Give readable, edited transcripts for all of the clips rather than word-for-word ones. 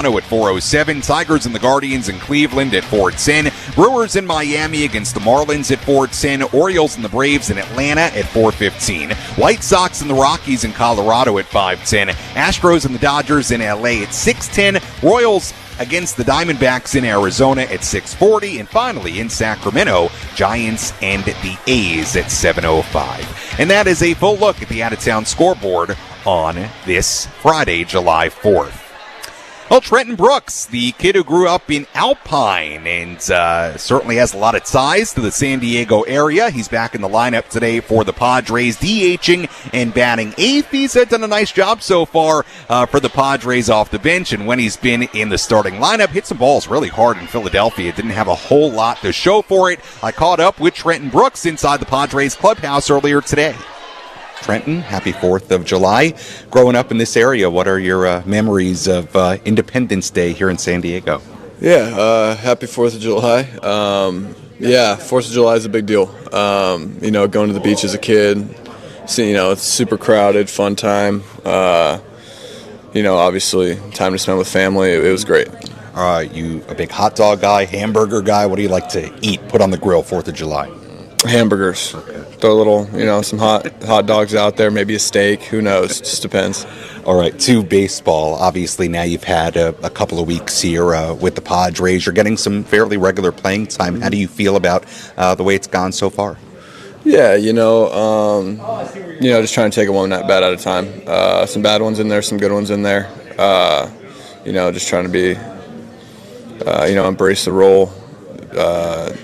At 4:07, Tigers and the Guardians in Cleveland at 4:10, Brewers in Miami against the Marlins at 4:10, Orioles and the Braves in Atlanta at 4:15, White Sox and the Rockies in Colorado at 5:10, Astros and the Dodgers in LA at 6:10, Royals against the Diamondbacks in Arizona at 6:40, and finally in Sacramento, Giants and the A's at 7:05. And that is a full look at the out-of-town scoreboard on this Friday, July 4th. Well, Trenton Brooks, the kid who grew up in Alpine and certainly has a lot of ties to the San Diego area. He's back in the lineup today for the Padres, DHing and batting eighth. He's done a nice job so far for the Padres off the bench, and when he's been in the starting lineup, hit some balls really hard in Philadelphia. Didn't have a whole lot to show for it. I caught up with Trenton Brooks inside the Padres clubhouse earlier today. Trenton, happy 4th of July. Growing up in this area, what are your memories of Independence Day here in San Diego? Yeah, happy 4th of July. 4th of July is a big deal. Going to the beach as a kid, it's super crowded, fun time. Obviously, time to spend with family. It was great. Are you a big hot dog guy, hamburger guy? What do you like to eat, put on the grill 4th of July? Hamburgers. Okay. Throw a little, some hot dogs out there, maybe a steak. Who knows? Just depends. All right, to baseball. Obviously, now you've had a couple of weeks here with the Padres. You're getting some fairly regular playing time. How do you feel about the way it's gone so far? Yeah, just trying to take it one bat at a time. Some bad ones in there, some good ones in there. Just trying to be, embrace the role.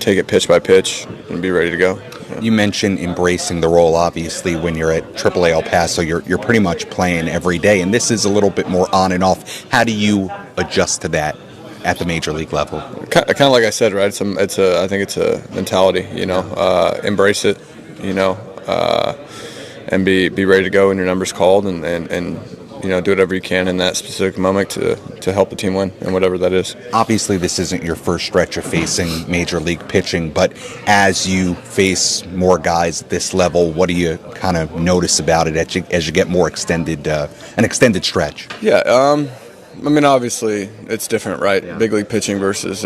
Take it pitch by pitch and be ready to go. Yeah. You mentioned embracing the role, obviously, when you're at AAA El Paso. You're pretty much playing every day, and this is a little bit more on and off. How do you adjust to that at the major league level? Kind of like I said, right? I think it's a mentality, embrace it, and be ready to go when your number's called, and do whatever you can in that specific moment to help the team win, and whatever that is. Obviously, this isn't your first stretch of facing major league pitching, but as you face more guys at this level, what do you kind of notice about it as you get more an extended stretch? Yeah, obviously, it's different, right? Yeah. Big league pitching versus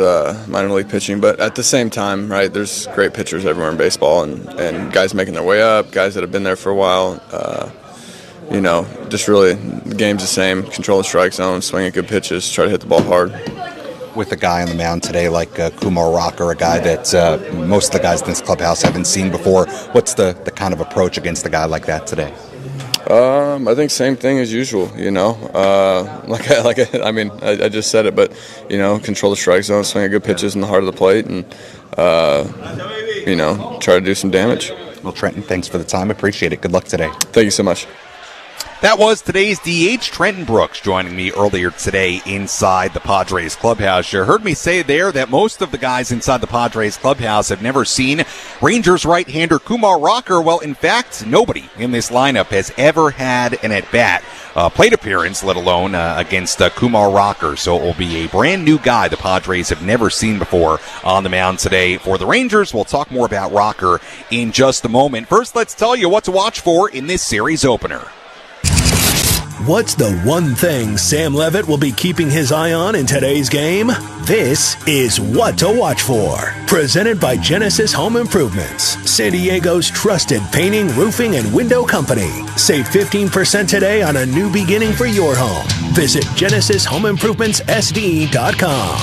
minor league pitching, but at the same time, right, there's great pitchers everywhere in baseball, and guys making their way up, guys that have been there for a while. Just really, the game's the same. Control the strike zone, swing at good pitches, try to hit the ball hard. With a guy on the mound today like Kumar Rocker, a guy that most of the guys in this clubhouse haven't seen before, what's the kind of approach against a guy like that today? I think same thing as usual, I just said it, but, control the strike zone, swing at good pitches in the heart of the plate, and, try to do some damage. Well, Trenton, thanks for the time. Appreciate it. Good luck today. Thank you so much. That was today's DH, Trenton Brooks, joining me earlier today inside the Padres clubhouse. You heard me say there that most of the guys inside the Padres clubhouse have never seen Rangers right-hander Kumar Rocker. Well, in fact, nobody in this lineup has ever had an at-bat, plate appearance, let alone against Kumar Rocker. So it will be a brand new guy the Padres have never seen before on the mound today for the Rangers. We'll talk more about Rocker in just a moment. First, let's tell you what to watch for in this series opener. What's the one thing Sam Levitt will be keeping his eye on in today's game? This is What to Watch For. Presented by Genesis Home Improvements, San Diego's trusted painting, roofing, and window company. Save 15% today on a new beginning for your home. Visit GenesisHomeImprovementsSD.com.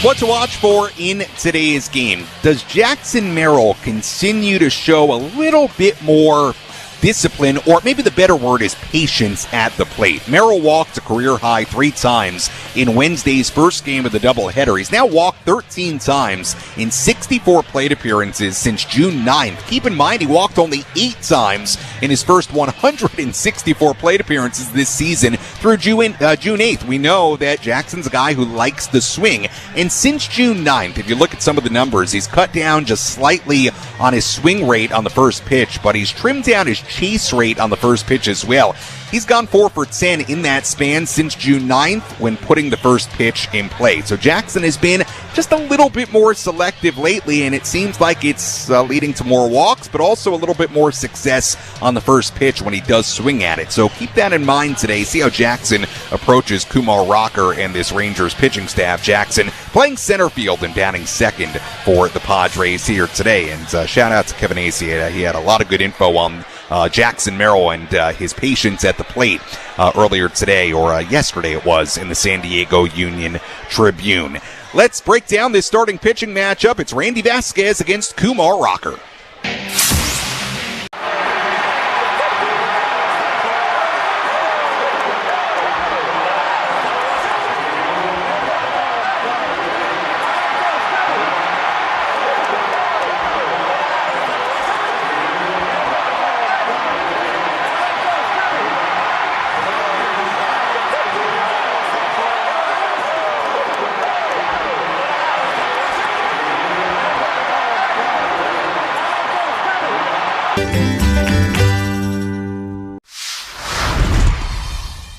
What to watch for in today's game. Does Jackson Merrill continue to show a little bit more discipline, or maybe the better word is patience at the plate? Merrill walked a career-high 3 times in Wednesday's first game of the doubleheader. He's now walked 13 times in 64 plate appearances since June 9th. Keep in mind, he walked only 8 times in his first 164 plate appearances this season through June 8th. We know that Jackson's a guy who likes the swing, and since June 9th, if you look at some of the numbers, he's cut down just slightly on his swing rate on the first pitch, but he's trimmed down his chase rate on the first pitch as well. He's gone 4 for 10 in that span since June 9th when putting the first pitch in play. So Jackson has been just a little bit more selective lately, and it seems like it's leading to more walks, but also a little bit more success on the first pitch when he does swing at it. So keep that in mind today. See how Jackson approaches Kumar Rocker and this Rangers pitching staff. Jackson playing center field and batting second for the Padres here today. And shout out to Kevin Acey. He had a lot of good info on Jackson Merrill and his patience at the plate earlier today, or yesterday it was, in the San Diego Union Tribune. Let's break down this starting pitching matchup. It's Randy Vasquez against Kumar Rocker.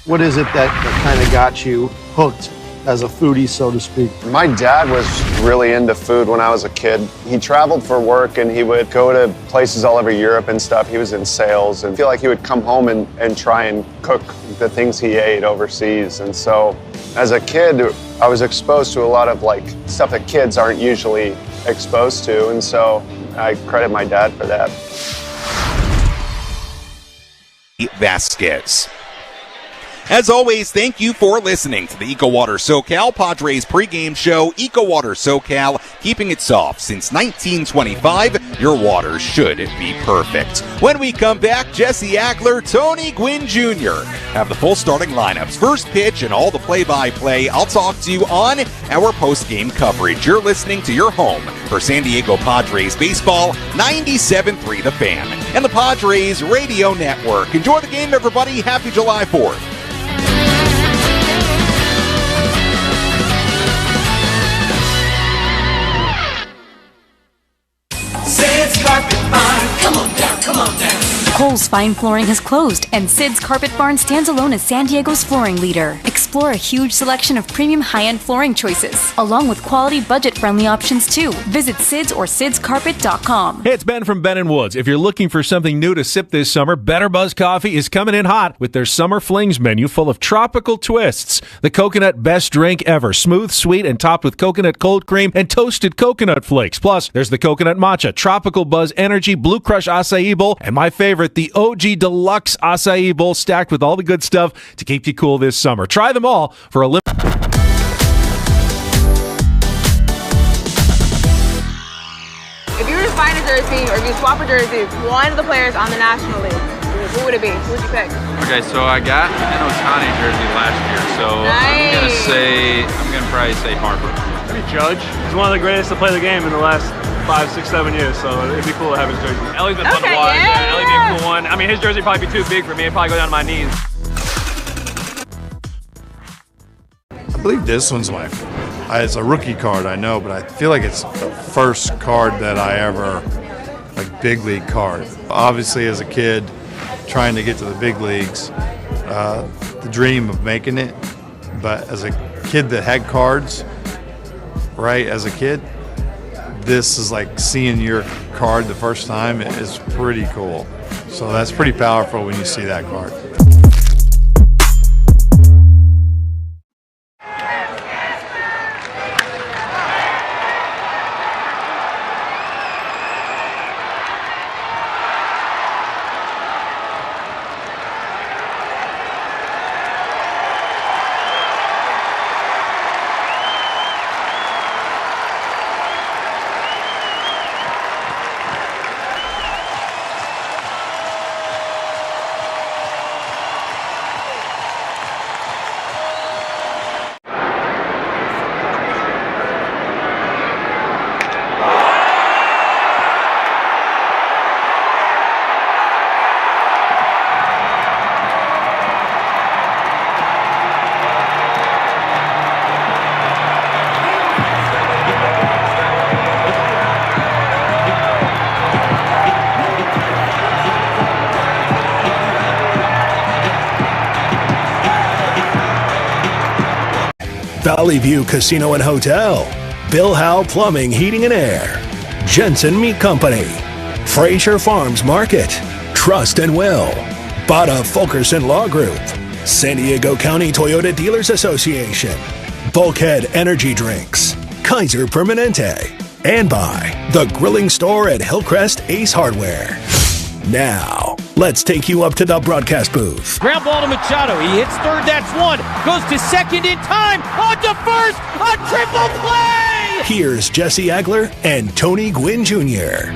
What is it that kind of got you hooked as a foodie, so to speak? My dad was really into food when I was a kid. He traveled for work and he would go to places all over Europe and stuff. He was in sales, and I feel like he would come home and try and cook the things he ate overseas. And so as a kid, I was exposed to a lot of like stuff that kids aren't usually exposed to. And so I credit my dad for that. Vasquez. As always, thank you for listening to the EcoWater SoCal Padres pregame show. EcoWater SoCal, keeping it soft since 1925. Your water should be perfect. When we come back, Jesse Agler, Tony Gwynn Jr. have the full starting lineups, first pitch, and all the play-by-play. I'll talk to you on our post-game coverage. You're listening to your home for San Diego Padres baseball, 97.3 The Fan, and the Padres Radio Network. Enjoy the game, everybody. Happy July 4th. Sid's Carpet Barn, come on down, come on down. Kohl's Fine Flooring has closed, and Sid's Carpet Barn stands alone as San Diego's flooring leader. Explore a huge selection of premium high-end flooring choices, along with quality budget-friendly options too. Visit Sid's or sidscarpet.com. Hey, it's Ben from Ben & Woods. If you're looking for something new to sip this summer, Better Buzz Coffee is coming in hot with their Summer Flings menu full of tropical twists. The coconut best drink ever, smooth, sweet, and topped with coconut cold cream and toasted coconut flakes. Plus, there's the coconut matcha, tropical buzz energy, blue crush acai bowl, and my favorite, the OG Deluxe acai bowl stacked with all the good stuff to keep you cool this summer. Try them all for a limited. If you were to find a jersey, or if you swap a jersey, one of the players on the National League, who would it be? Who would you pick? Okay, so I got an Ohtani jersey last year, so nice. I'm gonna probably say Harper. Maybe Judge. He's one of the greatest to play the game in the last 5, 6, 7 years, so it'd be cool to have his jersey. Ellie's been fun to watch. Yeah, Ellie'd be a cool one. I mean, his jersey would probably be too big for me. It'd probably go down to my knees. I believe this one's it's a rookie card, I know, but I feel like it's the first card that I ever, like, big league card. Obviously, as a kid, trying to get to the big leagues, the dream of making it, but as a kid that had cards, right, as a kid, this is like seeing your card the first time is pretty cool. So that's pretty powerful when you see that card. Valley View Casino and Hotel. Bill Howe Plumbing, Heating and Air, Jensen Meat Company, Fraser Farms Market, Trust and Will, Bada Fulkerson Law Group, San Diego County Toyota Dealers Association, Bulkhead Energy Drinks, Kaiser Permanente, and by The Grilling Store at Hillcrest Ace Hardware. Now, let's take you up to the broadcast booth. Ground ball to Machado. He hits third, that's one. Goes to second in time. On to first. A triple play! Here's Jesse Agler and Tony Gwynn Jr.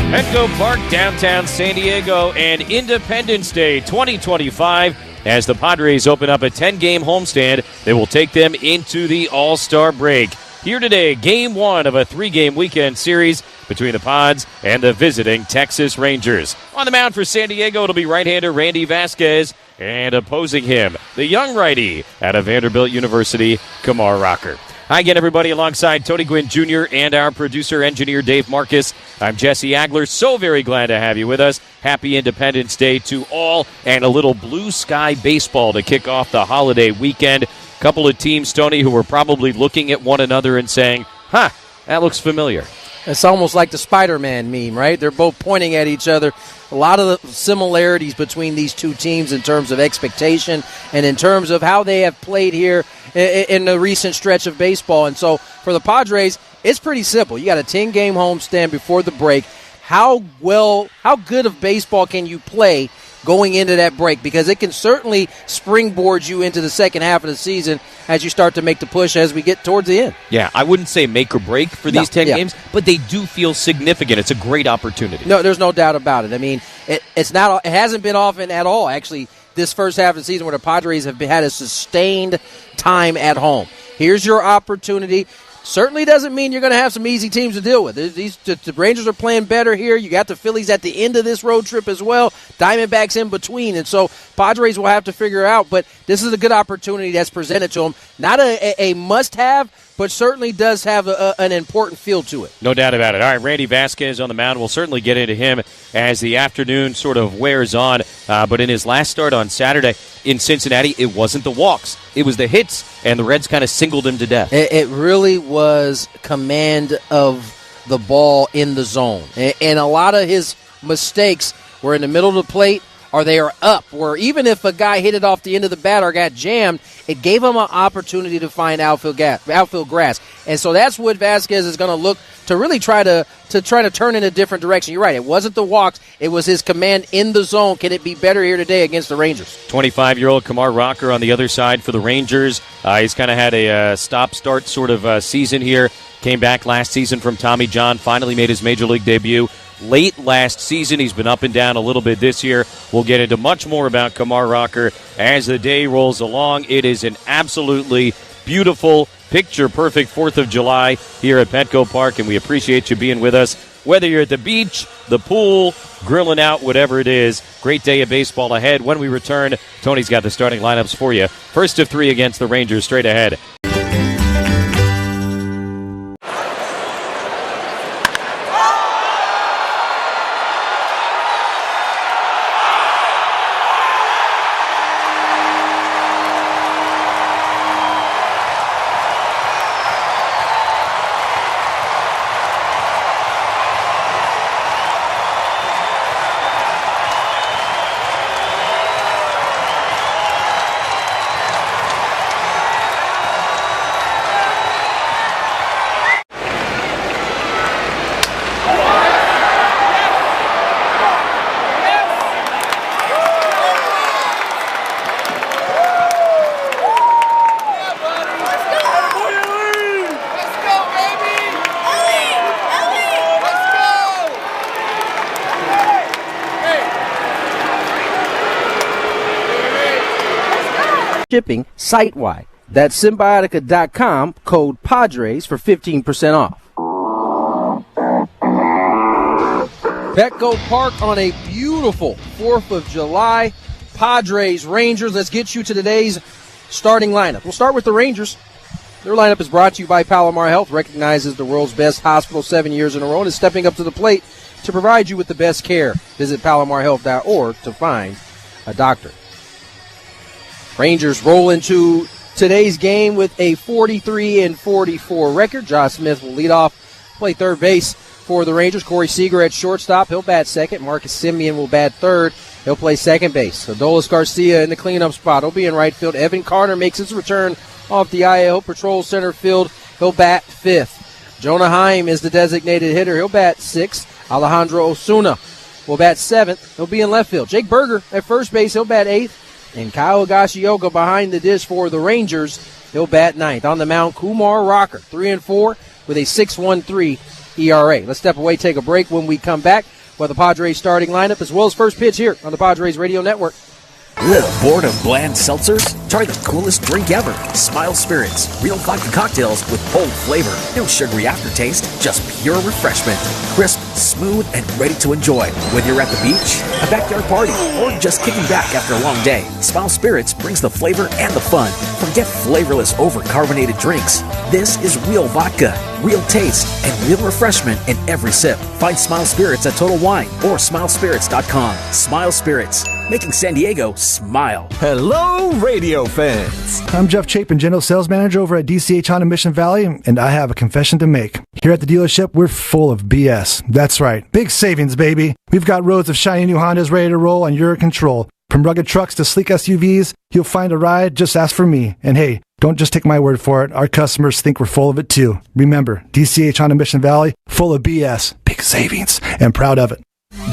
Petco Park, downtown San Diego, and Independence Day 2025 as the Padres open up a 10-game homestand that will take them into the All-Star break. Here today, Game 1 of a 3-game weekend series between the Pods and the visiting Texas Rangers. On the mound for San Diego, it'll be right-hander Randy Vasquez, and opposing him, the young righty out of Vanderbilt University, Kumar Rocker. Hi again, everybody, alongside Tony Gwynn Jr. and our producer-engineer Dave Marcus. I'm Jesse Agler. So very glad to have you with us. Happy Independence Day to all, and a little blue sky baseball to kick off the holiday weekend. Couple of teams, Tony, who were probably looking at one another and saying, that looks familiar. It's almost like the Spider-Man meme, right? They're both pointing at each other. A lot of the similarities between these two teams in terms of expectation and in terms of how they have played here in the recent stretch of baseball. And so for the Padres, it's pretty simple. You got a 10-game homestand before the break. How good of baseball can you play going into that break? Because it can certainly springboard you into the second half of the season as you start to make the push as we get towards the end. Yeah, I wouldn't say make or break for these 10 games, but they do feel significant. It's a great opportunity. No, there's no doubt about it. I mean, it hasn't been often at all, actually, this first half of the season where the Padres have had a sustained time at home. Here's your opportunity. Certainly doesn't mean you're going to have some easy teams to deal with. The Rangers are playing better here. You got the Phillies at the end of this road trip as well. Diamondbacks in between. And so Padres will have to figure out. But this is a good opportunity that's presented to them. Not a must-have, but certainly does have an important feel to it. No doubt about it. All right, Randy Vasquez on the mound. We'll certainly get into him as the afternoon sort of wears on. But in his last start on Saturday in Cincinnati, it wasn't the walks. It was the hits, and the Reds kind of singled him to death. It really was command of the ball in the zone. And a lot of his mistakes were in the middle of the plate, or they are up, where even if a guy hit it off the end of the bat or got jammed, it gave him an opportunity to find outfield grass. And so that's what Vasquez is going to look to really try to turn in a different direction. You're right. It wasn't the walks. It was his command in the zone. Can it be better here today against the Rangers? 25-year-old Kumar Rocker on the other side for the Rangers. He's kind of had a stop-start sort of season here. Came back last season from Tommy John. Finally made his Major League debut late last season. He's been up and down a little bit this year. We'll get into much more about Kumar Rocker as the day rolls along. It is an absolutely beautiful, picture-perfect 4th of July here at Petco Park, and we appreciate you being with us. Whether you're at the beach, the pool, grilling out, whatever it is, great day of baseball ahead. When we return, Tony's got the starting lineups for you. First of 3 against the Rangers, straight ahead. Shipping site-wide. That's Symbiotica.com, code PADRES for 15% off. Petco Park on a beautiful 4th of July. Padres, Rangers. Let's get you to today's starting lineup. We'll start with the Rangers. Their lineup is brought to you by Palomar Health, recognizes the world's best hospital 7 years in a row, and is stepping up to the plate to provide you with the best care. Visit palomarhealth.org to find a doctor. Rangers roll into today's game with a 43-44 record. Josh Smith will lead off, play third base for the Rangers. Corey Seager at shortstop. He'll bat second. Marcus Simeon will bat third. He'll play second base. Adolis Garcia in the cleanup spot. He'll be in right field. Evan Carter makes his return off the IL. Patrol center field. He'll bat fifth. Jonah Heim is the designated hitter. He'll bat sixth. Alejandro Osuna will bat seventh. He'll be in left field. Jake Berger at first base. He'll bat eighth. And Kyle Higashioka behind the dish for the Rangers. He'll bat ninth. On the mound, Kumar Rocker, 3-4 with a 6.13 ERA. Let's step away, take a break. When we come back, with the Padres starting lineup as well as first pitch here on the Padres Radio Network. Bored of bland seltzers? Try the coolest drink ever. Smile Spirits. Real vodka cocktails with bold flavor. No sugary aftertaste, just pure refreshment. Crisp, smooth, and ready to enjoy. Whether you're at the beach, a backyard party, or just kicking back after a long day, Smile Spirits brings the flavor and the fun. Forget flavorless, over-carbonated drinks. This is real vodka, real taste, and real refreshment in every sip. Find Smile Spirits at Total Wine or smilespirits.com. Smile Spirits, making San Diego smile. Hello, radio fans. I'm Jeff Chapin, General Sales Manager over at DCH Honda Mission Valley, and I have a confession to make. Here at the dealership, we're full of BS. That's right. Big savings, baby. We've got roads of shiny new Hondas ready to roll on your control. From rugged trucks to sleek SUVs, you'll find a ride, just ask for me. And hey, don't just take my word for it. Our customers think we're full of it too. Remember, DCH Honda Mission Valley, full of BS, big savings, and proud of it.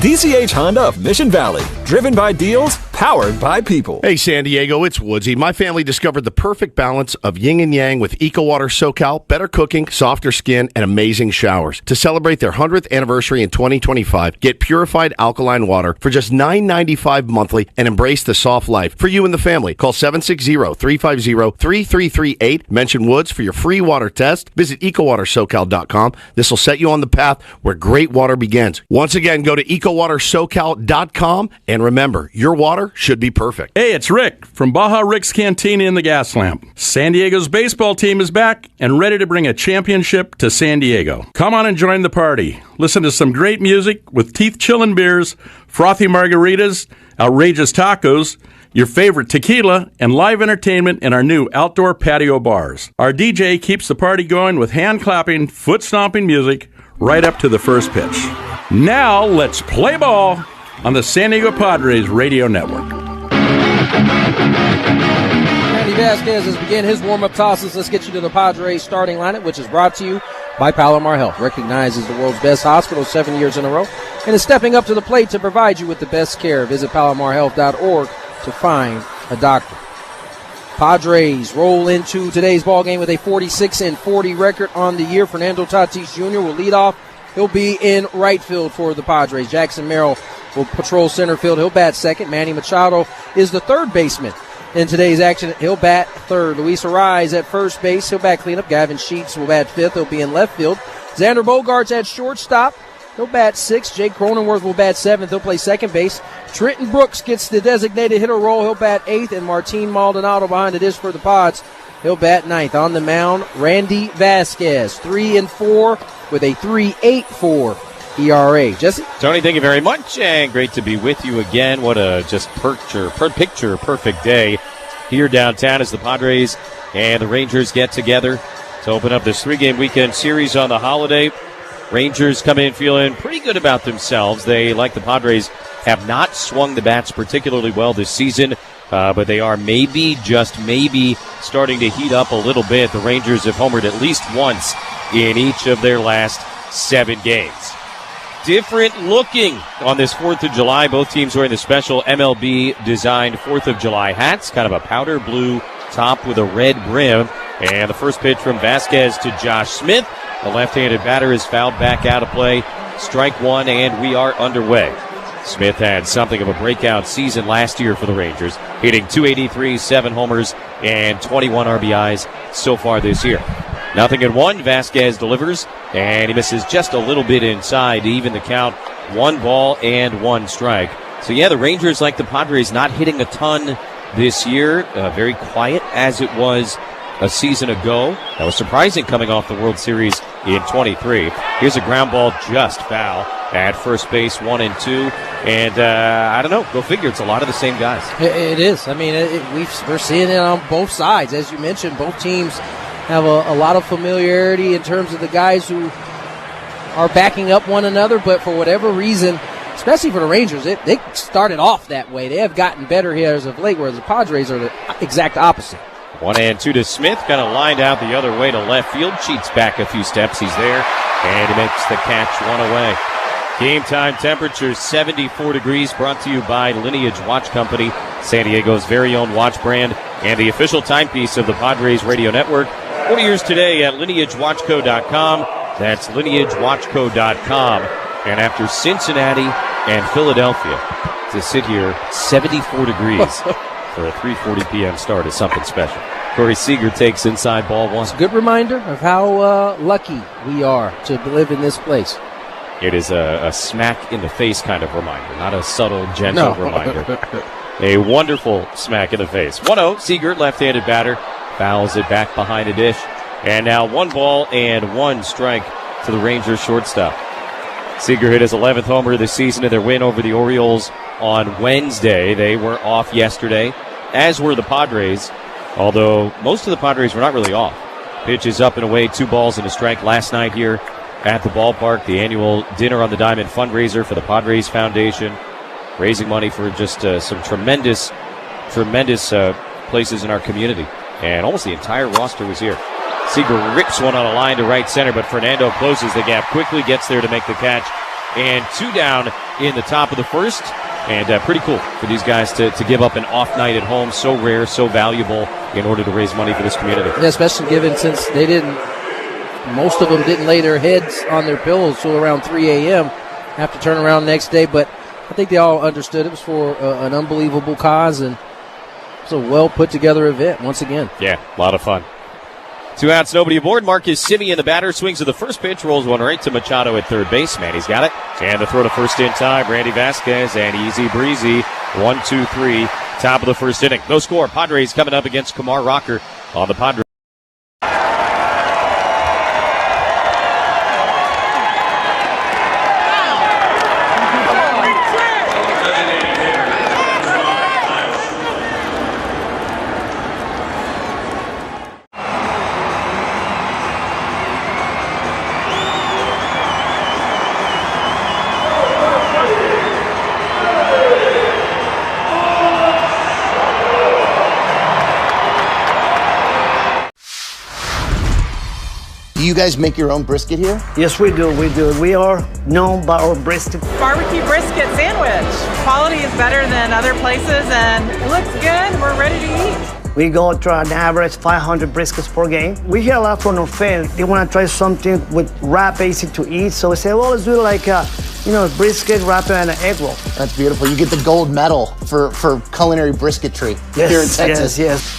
DCH Honda of Mission Valley. Driven by deals, powered by people. Hey, San Diego, it's Woodsy. My family discovered the perfect balance of yin and yang with EcoWater SoCal, better cooking, softer skin, and amazing showers. To celebrate their 100th anniversary in 2025, get purified alkaline water for just $9.95 monthly and embrace the soft life for you and the family. Call 760-350-3338. Mention Woods for your free water test. Visit EcoWaterSoCal.com. This will set you on the path where great water begins. Once again, go to EcoWaterSoCal.com, and remember, your water should be perfect. Hey, it's Rick from Baja Rick's Cantina in the Gas Lamp. San Diego's baseball team is back and ready to bring a championship to San Diego. Come on and join the party. Listen to some great music with teeth-chilling beers, frothy margaritas, outrageous tacos, your favorite tequila, and live entertainment in our new outdoor patio bars. Our DJ keeps the party going with hand-clapping, foot-stomping music right up to the first pitch. Now, let's play ball on the San Diego Padres Radio Network. Randy Vasquez has begun his warm-up tosses. Let's get you to the Padres starting lineup, which is brought to you by Palomar Health. Recognized as the world's best hospital 7 years in a row and is stepping up to the plate to provide you with the best care. Visit palomarhealth.org to find a doctor. Padres roll into today's ballgame with a 46-40 record on the year. Fernando Tatis Jr. will lead off. He'll be in right field for the Padres. Jackson Merrill will patrol center field. He'll bat second. Manny Machado is the third baseman in today's action. He'll bat third. Luis Arraez at first base. He'll bat cleanup. Gavin Sheets will bat fifth. He'll be in left field. Xander Bogaerts at shortstop. He'll bat sixth. Jake Cronenworth will bat seventh. He'll play second base. Trenton Brooks gets the designated hitter role. He'll bat eighth. And Martin Maldonado behind the dish for the Pods. He'll bat ninth. On the mound, Randy Vasquez, 3-4 with a 3.84 ERA. Jesse? Tony, thank you very much, and great to be with you again. What a just picture-perfect day here downtown as the Padres and the Rangers get together to open up this three-game weekend series on the holiday. Rangers come in feeling pretty good about themselves. They, like the Padres, have not swung the bats particularly well this season. But they are maybe, just maybe, starting to heat up a little bit. The Rangers have homered at least once in each of their last 7 games. Different looking on this 4th of July. Both teams wearing the special MLB-designed 4th of July hats. Kind of a powder blue top with a red brim. And the first pitch from Vasquez to Josh Smith. The left-handed batter is fouled back out of play. Strike one, and we are underway. Smith had something of a breakout season last year for the Rangers, hitting .283, 7 homers, and 21 RBIs so far this year. 0-1, Vasquez delivers, and he misses just a little bit inside to even the count. 1 ball and 1 strike. So, yeah, the Rangers, like the Padres, not hitting a ton this year. Very quiet as it was a season ago. That was surprising coming off the World Series in 23. Here's a ground ball just foul at first base, 1 and 2. And I don't know, go figure, it's a lot of the same guys. It is. I mean, we're seeing it on both sides. As you mentioned, both teams have a lot of familiarity in terms of the guys who are backing up one another, but for whatever reason, especially for the Rangers, they started off that way. They have gotten better here as of late, whereas the Padres are the exact opposite. 1 and 2 to Smith, kind of lined out the other way to left field. Cheats back a few steps. He's there, and he makes the catch, 1 away. Game time temperature 74 degrees, brought to you by Lineage Watch Company, San Diego's very own watch brand, and the official timepiece of the Padres Radio Network. Order yours today at lineagewatchco.com. That's lineagewatchco.com. And after Cincinnati and Philadelphia, to sit here 74 degrees for a 3:40 p.m. start is something special. Corey Seager takes inside ball 1. It's a good reminder of how lucky we are to live in this place. It is a smack in the face kind of reminder, not a subtle, gentle reminder. A wonderful smack in the face. 1-0, Seager, left-handed batter, fouls it back behind the dish. And now 1 ball and 1 strike to the Rangers shortstop. Seager hit his 11th homer of the season in their win over the Orioles on Wednesday. They were off yesterday, as were the Padres, although most of the Padres were not really off. Pitch is up and away, 2 balls and a strike last night here at the ballpark. The annual Dinner on the Diamond fundraiser for the Padres Foundation, raising money for just some tremendous places in our community. And almost the entire roster was here. Seager rips one on a line to right center, but Fernando closes the gap quickly, gets there to make the catch. And 2 down in the top of the first. And pretty cool for these guys to give up an off night at home, so rare, so valuable, in order to raise money for this community. Yeah, especially given since most of them didn't lay their heads on their pillows till around 3 a.m. have to turn around the next day. But I think they all understood it was for an unbelievable cause, and it's a well put together event once again. Yeah, a lot of fun. 2 outs, nobody aboard. Marcus Simeon, the batter, swings to the first pitch, rolls one right to Machado at third base. Manny's got it. And the throw to first in time, Randy Vasquez, and easy breezy. 1-2-3, top of the first inning. No score. Padres coming up against Kumar Rocker on the Padres. Do you guys make your own brisket here? Yes, we do. We are known by our brisket. Barbecue brisket sandwich. Quality is better than other places, and it looks good. We're ready to eat. We go to an average 500 briskets per game. We hear a lot from our fans. They want to try something with wrap, easy to eat. So we say, well, let's do it like brisket, wrap, and an egg roll. That's beautiful. You get the gold medal for culinary brisketry here in Texas. Yes.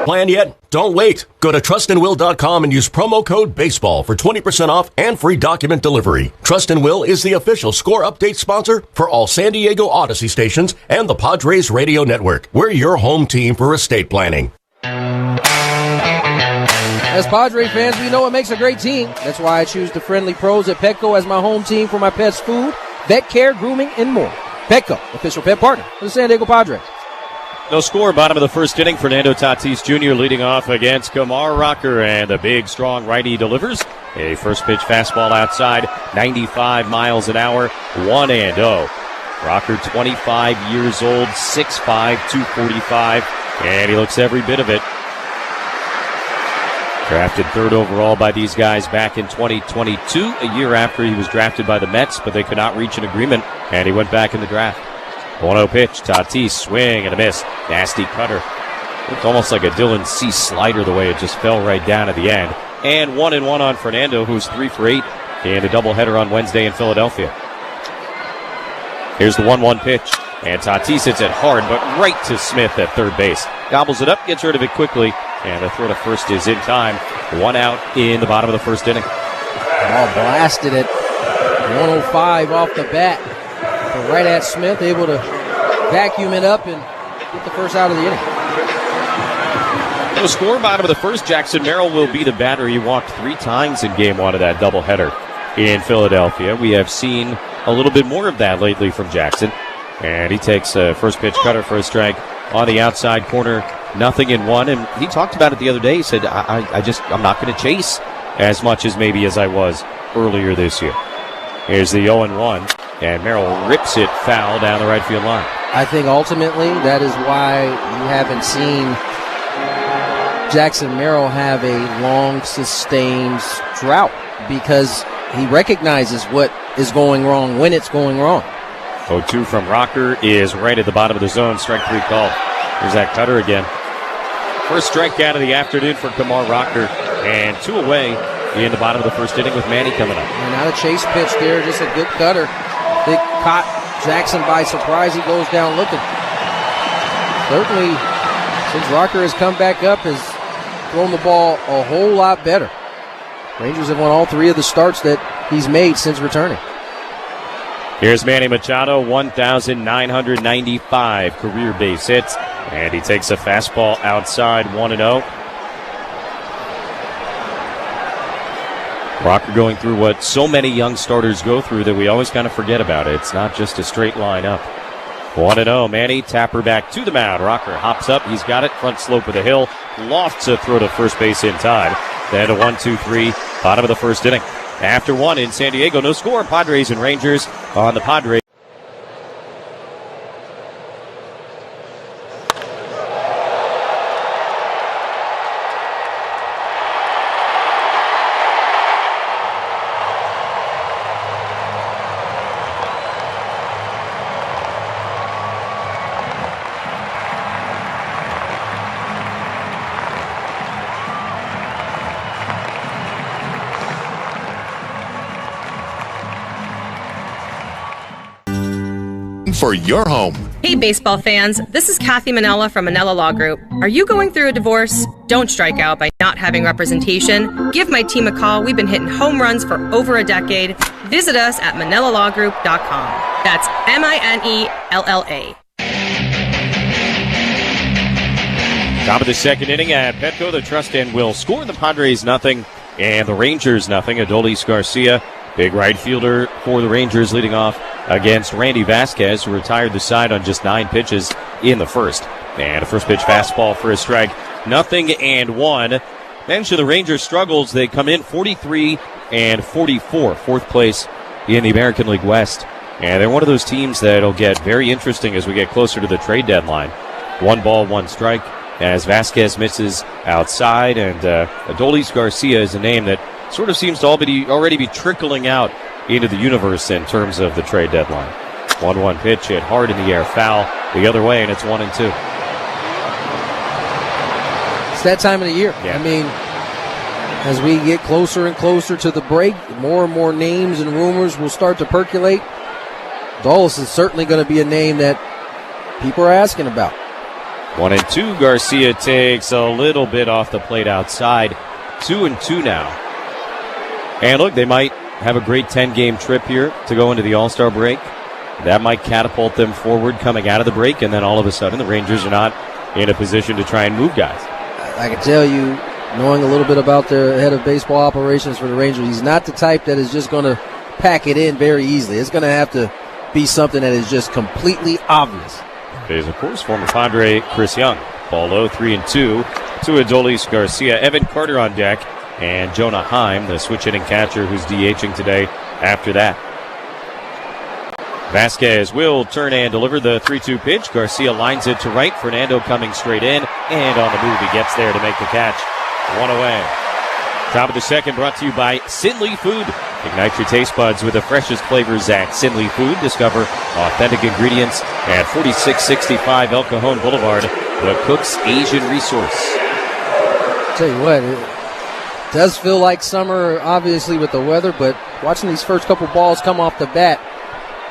Plan yet? Don't wait. Go to trustandwill.com and use promo code BASEBALL for 20% off and free document delivery. Trust and Will is the official score update sponsor for all San Diego Odyssey stations and the Padres Radio Network. We're your home team for estate planning. As Padre fans, we know what makes a great team. That's why I choose the friendly pros at Petco as my home team for my pet's food, vet care, grooming, and more. Petco, official pet partner of the San Diego Padres. No score, bottom of the first inning. Fernando Tatis Jr. leading off against Kumar Rocker, and the big, strong righty delivers. A first pitch fastball outside, 95 miles an hour, 1-0. Rocker, 25 years old, 6'5", 245, and he looks every bit of it. Drafted third overall by these guys back in 2022, a year after he was drafted by the Mets, but they could not reach an agreement, and he went back in the draft. 1-0 pitch, Tatis, swing and a miss. Nasty cutter. Looked almost like a Dylan C. slider the way it just fell right down at the end. And 1-1 on Fernando, who's 3 for 8 in a doubleheader on Wednesday in Philadelphia. Here's the 1-1 pitch. And Tatis hits it hard, but right to Smith at third base. Gobbles it up, gets rid of it quickly, and the throw to first is in time. 1 out in the bottom of the first inning. Ball blasted at 105 off the bat. But right at Smith, able to vacuum it up and get the first out of the inning. The score bottom of the first, Jackson Merrill will be the batter. He walked 3 times in game 1 of that doubleheader in Philadelphia. We have seen a little bit more of that lately from Jackson. And he takes a first pitch cutter for a strike on the outside corner, 0-1. And he talked about it the other day. He said, I'm not going to chase as much as maybe as I was earlier this year. Here's the 0-1, and Merrill rips it foul down the right field line. I think ultimately that is why you haven't seen Jackson Merrill have a long, sustained drought, because he recognizes what is going wrong when it's going wrong. 0-2 from Rocker is right at the bottom of the zone. Strike 3 call. Here's that cutter again. First strikeout of the afternoon for Kumar Rocker, and 2 away in the bottom of the first inning with Manny coming up. And not a chase pitch there, just a good cutter. They caught Jackson by surprise. He goes down looking. Certainly, since Rocker has come back up, has thrown the ball a whole lot better. Rangers have won all 3 of the starts that he's made since returning. Here's Manny Machado, 1,995 career base hits, and he takes a fastball outside, 1-0. Rocker going through what so many young starters go through that we always kind of forget about it. It's not just a straight line up. 1-0, Manny, tapper back to the mound. Rocker hops up, he's got it, front slope of the hill, lofts a throw to first base in time. Then a 1-2-3, bottom of the first inning. After 1 in San Diego, no score. Padres and Rangers on the Padres. For your home. Hey, baseball fans. This is Kathy Manella from Manella Law Group. Are you going through a divorce? Don't strike out by not having representation. Give my team a call. We've been hitting home runs for over a decade. Visit us at manellalawgroup.com. That's MINELLA. Top of the second inning at Petco. The Trust End will score. The Padres 0 and the Rangers 0. Adolis Garcia, big right fielder for the Rangers, leading off against Randy Vasquez, who retired the side on just 9 pitches in the first. And a first pitch fastball for a strike. 0-1. Mention the Rangers' struggles. They come in 43 and 44, 4th place in the American League West. And they're one of those teams that'll get very interesting as we get closer to the trade deadline. 1 ball, 1 strike as Vasquez misses outside. And Adolis Garcia is a name that sort of seems to already be trickling out into the universe in terms of the trade deadline. 1-1 pitch hit hard in the air, foul the other way, and it's 1-2. It's that time of the year. Yeah. I mean, as we get closer and closer to the break, more and more names and rumors will start to percolate. Adolis is certainly going to be a name that people are asking about. 1-2. Garcia takes a little bit off the plate outside. 2-2 now. And look, they might have a great 10-game trip here to go into the All-Star break. That might catapult them forward coming out of the break, and then all of a sudden the Rangers are not in a position to try and move guys. I can tell you, knowing a little bit about the head of baseball operations for the Rangers, he's not the type that is just going to pack it in very easily. It's going to have to be something that is just completely obvious. There's, of course, former Padre Chris Young. Ball low, 3-2 to Adolis Garcia. Evan Carter on deck. And Jonah Heim, the switch-hitting catcher who's DHing today after that. Vasquez will turn and deliver the 3-2 pitch. Garcia lines it to right. Fernando coming straight in. And on the move, he gets there to make the catch. 1 away. Top of the second brought to you by Sinley Food. Ignite your taste buds with the freshest flavors at Sinley Food. Discover authentic ingredients at 4665 El Cajon Boulevard the Cook's Asian Resource. Tell you what, it does feel like summer, obviously, with the weather, but watching these first couple balls come off the bat,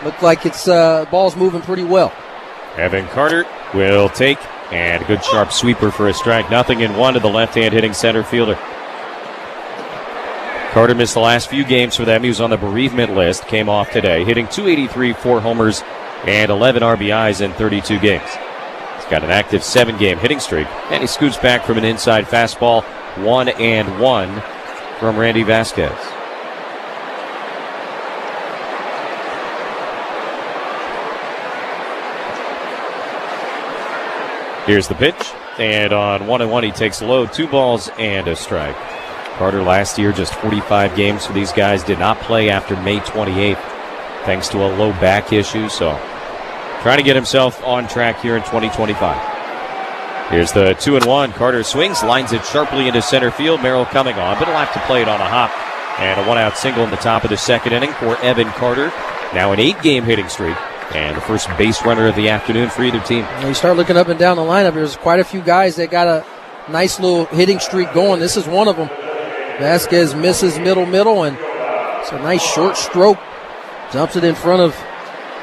look like it's ball's moving pretty well. Evan Carter will take, and a good sharp sweeper for a strike. 0-1 to the left-hand hitting center fielder. Carter missed the last few games for them. He was on the bereavement list, came off today, hitting .283, 4 homers, and 11 RBIs in 32 games. He's got an active 7-game hitting streak, and he scoots back from an inside fastball, 1-1 from Randy Vasquez. Here's the pitch, and on 1-1 he takes low, 2 balls and a strike. Carter last year, just 45 games for these guys, did not play after May 28th thanks to a low back issue, so trying to get himself on track here in 2025. Here's the 2-1. Carter swings, lines it sharply into center field. Merrill coming on, but he'll have to play it on a hop. And a 1-out single in the top of the second inning for Evan Carter. Now an 8-game hitting streak, and the first base runner of the afternoon for either team. When you start looking up and down the lineup, there's quite a few guys that got a nice little hitting streak going. This is one of them. Vasquez misses middle, and it's a nice short stroke. Dumps it in front of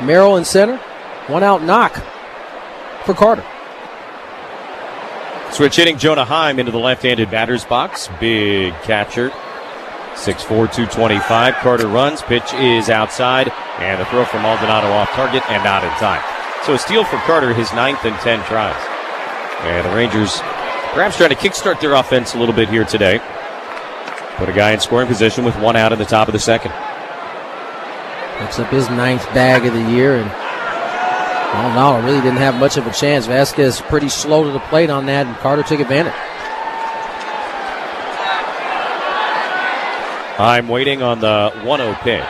Merrill in center. 1-out knock for Carter. Switch hitting Jonah Heim into the left-handed batter's box. Big catcher. 6'4", 225. Carter runs. Pitch is outside. And the throw from Maldonado off target and not in time. So a steal for Carter, his 9th in 10 tries. And the Rangers perhaps trying to kickstart their offense a little bit here today. Put a guy in scoring position with 1 out in the top of the second. Picks up his 9th bag of the year, and Maldonado really didn't have much of a chance. Vasquez pretty slow to the plate on that, and Carter took advantage. I'm waiting on the 1-0 pitch.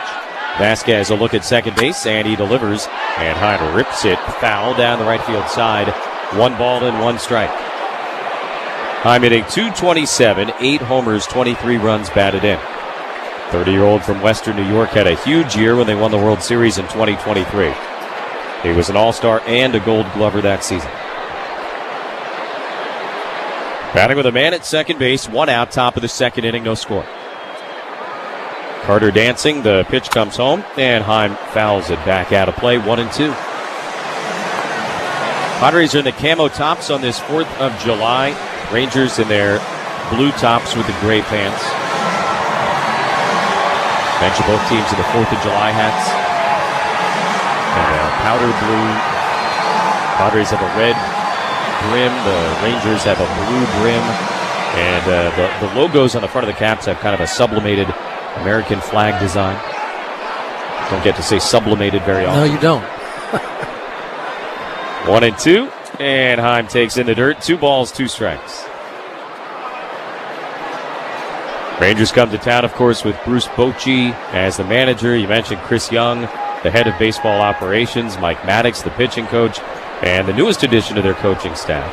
Vasquez a look at second base, and he delivers. And Heim rips it foul down the right field side. 1 ball and 1 strike. Heim hitting .227, 8 homers, 23 runs batted in. 30-year-old from Western New York had a huge year when they won the World Series in 2023. He was an All-Star and a Gold Glover that season. Batting with a man at second base, 1 out, top of the second inning, no score. Carter dancing, the pitch comes home, and Heim fouls it back out of play, 1-2. Padres are in the camo tops on this 4th of July. Rangers in their blue tops with the gray pants. Mention both teams in the 4th of July hats. And powder blue. Padres have a red brim. The Rangers have a blue brim. And the logos on the front of the caps have kind of a sublimated American flag design. Don't get to say sublimated very often. No, you don't. 1-2. And Heim takes in the dirt. 2 balls, 2 strikes. Rangers come to town, of course, with Bruce Bochy as the manager. You mentioned Chris Young, the head of baseball operations, Mike Maddox, the pitching coach, and the newest addition to their coaching staff,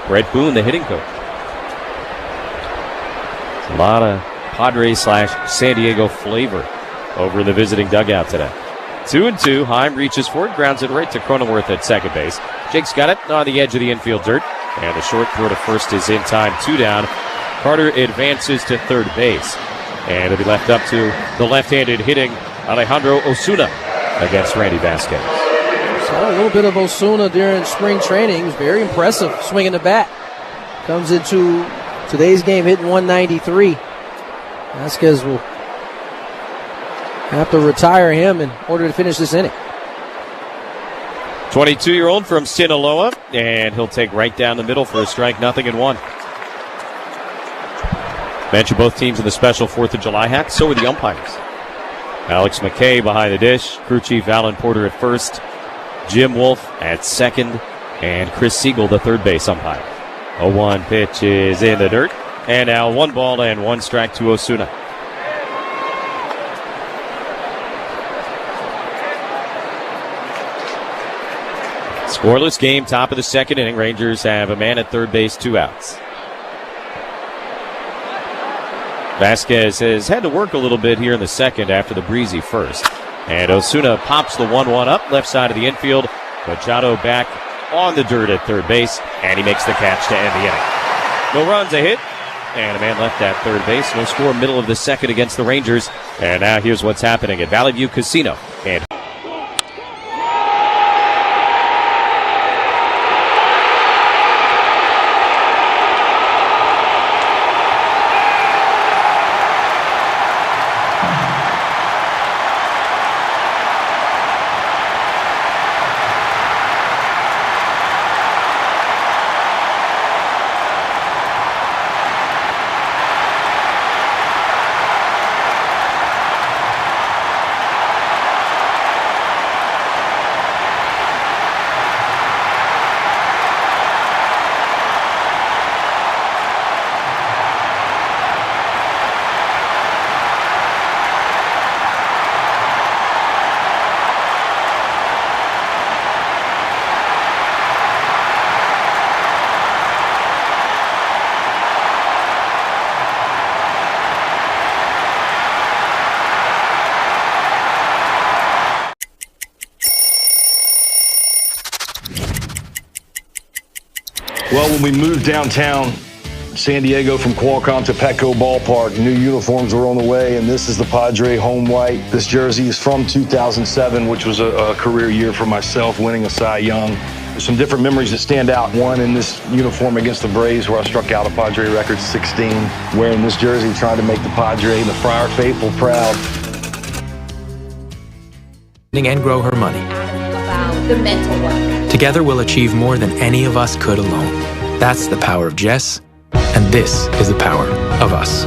Brett Boone, the hitting coach. A lot of Padres/San Diego flavor over in the visiting dugout today. 2-2. Heim reaches forward, grounds it right to Cronenworth at second base. Jake's got it on the edge of the infield dirt, and the short throw to first is in time. 2 down. Carter advances to third base, and it'll be left up to the left-handed hitting Alejandro Osuna against Randy Vasquez. Saw a little bit of Osuna during spring training. He was very impressive swinging the bat. Comes into today's game hitting .193. Vasquez will have to retire him in order to finish this inning. 22-year-old from Sinaloa, and he'll take right down the middle for a strike, 0-1. Mention both teams in the special 4th of July hats, so are the umpires. Alex McKay behind the dish, crew chief Alan Porter at first, Jim Wolf at second, and Chris Siegel, the third base umpire. 0-1 pitch is in the dirt, and now 1 ball and 1 strike to Osuna. Scoreless game, top of the second inning. Rangers have a man at third base, 2 outs. Vasquez has had to work a little bit here in the second after the breezy first. And Osuna pops the 1-1 up, left side of the infield. Machado back on the dirt at third base, and he makes the catch to end the inning. No runs, a hit, and a man left at third base. No score, middle of the second against the Rangers. And now here's what's happening at Valley View Casino. And Well, when we moved downtown San Diego from Qualcomm to Petco Ballpark, new uniforms were on the way, and this is the Padre home white. This jersey is from 2007, which was a career year for myself, winning a Cy Young. There's some different memories that stand out. One in this uniform against the Braves, where I struck out a Padre record 16, wearing this jersey, trying to make the Padre and the Friar faithful proud. And grow her money. About the mental work. Together we'll achieve more than any of us could alone. That's the power of Jess, and this is the power of us.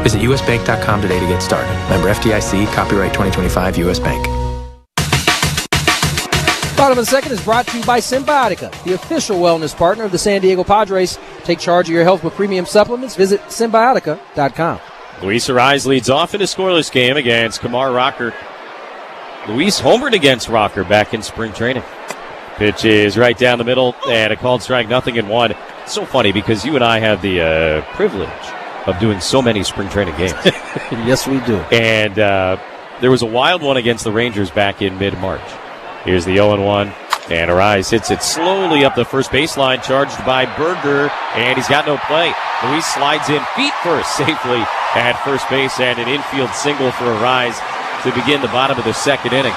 Visit usbank.com today to get started. Member FDIC, copyright 2025 US Bank. Bottom of the second is brought to you by Symbiotica, the official wellness partner of the San Diego Padres. Take charge of your health with premium supplements. Visit Symbiotica.com. Luis Arise leads off in a scoreless game against Kamar Rocker. Luis homered against Rocker back in spring training. Pitch is right down the middle, and a called strike, 0-1. It's so funny because you and I have the privilege of doing so many spring training games. Yes, we do. And there was a wild one against the Rangers back in mid-March. Here's the 0-1, and Arise hits it slowly up the first baseline, charged by Berger, and he's got no play. Luis slides in feet first safely at first base, and an infield single for Arise to begin the bottom of the second inning.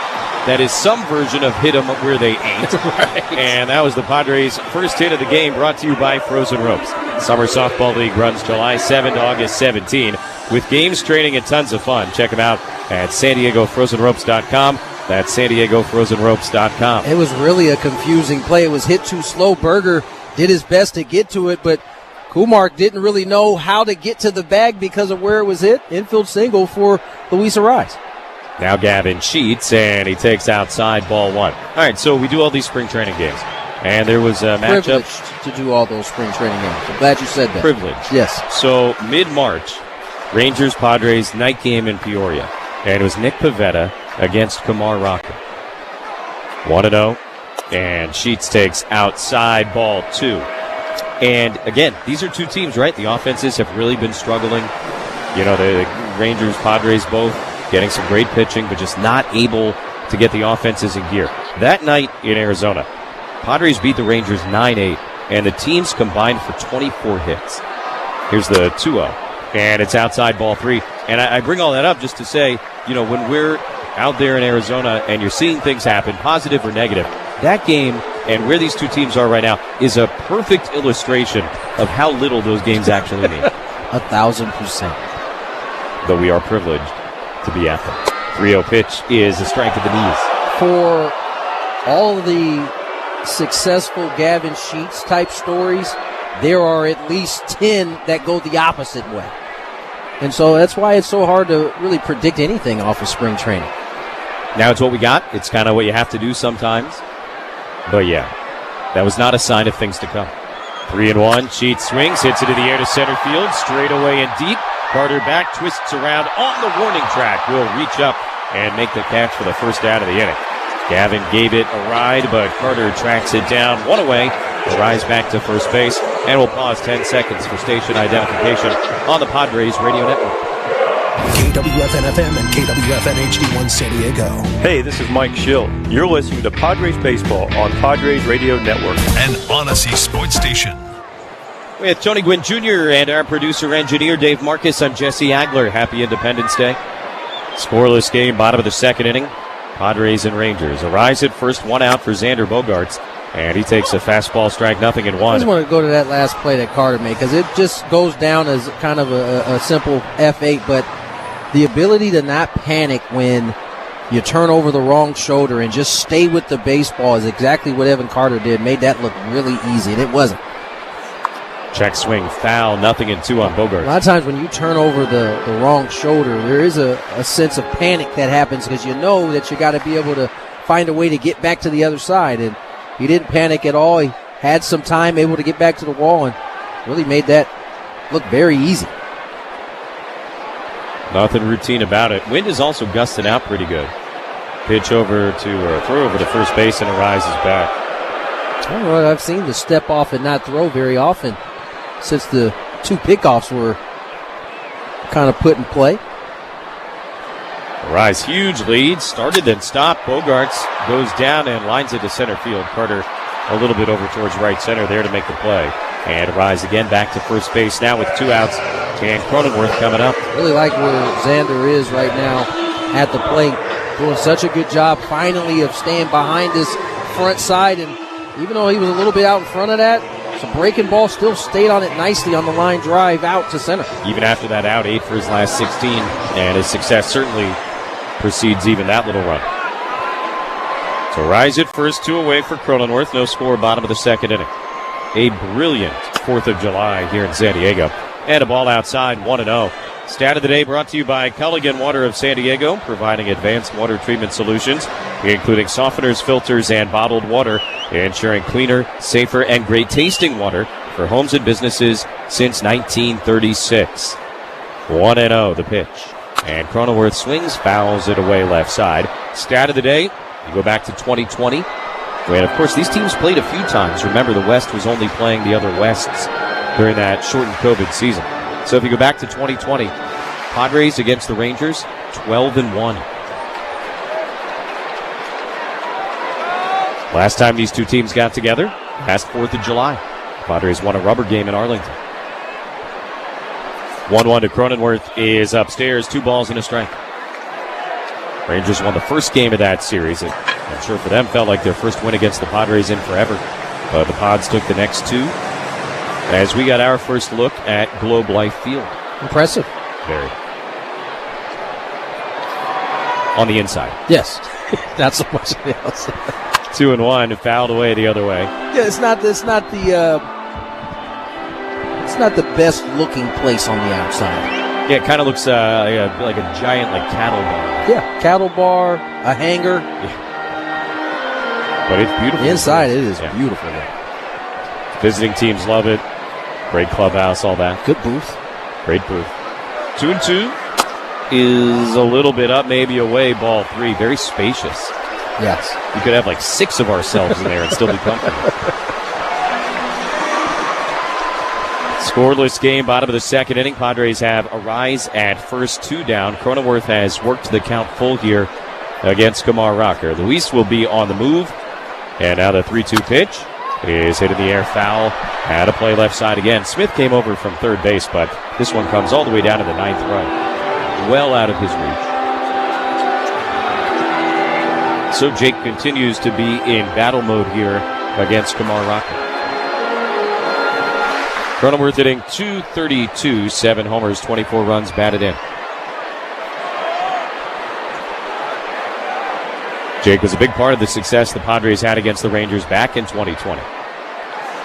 That is some version of hit 'em where they ain't. Right. And that was the Padres' first hit of the game, brought to you by Frozen Ropes. Summer Softball League runs July 7 to August 17 with games, training, and tons of fun. Check them out at SanDiegoFrozenRopes.com. That's SanDiegoFrozenRopes.com. It was really a confusing play. It was hit too slow. Berger did his best to get to it, but Kumar didn't really know how to get to the bag because of where it was hit. Infield single for Luis Arise. Now Gavin Sheets, and he takes outside, ball one. All right, so we do all these spring training games. And there was a matchup. Privileged to do all those spring training games. I'm glad you said that. Privileged. Yes. So mid-March, Rangers-Padres night game in Peoria. And it was Nick Pivetta against Kamar Rocker. 1-0, and Sheets takes outside, ball two. And again, these are two teams, right? The offenses have really been struggling. You know, the Rangers, Padres both getting some great pitching, but just not able to get the offenses in gear. That night in Arizona, Padres beat the Rangers 9-8, and the teams combined for 24 hits. Here's the 2-0, and it's outside, ball three. And I bring all that up just to say, you know, when we're out there in Arizona and you're seeing things happen, positive or negative, that game and where these two teams are right now is a perfect illustration of how little those games actually mean. 1,000%. Though we are privileged to be at them. 3-0 pitch is a strike at the knees. For all the successful Gavin Sheets type stories, there are at least 10 that go the opposite way. And so that's why it's so hard to really predict anything off of spring training. Now it's what we got. It's kind of what you have to do sometimes. But yeah, that was not a sign of things to come. 3-1, Sheets swings, hits it in the air to center field, straight away and deep. Carter back, twists around on the warning track. Will reach up and make the catch for the first out of the inning. Gavin gave it a ride, but Carter tracks it down. One away. Arise back to first base. And we'll pause 10 seconds for station identification on the Padres Radio Network. KWFN-FM and KWFN HD1 San Diego. Hey, this is Mike Schill. You're listening to Padres Baseball on Padres Radio Network. An Odyssey Sports Station. With Tony Gwynn Jr. and our producer-engineer Dave Marcus, I'm Jesse Agler. Happy Independence Day. Scoreless game, bottom of the second inning. Padres and Rangers. Arise at first, one out for Xander Bogaerts. And he takes a fastball, strike nothing in one. I just want to go to that last play that Carter made because it just goes down as kind of a simple F8, but the ability to not panic when you turn over the wrong shoulder and just stay with the baseball is exactly what Evan Carter did. Made that look really easy, and it wasn't. Check swing, foul, nothing in two on Bogaerts. A lot of times when you turn over the wrong shoulder, there is a sense of panic that happens because you know that you got to be able to find a way to get back to the other side, and he didn't panic at all. He had some time, able to get back to the wall, and really made that look very easy. Nothing routine about it. Wind is also gusting out pretty good. Pitch over to, throw over to first base, and Arise is back. I don't know, I've seen the step off and not throw very often since the two pickoffs were kind of put in play. Arise, huge lead. Started then stopped. Bogaerts goes down and lines it to center field. Carter a little bit over towards right center there to make the play. And Arise again back to first base now with two outs. And Cronenworth coming up. Really like where Xander is right now at the plate. Doing such a good job finally of staying behind his front side. And even though he was a little bit out in front of that, some breaking ball still stayed on it nicely on the line drive out to center. Even after that out, 8 for his last 16. And his success certainly precedes even that little run. So Rise at first, 2 away for Cronenworth. No score, bottom of the second inning. A brilliant 4th of July here in San Diego. And a ball outside, 1-0. Stat of the day brought to you by Culligan Water of San Diego, providing advanced water treatment solutions, including softeners, filters, and bottled water, ensuring cleaner, safer, and great tasting water for homes and businesses since 1936. 1-0 the pitch. And Cronenworth swings, fouls it away left side. Stat of the day, you go back to 2020. And, of course, these teams played a few times. Remember, the West was only playing the other Wests during that shortened COVID season. So if you go back to 2020, Padres against the Rangers, 12-1. Last time these two teams got together, last 4th of July. Padres won a rubber game in Arlington. 1-1 to Cronenworth is upstairs, 2 balls and a strike. Rangers won the first game of that series. I'm sure for them felt like their first win against the Padres in forever. But the Pods took the next 2 as we got our first look at Globe Life Field. Impressive. Very. On the inside. Yes. Not so much on the outside. 2-1, fouled away the other way. Yeah, it's not the best looking place on the outside. Yeah, it kind of looks like a giant cattle bar. Yeah, cattle bar, a hangar. Yeah. But it's beautiful. The inside, it is beautiful. Visiting teams love it. Great clubhouse, all that. Good booth. Great booth. 2-2 is a little bit up, maybe away, ball 3. Very spacious. Yes. You could have 6 of ourselves in there and still be comfortable. Scoreless game, bottom of the second inning. Padres have Arise at first, 2 down. Cronenworth has worked the count full here against Kamar Rocker. Luis will be on the move. And now the 3-2 pitch is hit in the air, foul. Had a play left side again. Smith came over from third base, but this one comes all the way down to the 9th row. Well out of his reach. So Jake continues to be in battle mode here against Kamar Rocker. Cronenworth hitting .232, 7 homers, 24 runs batted in. Jake was a big part of the success the Padres had against the Rangers back in 2020.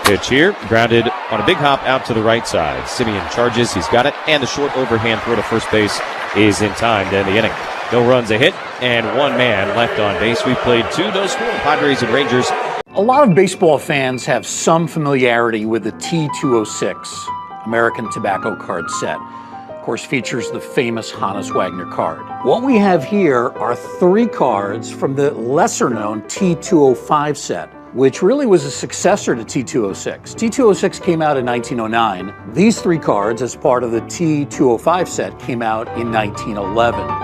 Pitch here, grounded on a big hop out to the right side. Simeon charges, he's got it, and the short overhand throw to first base is in time to end the inning. No runs, a hit, and 1 man left on base. We've played 2, no score, Padres and Rangers. A lot of baseball fans have some familiarity with the T206 American Tobacco card set. Of course, features the famous Hannes Wagner card. What we have here are 3 cards from the lesser-known T205 set. which really was a successor to T206. T206 came out in 1909. These 3 cards, as part of the T205 set, came out in 1911.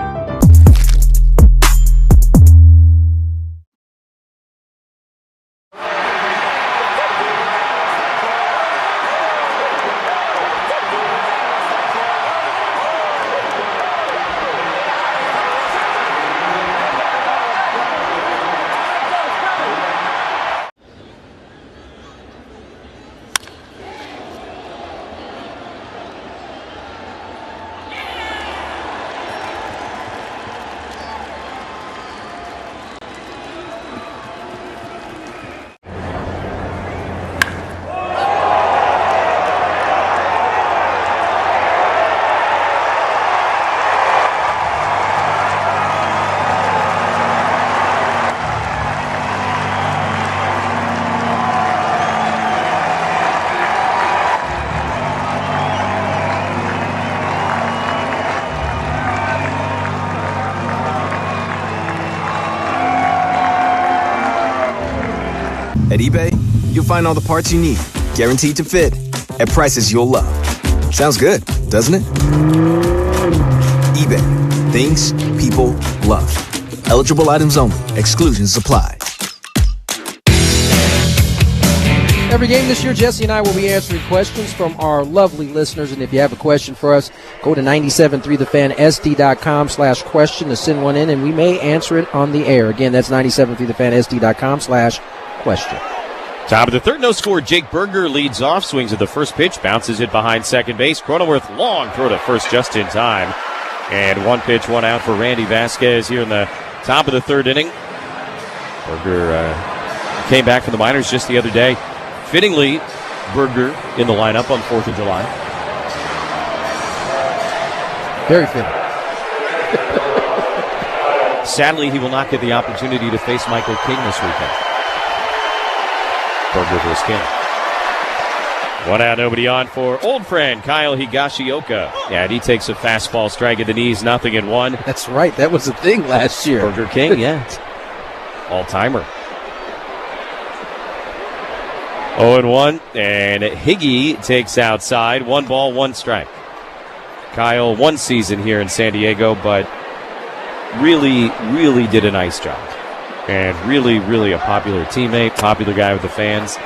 At eBay, you'll find all the parts you need, guaranteed to fit, at prices you'll love. Sounds good, doesn't it? eBay, things people love. Eligible items only. Exclusions apply. Every game this year, Jesse and I will be answering questions from our lovely listeners. And if you have a question for us, go to 973thefansd.com/question to send one in, and we may answer it on the air. Again, that's 973thefansd.com/question. Top of the third, no score. Jake Berger leads off, swings at the first pitch, bounces it behind second base. Cronenworth, long throw to first just in time. And 1 pitch, 1 out for Randy Vasquez here in the top of the third inning. Berger came back from the minors just the other day. Fittingly, Berger in the lineup on 4th of July. Very fitting. Sadly, he will not get the opportunity to face Michael King this weekend. Berger versus King. 1 out, nobody on for old friend Kyle Higashioka. Yeah, and he takes a fastball strike at the knees, 0-1. That's right. That was the thing last year. Berger King, yeah. All-timer. 0-1, and Higgy takes outside. 1 ball, 1 strike. Kyle, 1 season here in San Diego, but really, really did a nice job. And really, really a popular teammate, popular guy with the fans.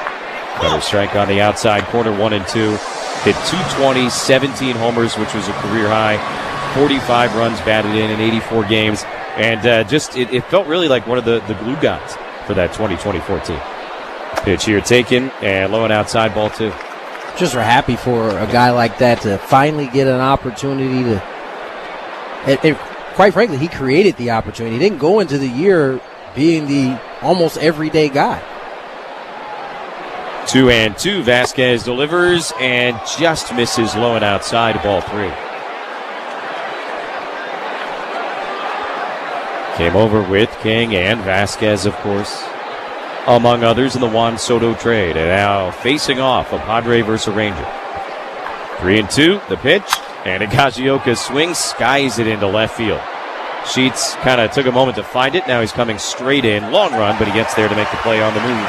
Another strike on the outside corner, 1-2. Hit 220, 17 homers, which was a career high. 45 runs batted in 84 games. And it felt really like one of the glue guys for that 2024 team. Pitch here taken, and low and outside, ball 2. Just are happy for a guy like that to finally get an opportunity to. And quite frankly, he created the opportunity. He didn't go into the year being the almost everyday guy. 2-2. Vasquez delivers and just misses low and outside, ball 3. Came over with King and Vasquez, of course, among others in the Juan Soto trade. And now facing off, a Padre versus a Ranger. 3-2, the pitch, and Higashioka swings, skies it into left field. Sheets kind of took a moment to find it. Now he's coming straight in. Long run, but he gets there to make the play on the move.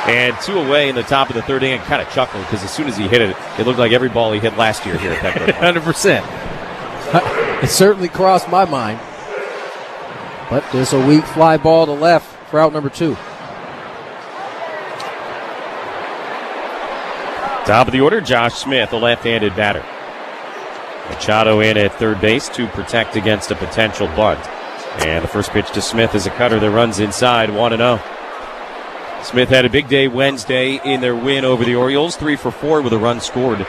And 2 away in the top of the third inning. Kind of chuckled because as soon as he hit it, it looked like every ball he hit last year here at Petco. 100%. It certainly crossed my mind. But there's a weak fly ball to left for out number 2. Top of the order, Josh Smith, a left-handed batter. Machado in at third base to protect against a potential bunt. And the first pitch to Smith is a cutter that runs inside, 1-0. Smith had a big day Wednesday in their win over the Orioles, 3 for 4 with a run scored.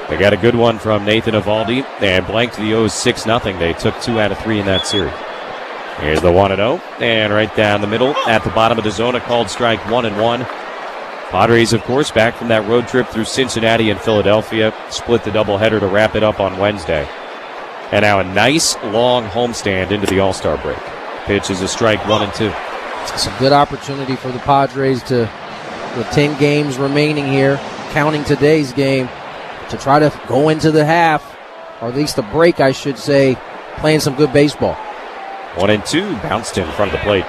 They got a good one from Nathan Eovaldi and blanked the O's 6-0. They took 2 out of 3 in that series. Here's the 1-0, and right down the middle at the bottom of the zone, a called strike, 1-1. Padres, of course, back from that road trip through Cincinnati and Philadelphia, split the doubleheader to wrap it up on Wednesday. And now a nice long homestand into the All-Star break. Pitch is a strike, 1-2. It's a good opportunity for the Padres to, with 10 games remaining here, counting today's game, to try to go into the half, or at least the break, I should say, playing some good baseball. 1-2, bounced in front of the plate.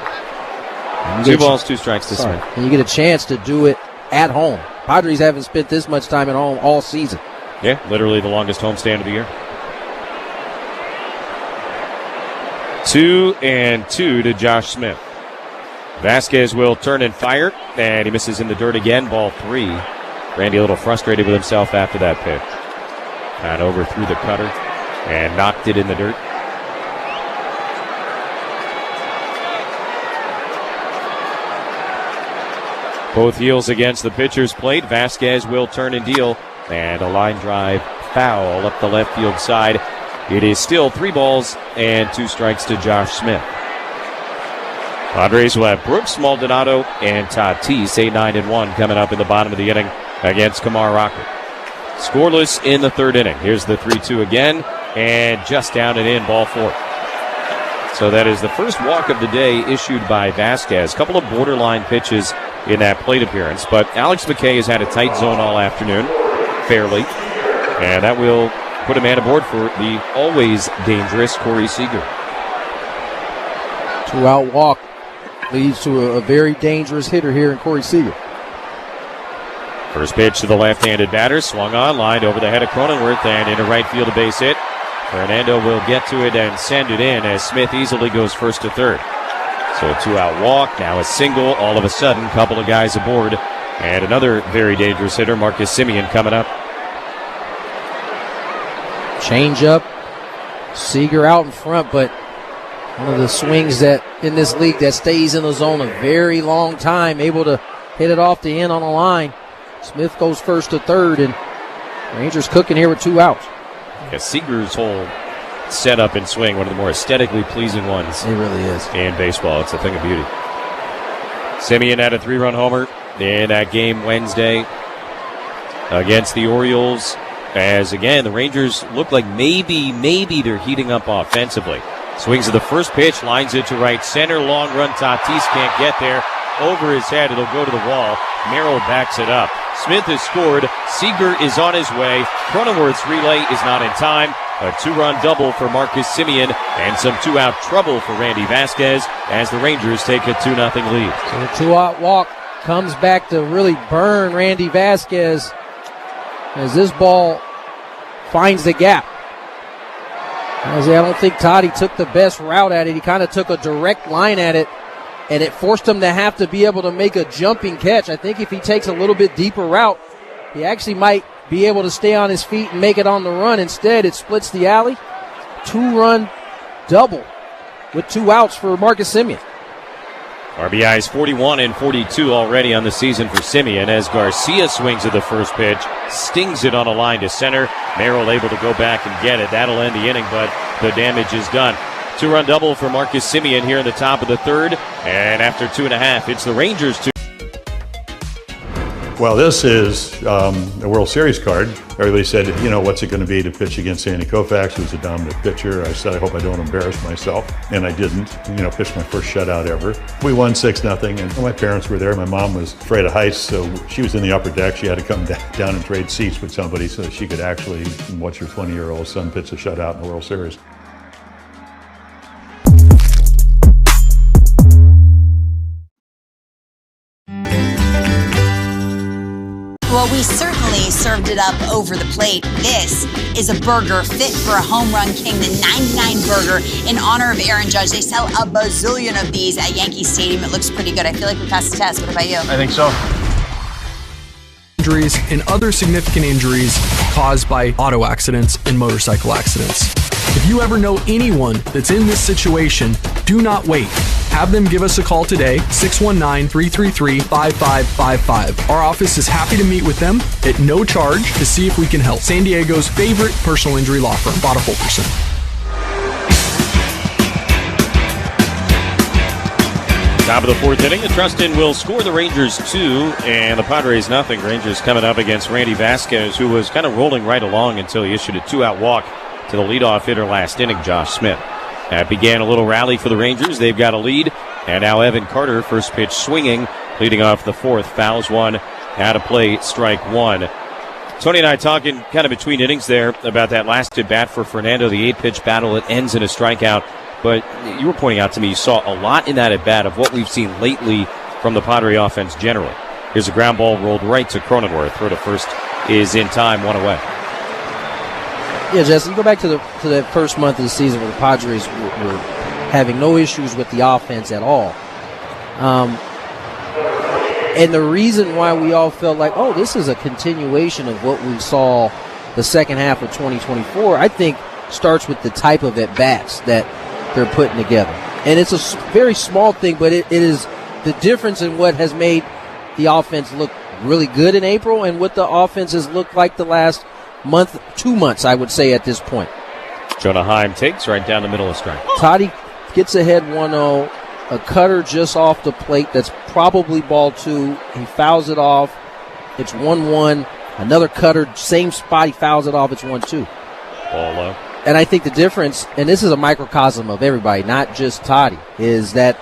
2 balls, 2 strikes to Smith. And you get a chance to do it at home. Padres haven't spent this much time at home all season. Yeah, literally the longest homestand of the year. 2-2 to Josh Smith. Vasquez will turn and fire, and he misses in the dirt again, ball 3. Randy a little frustrated with himself after that pitch. And overthrew the cutter and knocked it in the dirt. Both heels against the pitcher's plate. Vasquez will turn and deal. And a line drive foul up the left field side. It is still 3 balls and 2 strikes to Josh Smith. Padres will have Brooks, Maldonado, and Tatis, 8-9-1 coming up in the bottom of the inning against Kumar Rocker. Scoreless in the 3rd inning. Here's the 3-2 again, and just down and in, ball 4. So that is the first walk of the day issued by Vasquez. A couple of borderline pitches in that plate appearance, but Alex McKay has had a tight zone all afternoon, fairly, and that will put a man aboard for the always dangerous Corey Seager. 2-out walk leads to a very dangerous hitter here in Corey Seager. First pitch to the left-handed batter, swung on, lined over the head of Cronenworth, and into right field, a base hit. Fernando will get to it and send it in as Smith easily goes first to third. So a 2-out walk, now a single, all of a sudden, couple of guys aboard, and another very dangerous hitter, Marcus Semien, coming up. Change up, Seager out in front, but one of the swings that in this league that stays in the zone a very long time, able to hit it off the end on a line. Smith goes first to third, and Rangers cooking here with 2 outs. Yeah, Seager's whole setup and swing, one of the more aesthetically pleasing ones. It really is. In baseball, it's a thing of beauty. Semien had a 3-run homer in that game Wednesday against the Orioles. As again, the Rangers look like maybe they're heating up offensively. Swings at the first pitch, lines it to right center. Long run, Tatis can't get there. Over his head, it'll go to the wall. Merrill backs it up. Smith has scored. Seager is on his way. Cronenworth's relay is not in time. A 2-run double for Marcus Semien and some 2-out trouble for Randy Vasquez as the Rangers take a 2-0 lead. So the 2-out walk comes back to really burn Randy Vasquez as this ball finds the gap. I don't think Toddy took the best route at it. He kind of took a direct line at it, and it forced him to have to be able to make a jumping catch. I think if he takes a little bit deeper route, he actually might be able to stay on his feet and make it on the run. Instead, it splits the alley. 2-run double with 2 outs for Marcus Semien. RBIs 41 and 42 already on the season for Semien as Garcia swings at the first pitch, stings it on a line to center. Merrill able to go back and get it. That'll end the inning, but the damage is done. 2-run double for Marcus Semien here in the top of the 3rd, and after 2.5, it's the Rangers 2. Well, this is a World Series card. Everybody said, what's it going to be to pitch against Sandy Koufax, who's a dominant pitcher. I said, I hope I don't embarrass myself. And I didn't. Pitched my first shutout ever. We won 6-0, and my parents were there. My mom was afraid of heights, so she was in the upper deck. She had to come down and trade seats with somebody so that she could actually watch her 20-year-old son pitch a shutout in the World Series. Well, we certainly served it up over the plate. This is a burger fit for a home run king, the 99 burger in honor of Aaron Judge. They sell a bazillion of these at Yankee Stadium. It looks pretty good. I feel like we passed the test. What about you? I think so. Injuries and other significant injuries caused by auto accidents and motorcycle accidents. If you ever know anyone that's in this situation, do not wait. Have them give us a call today, 619-333-5555. Our office is happy to meet with them at no charge to see if we can help. San Diego's favorite personal injury law firm, Bada Fulkerson. Top of the 4th inning, the Trustin will score the Rangers 2 and the Padres nothing. Rangers coming up against Randy Vasquez, who was kind of rolling right along until he issued a 2-out walk to the leadoff hitter last inning, Josh Smith. That began a little rally for the Rangers. They've got a lead, and now Evan Carter, first pitch swinging, leading off the 4th, fouls one out of play, strike 1. Tony and I talking kind of between innings there about that last at bat for Fernando, the 8-pitch battle that ends in a strikeout. but you were pointing out to me you saw a lot in that at-bat of what we've seen lately from the Padre offense generally. Here's a ground ball rolled right to Cronenworth. Throw to first is in time, 1 away. Yeah, Jesse, you go back to that first month of the season where the Padres were having no issues with the offense at all. And the reason why we all felt like, oh, this is a continuation of what we saw the second half of 2024, I think starts with the type of at-bats that they're putting together. And it's a very small thing, but it is the difference in what has made the offense look really good in April and what the offense has looked like the last month, 2 months, I would say, at this point. Jonah Heim takes right down the middle of strike. Toddy gets ahead 1-0. A cutter just off the plate that's probably ball 2. He fouls it off. It's 1-1. Another cutter, same spot, he fouls it off. It's 1-2. Ball low. And I think the difference, and this is a microcosm of everybody, not just Toddy, is that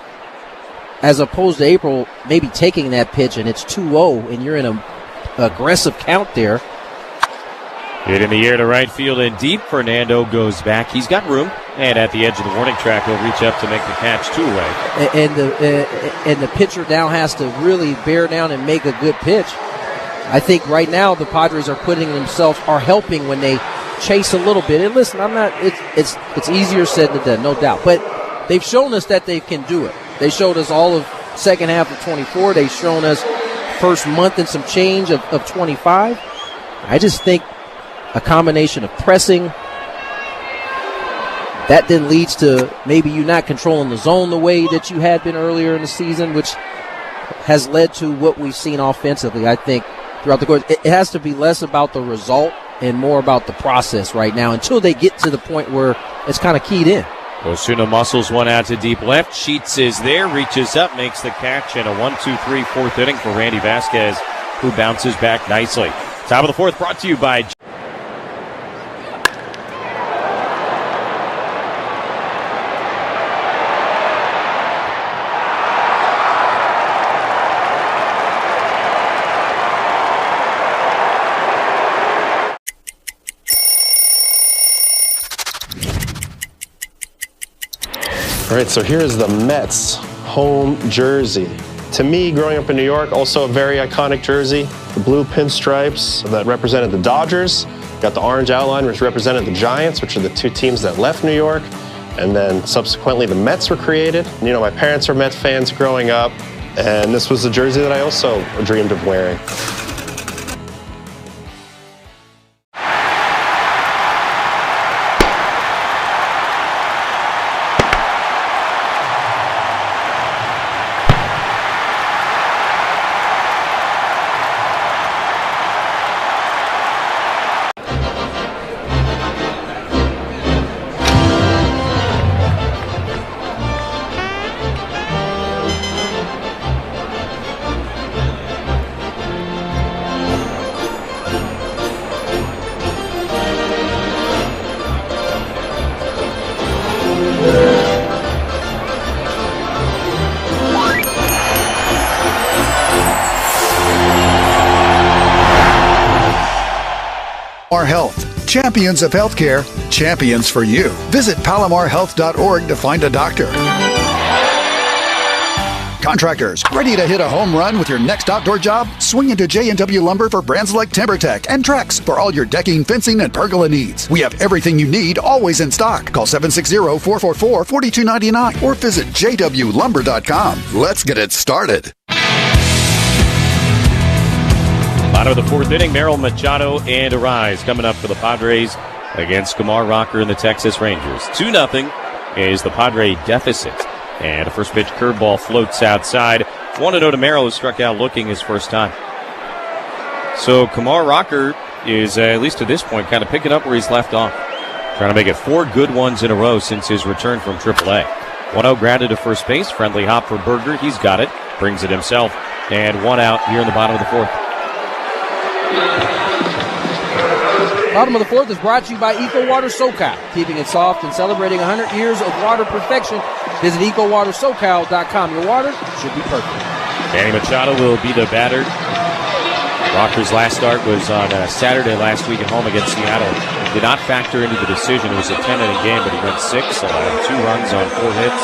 as opposed to April maybe taking that pitch and it's 2-0 and you're in an aggressive count there. Hit in the air to right field and deep. Fernando goes back. He's got room. And at the edge of the warning track, he'll reach up to make the catch 2 away. And the pitcher now has to really bear down and make a good pitch. I think right now the Padres are helping when they chase a little bit. And listen, it's easier said than done, no doubt. But they've shown us that they can do it. They showed us all of second half of 24. They've shown us first month and some change of 25. I just think a combination of pressing, that then leads to maybe you not controlling the zone the way that you had been earlier in the season, which has led to what we've seen offensively, I think, throughout the course. It has to be less about the result and more about the process right now until they get to the point where it's kind of keyed in. Osuna muscles one out to deep left. Sheets is there, reaches up, makes the catch, and a 1-2-3 fourth inning for Randy Vasquez, who bounces back nicely. Top of the fourth brought to you by All right, so here's the Mets home jersey. To me, growing up in New York, also a very iconic jersey. The blue pinstripes that represented the Dodgers. Got the orange outline, which represented the Giants, which are the 2 teams that left New York. And then subsequently, the Mets were created. You know, my parents were Mets fans growing up. And this was the jersey that I also dreamed of wearing. Palomar Health. Champions of healthcare, champions for you. Visit palomarhealth.org to find a doctor. Contractors, ready to hit a home run with your next outdoor job? Swing into J&W Lumber for brands like TimberTech and Trex for all your decking, fencing, and pergola needs. We have everything you need, always in stock. Call 760-444-4299 or visit jwlumber.com. Let's get it started. Bottom of the fourth inning, Merrill Machado and Arise coming up for the Padres against Kamar Rocker and the Texas Rangers. 2-0 is the Padre deficit. And a first pitch curveball floats outside. 1-0 to Merrill, who struck out looking his first time. So Kamar Rocker is, at least to this point, kind of picking up where he's left off. Trying to make it 4 good ones in a row since his return from AAA. 1-0 grounded to first base. Friendly hop for Berger. He's got it. Brings it himself. And 1 out here in the bottom of the fourth. Bottom of the fourth is brought to you by Eco Water SoCal, keeping it soft and celebrating 100 years of water perfection. Visit EcoWaterSoCal.com. Your water should be perfect. Manny Machado will be the batter. Rocker's last start was on Saturday last week at home against Seattle. did not factor into the decision. It was a 10-inning game, but he went 6, allowed 2 runs on 4 hits,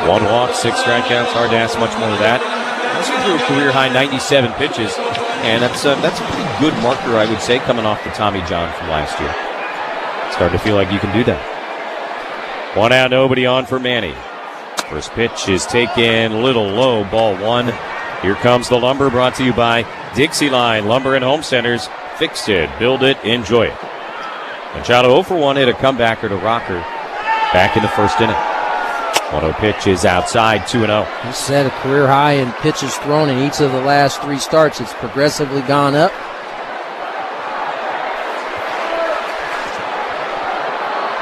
1 walk, 6 strikeouts. Hard to ask much more than that. Also threw a career-high 97 pitches, and that's a pretty good marker, I would say, coming off the Tommy John from last year. Starting to feel like you can do that. 1 out, nobody on for Manny. First pitch is taken a little low, ball 1. Here comes the Lumber, brought to you by Dixie Line Lumber and Home Centers. Fix it, build it, enjoy it. Machado 0 for 1 hit a comebacker to Rocker back in the first inning. 1-0 pitch is outside, 2-0. He set a career high in pitches thrown in each of the last 3 starts. It's progressively gone up.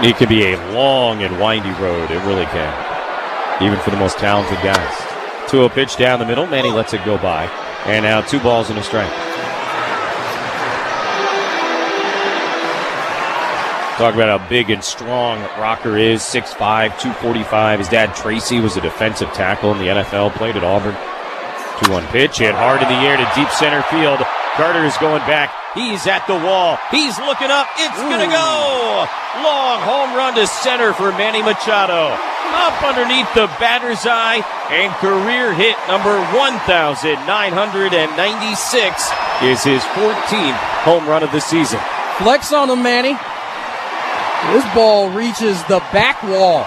It can be a long and windy road. It really can, even for the most talented guys. 2-0 pitch down the middle. Manny lets it go by. And now 2 balls and a strike. Talk about how big and strong Rocker is. 6'5", 245. His dad, Tracy, was a defensive tackle in the NFL, played at Auburn. 2-1 pitch, hit hard in the air to deep center field. Carter is going back. He's at the wall. He's looking up. It's going to go. Long home run to center for Manny Machado. Up underneath the batter's eye, and career hit number 1,996 is his 14th home run of the season. Flex on him, Manny. This ball reaches the back wall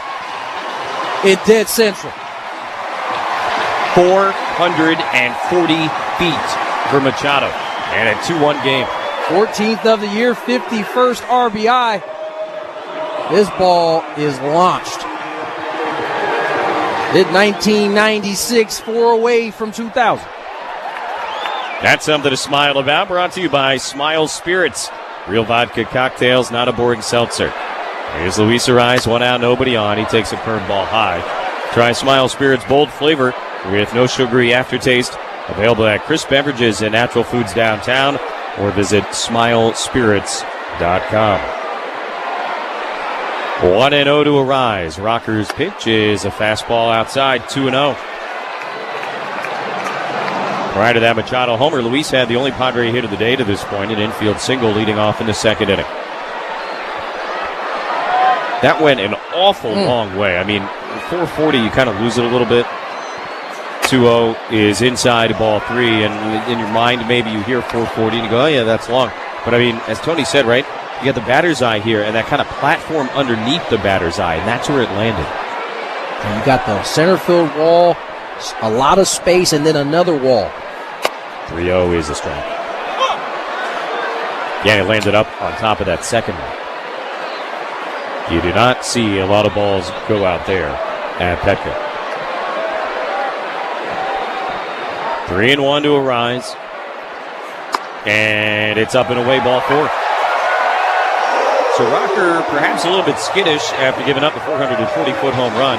in dead central. 440 feet for Machado, and a 2-1 game. 14th of the year, 51st RBI. This ball is launched. Did 1996, 4 away from 2000. That's something to smile about. Brought to you by Smile Spirits. Real vodka cocktails, not a boring seltzer. Here's Luis Ariz, 1 out, nobody on. He takes a curveball high. Try Smile Spirits bold flavor with no sugary aftertaste. Available at Crisp Beverages and Natural Foods downtown, or visit smilespirits.com. 1-0 to Ariz. Rocker's pitch is a fastball outside, 2-0. Prior to that Machado homer, Luis had the only Padre hit of the day to this point, an infield single leading off in the second inning. That went an awful long way. I mean, 440, you kind of lose it a little bit. 2-0 is inside ball 3, and in your mind, maybe you hear 440 and you go, oh yeah, that's long. But I mean, as Tony said, right, you got the batter's eye here and that kind of platform underneath the batter's eye, and that's where it landed. And you got the center field wall, a lot of space, and then another wall. 3-0 is a strike. Yeah, it landed up on top of that second one. You do not see a lot of balls go out there at Petco. 3-1 to Ariz. And it's up and away, ball 4. So Rocker perhaps a little bit skittish after giving up the 440-foot home run.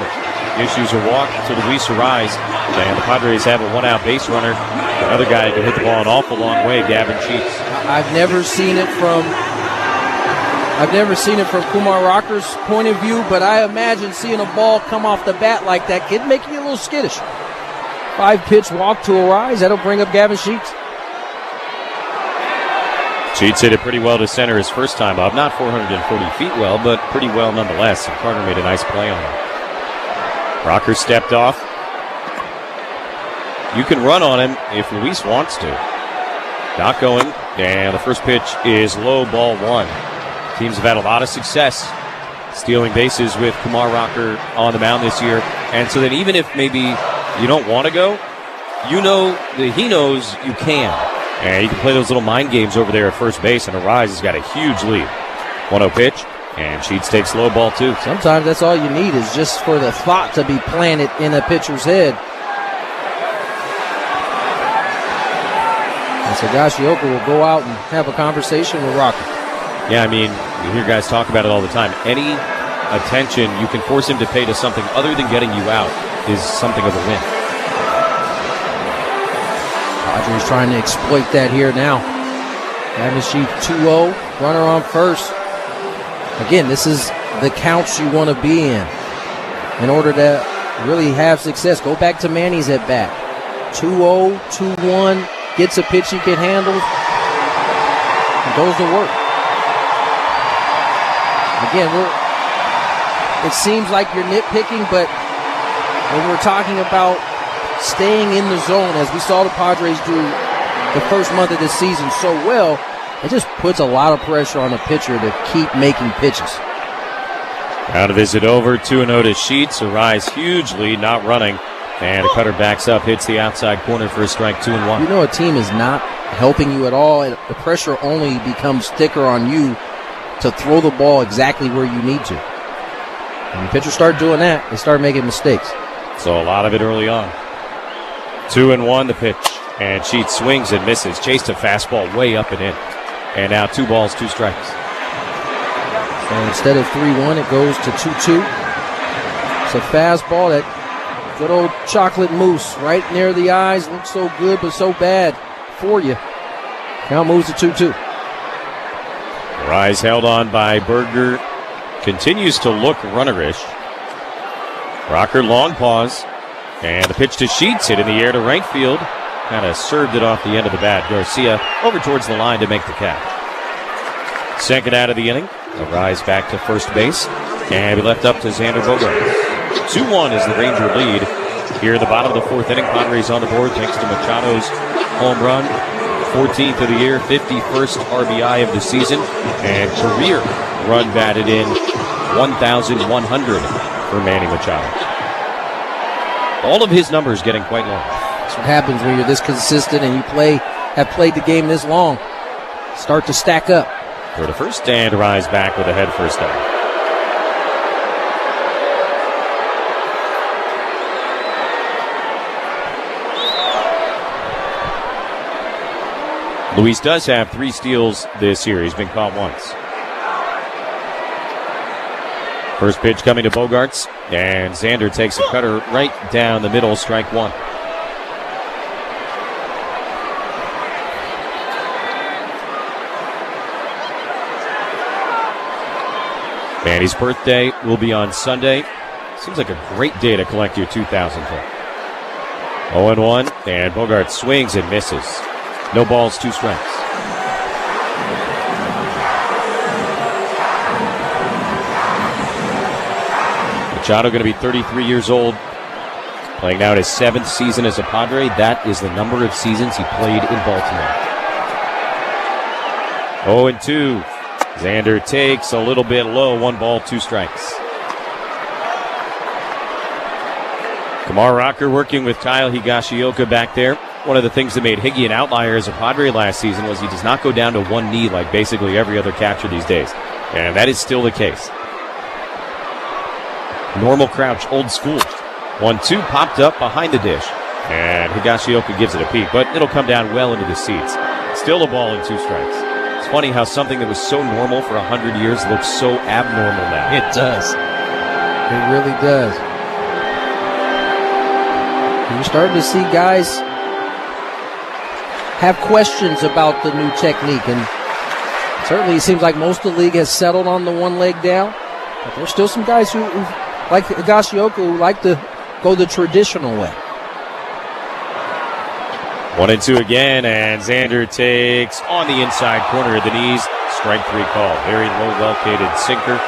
Issues a walk to Luis Ariz. And the Padres have a 1-out base runner. Another guy who hit the ball an awful long way, Gavin Sheets. I've never seen it from Kumar Rocker's point of view, but I imagine seeing a ball come off the bat like that could make you a little skittish. 5-pitch walk to Ariz. That'll bring up Gavin Sheets. Sheets hit it pretty well to center his first time up. Not 440 feet well, but pretty well nonetheless. And Carter made a nice play on him. Rocker stepped off. You can run on him if Luis wants to. Not going. And the first pitch is low, ball 1. Teams have had a lot of success stealing bases with Kumar Rocker on the mound this year. And so that even if maybe you don't want to go, you know that he knows you can. And you can play those little mind games over there at first base, and Ariz has got a huge lead. 1-0 pitch, and Sheets takes low, ball 2. Sometimes that's all you need is just for the thought to be planted in a pitcher's head. And so Higashioka will go out and have a conversation with Rocker. Yeah, I mean, you hear guys talk about it all the time. Any attention you can force him to pay to something other than getting you out is something of a win. Padres trying to exploit that here now. Gavin Sheets 2-0, runner on first. Again, this is the counts you want to be in order to really have success. Go back to Manny's at bat. 2-0, 2-1, gets a pitch he can handle, and goes to work. Again, it seems like you're nitpicking, but when we're talking about staying in the zone, as we saw the Padres do the first month of this season so well, it just puts a lot of pressure on the pitcher to keep making pitches. Now to visit over, 2-0 to Sheets. A rise huge lead, not running. And the cutter backs up, hits the outside corner for a strike, 2-1. You know a team is not helping you at all. The pressure only becomes thicker on you to throw the ball exactly where you need to. When the pitchers start doing that, they start making mistakes. So a lot of it early on. 2-1 the pitch. And Sheets swings and misses. Chased a fastball way up and in. And now 2 balls, 2 strikes. So instead of 3-1, it goes to 2-2. It's a fastball that good old chocolate mousse right near the eyes. Looks so good but so bad for you. Count moves to 2-2. Rise held on by Berger. Continues to look runnerish. Rocker long pause. And the pitch to Sheets, hit in the air to right field. Kind of served it off the end of the bat. Garcia over towards the line to make the catch. Second out of the inning. A rise back to first base. And we left up to Xander Bogaerts. 2-1 is the Ranger lead. Here at the bottom of the 4th inning, Padres on the board thanks to Machado's home run. 14th of the year, 51st RBI of the season, and career run batted in 1,100 for Manny Machado. All of his numbers getting quite long. That's what happens when you're this consistent and you have played the game this long. Start to stack up. For the first, and Rise back with a head first down. Luis does have 3 steals this year. He's been caught once. First pitch coming to Bogaerts, and Xander takes a cutter right down the middle, strike 1. Manny's birthday will be on Sunday. Seems like a great day to collect your 2,000 for. 0-1, and Bogaerts swings and misses. No balls, 2 strikes. Machado going to be 33 years old. Playing now in his 7th season as a Padre. That is the number of seasons he played in Baltimore. 0-2. Xander takes a little bit low. 1 ball, 2 strikes. Kumar Rocker working with Kyle Higashioka back there. One of the things that made Higgy an outlier as a Padre last season was he does not go down to one knee like basically every other catcher these days. And that is still the case. Normal crouch, old school. 1-2 popped up behind the dish. And Higashioka gives it a peek, but it'll come down well into the seats. Still a ball and 2 strikes. It's funny how something that was so normal for 100 years looks so abnormal now. It does. It really does. You're starting to see guys have questions about the new technique, and certainly it seems like most of the league has settled on the one leg down, but there's still some guys who like Higashioka, who like to go the traditional way. 1-2 again, and Xander takes on the inside corner of the knees. Strike 3 call. Very low, well-located sinker,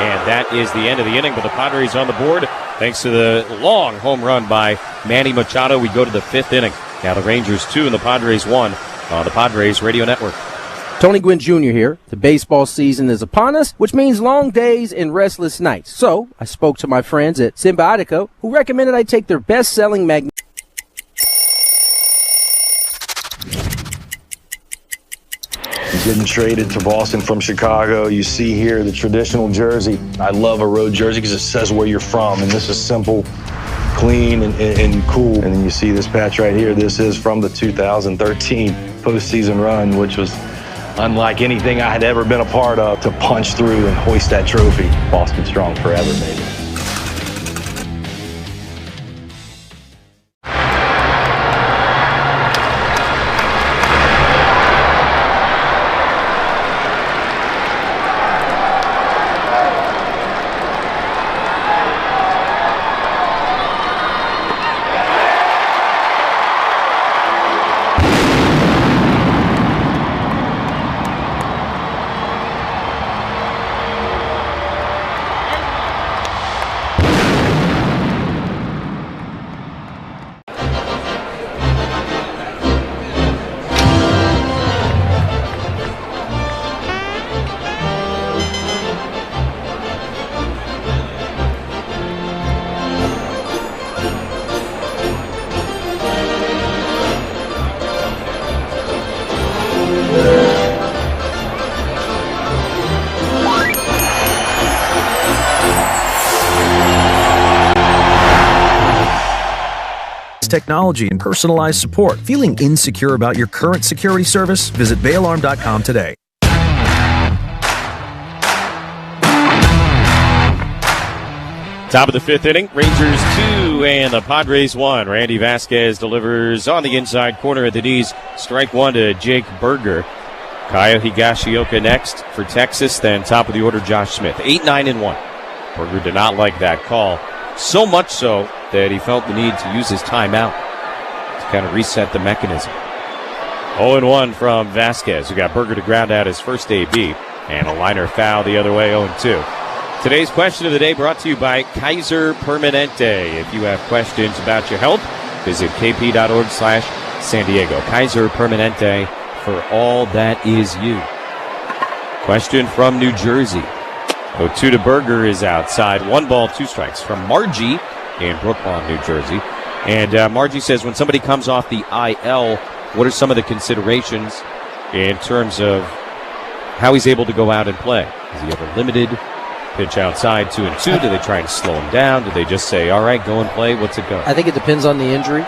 and that is the end of the inning, but the Padres on the board thanks to the long home run by Manny Machado. We go to the 5th inning. Now the Rangers 2 and the Padres 1 on the Padres Radio Network. Tony Gwynn Jr. here. The baseball season is upon us, which means long days and restless nights. So I spoke to my friends at Symbiotico, who recommended I take their best-selling magnesium. Getting traded to Boston from Chicago. You see here the traditional jersey. I love a road jersey because it says where you're from, and this is simple, clean, and cool. And then you see this patch right here. This is from the 2013 postseason run, which was unlike anything I had ever been a part of, to punch through and hoist that trophy. Boston strong forever, baby. advanced technology and personalized support. Feeling insecure about your current security service? Visit bailalarm.com today. Top of the fifth inning, Rangers 2 and the Padres 1. Randy Vasquez delivers on the inside corner at the knees. Strike one to Jake Berger. Kaya Higashioka next for Texas, then top of the order, Josh Smith. 8-9-1. Berger did not like that call, so much so that he felt the need to use his timeout to kind of reset the mechanism. 0-1 from Vasquez, who got Berger to ground out his first AB, and a liner foul the other way, 0-2. Today's question of the day brought to you by Kaiser Permanente. If you have questions about your health, visit kp.org/San Diego. Kaiser Permanente, for all that is you. Question from New Jersey. 0-2 to Berger is outside. 1 ball, 2 strikes from Margie in Brooklawn, New Jersey. And Margie says, when somebody comes off the IL, what are some of the considerations in terms of how he's able to go out and play? Is he ever limited? Pitch outside 2-2. Do they try and slow him down? Do they just say, all right, go and play? What's it go? I think it depends on the injury.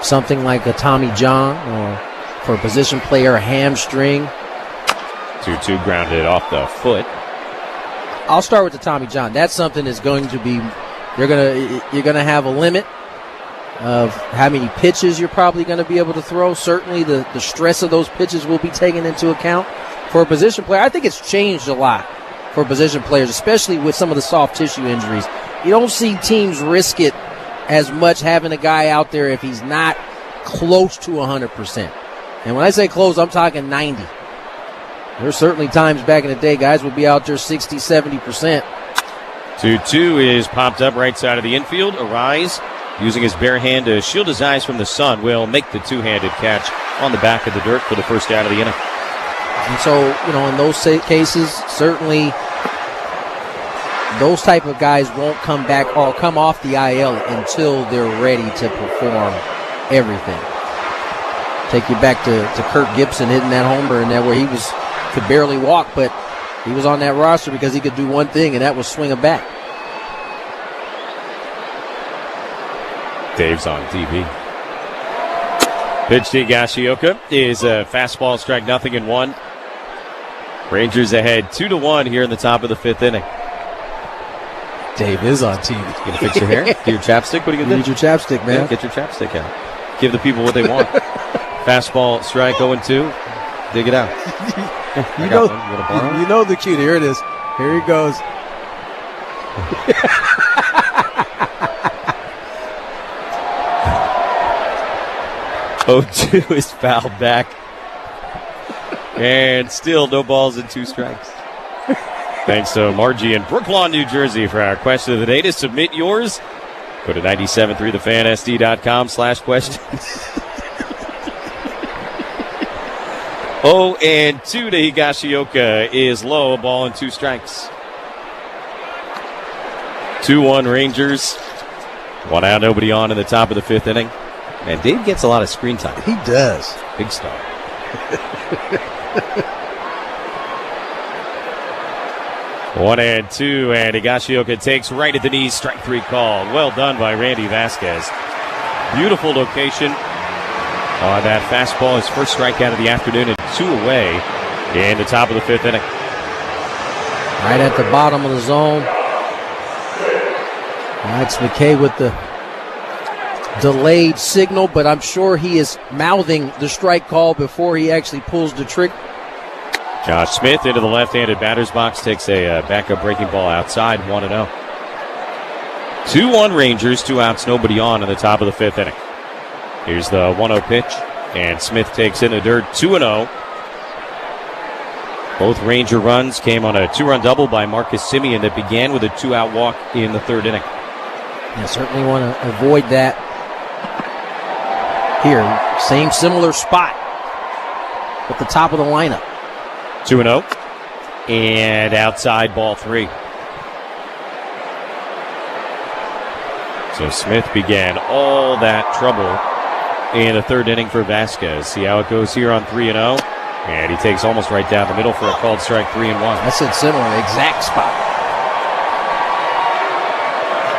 Something like a Tommy John, or for a position player, a hamstring. 2-2 grounded off the foot. I'll start with the Tommy John. That's something that's going to be, you're gonna have a limit of how many pitches you're probably going to be able to throw. Certainly the stress of those pitches will be taken into account. For a position player, I think it's changed a lot for position players, especially with some of the soft tissue injuries. You don't see teams risk it as much having a guy out there if he's not close to 100%. And when I say close, I'm talking 90. There's certainly times back in the day guys would be out there 60, 70%. 2-2 is popped up right side of the infield. Arise, using his bare hand to shield his eyes from the sun, will make the two-handed catch on the back of the dirt for the first out of the inning. And so, in those cases, certainly those type of guys won't come back or come off the IL until they're ready to perform everything. Take you back to Kirk Gibson hitting that homer, and that where he could barely walk, but he was on that roster because he could do one thing, and that was swing a bat. Dave's on TV. Pitch to Higashioka is a fastball, strike nothing in 1. Rangers ahead 2-1 here in the top of the fifth inning. Dave is on TV. You gonna fix your hair? Do your chapstick? What are you gonna do? Need your chapstick, man. Yeah, get your chapstick out. Give the people what they want. Fastball, strike 0-2. Dig it out. You know the cue. Here it is. Here he goes. 0-2 is fouled back. And still no balls and 2 strikes. Thanks to Margie in Brooklawn, New Jersey for our question of the day. To submit yours, go to 973thefansd.com/questions. 0-2 to Higashioka is low, a ball and 2 strikes. 2-1 Rangers. 1 out, nobody on in the top of the fifth inning. Man, Dave gets a lot of screen time. He does. Big star. 1-2, and Higashioka takes right at the knees, strike 3 called. Well done by Randy Vasquez. Beautiful location on that fastball. His first strikeout of the afternoon, and 2 away in the top of the fifth inning. Right at the bottom of the zone. That's McKay with the delayed signal, but I'm sure he is mouthing the strike call before he actually pulls the trigger. Josh Smith into the left-handed batter's box, takes a backup breaking ball outside, 1-0. 2-1 Rangers, 2 outs, nobody on in the top of the fifth inning. Here's the 1-0 pitch, and Smith takes in the dirt, 2-0. Both Ranger runs came on a 2-run double by Marcus Semien that began with a 2-out walk in the third inning. You certainly want to avoid that here. Same similar spot at the top of the lineup. 2-0, and outside ball 3. So Smith began all that trouble in the third inning for Vasquez. See how it goes here on 3-0. And he takes almost right down the middle for a called strike, 3-1. That's a similar exact spot.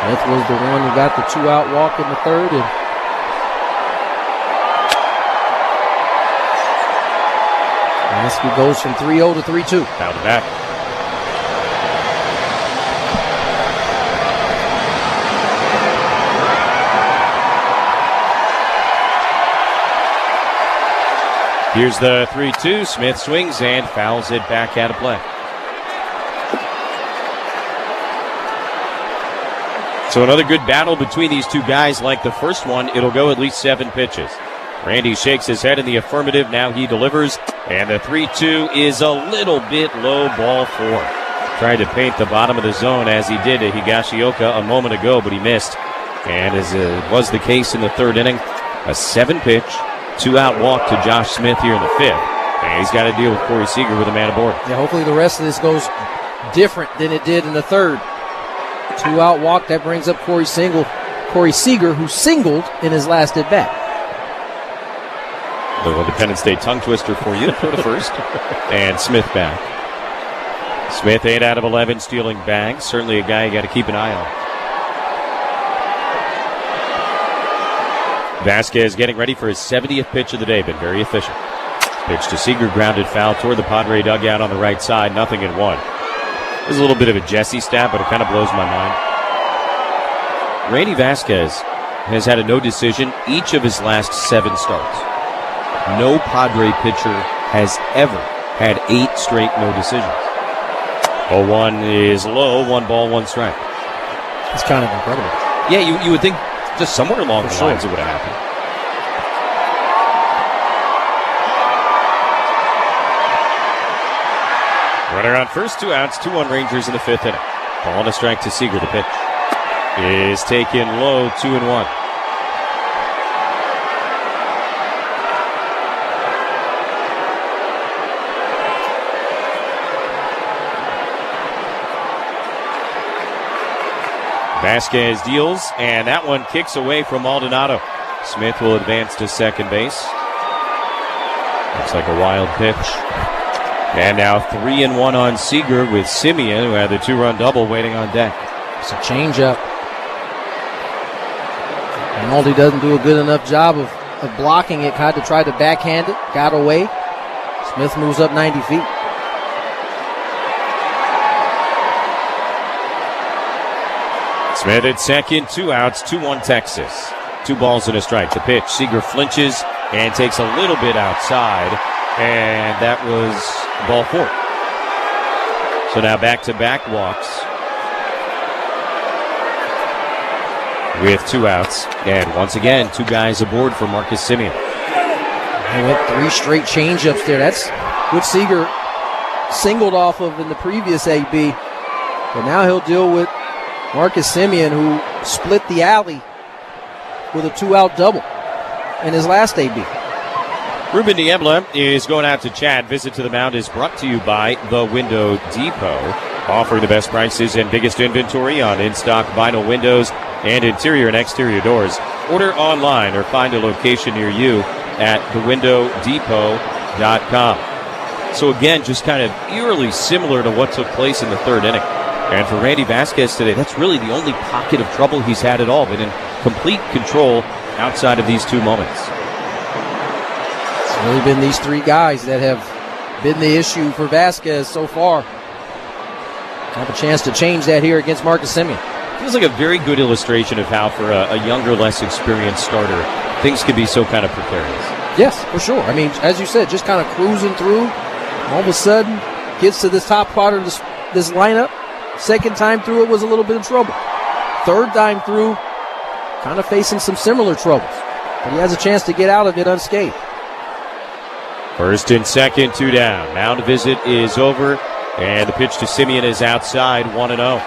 Smith was the one who got the 2-out walk in the third. And Maskey goes from 3-0 to 3-2. Fouled it back. Here's the 3-2. Smith swings and fouls it back out of play. So another good battle between these two guys. Like the first one, it'll go at least 7 pitches. Randy shakes his head in the affirmative. Now he delivers. And the 3-2 is a little bit low, ball 4. Tried to paint the bottom of the zone as he did to Higashioka a moment ago, but he missed. And as was the case in the third inning, a 7-pitch, 2-out walk to Josh Smith here in the 5th. And he's got to deal with Corey Seager with a man aboard. Yeah, hopefully the rest of this goes different than it did in the third. 2-out walk, that brings up Corey Seager, who singled in his last at-bat. Little Independence Day tongue twister for you. Go to first. And Smith back. Smith 8 out of 11 stealing bags. Certainly a guy you got to keep an eye on. Vasquez getting ready for his 70th pitch of the day. Been very efficient. Pitch to Seager, grounded foul toward the Padre dugout on the right side. 0-1. There's a little bit of a Jesse stat, but it kind of blows my mind. Randy Vasquez has had a no decision each of his last 7 starts. No Padre pitcher has ever had 8 straight no decisions. 0-1 is low, 1 ball, 1 strike. It's kind of incredible. Yeah, you would think just somewhere along the lines it would have happened. Runner on first, 2 outs, 2-1 Rangers in the 5th inning. Ball and a strike to Seager. The pitch is taken low, 2-1. Vasquez deals, and that one kicks away from Maldonado. Smith will advance to second base. Looks like a wild pitch. And now 3-1 on Seager with Simeon, who had the 2-run double waiting on deck. It's a changeup. Rinaldi doesn't do a good enough job of blocking it. Tried to backhand it. Got away. Smith moves up 90 feet. Smith at second, 2 outs, 2-1 Texas. 2 balls and a strike. The pitch, Seager flinches and takes a little bit outside, and that was ball 4. So now back-to-back walks with 2 outs, and once again, 2 guys aboard for Marcus Simeon. He went 3 straight changeups there. That's what Seager singled off of in the previous AB, but now he'll deal with Marcus Simeon, who split the alley with a 2-out double in his last AB. Ruben Niebla is going out to Chad. Visit to the Mound is brought to you by The Window Depot, offering the best prices and biggest inventory on in-stock vinyl windows and interior and exterior doors. Order online or find a location near you at thewindowdepot.com. So again, just kind of eerily similar to what took place in the third inning. And for Randy Vasquez today, that's really the only pocket of trouble he's had at all. Been in complete control outside of these 2 moments. It's really been these 3 guys that have been the issue for Vasquez so far. Have a chance to change that here against Marcus Simeon. Feels like a very good illustration of how for a younger, less experienced starter, things can be so kind of precarious. Yes, for sure. I mean, as you said, just kind of cruising through. All of a sudden, gets to this top part of this lineup. Second time through, it was a little bit of trouble. Third time through, kind of facing some similar troubles. But he has a chance to get out of it unscathed. First and second, 2 down. Mound visit is over, and the pitch to Simeon is outside, 1-0.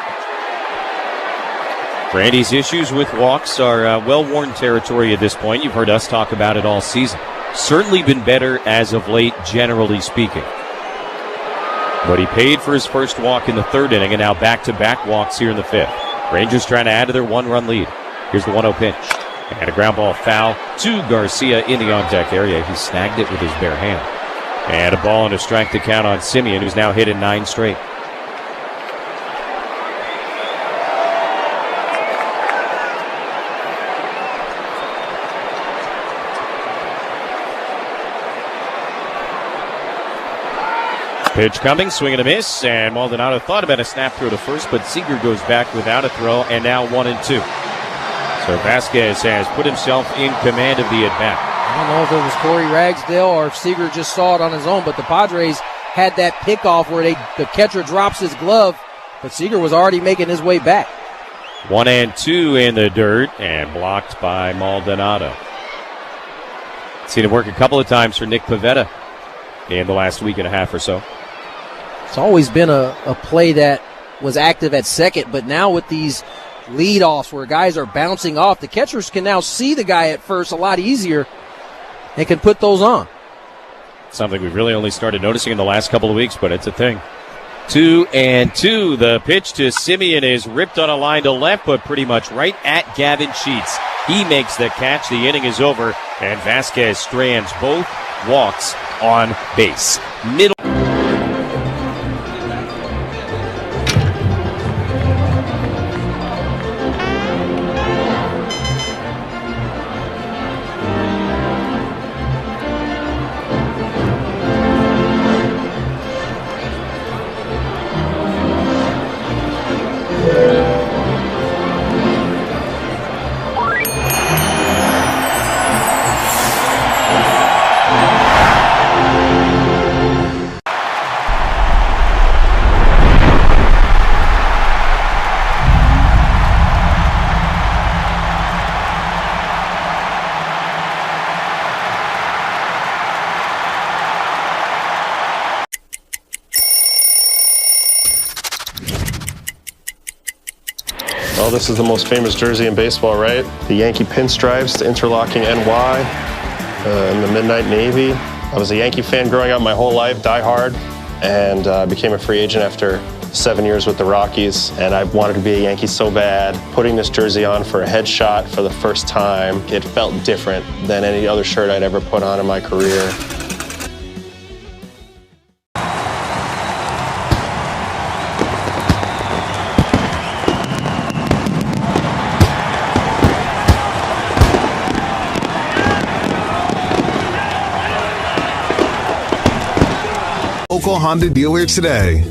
Randy's issues with walks are well-worn territory at this point. You've heard us talk about it all season. Certainly been better as of late, generally speaking. But he paid for his first walk in the third inning, and now back-to-back walks here in the 5th. Rangers trying to add to their 1-run lead. Here's the 1-0 pitch. And a ground ball foul to Garcia in the on-deck area. He snagged it with his bare hand. And a ball and a strike to count on Simeon, who's now hit in 9 straight. Pitch coming, swing and a miss, and Maldonado thought about a snap throw to first, but Seager goes back without a throw, and now 1-2. So Vasquez has put himself in command of the at-bat. I don't know if it was Corey Ragsdale or if Seager just saw it on his own, but the Padres had that pickoff where the catcher drops his glove, but Seager was already making his way back. 1-2 in the dirt, and blocked by Maldonado. Seen it work a couple of times for Nick Pivetta in the last week and a half or so. It's always been a play that was active at second, but now with these leadoffs where guys are bouncing off, the catchers can now see the guy at first a lot easier and can put those on. Something we've really only started noticing in the last couple of weeks, but it's a thing. 2-2. The pitch to Simeon is ripped on a line to left, but pretty much right at Gavin Sheets. He makes the catch. The inning is over, and Vasquez strands both walks on base. Middle. Well, this is the most famous jersey in baseball, right? The Yankee pinstripes, the interlocking NY, and the Midnight Navy. I was a Yankee fan growing up my whole life, diehard, and became a free agent after 7 years with the Rockies, and I wanted to be a Yankee so bad. Putting this jersey on for a headshot for the first time, it felt different than any other shirt I'd ever put on in my career. Local Honda dealer today.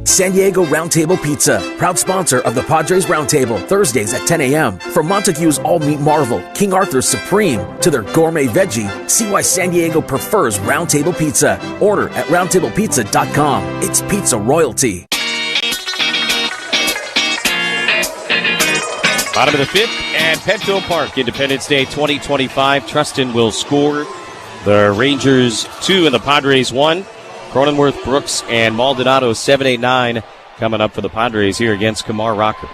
San Diego Roundtable Pizza, proud sponsor of the Padres Roundtable, Thursdays at 10 a.m. From Montague's All-Meat Marvel, King Arthur's Supreme, to their Gourmet Veggie, see why San Diego prefers Roundtable Pizza. Order at roundtablepizza.com. It's pizza royalty. Bottom of the fifth at Petco Park, Independence Day 2025. Trustin will score. The Rangers 2 and the Padres 1. Cronenworth, Brooks, and Maldonado 7-8-9 coming up for the Padres here against Kumar Rocker.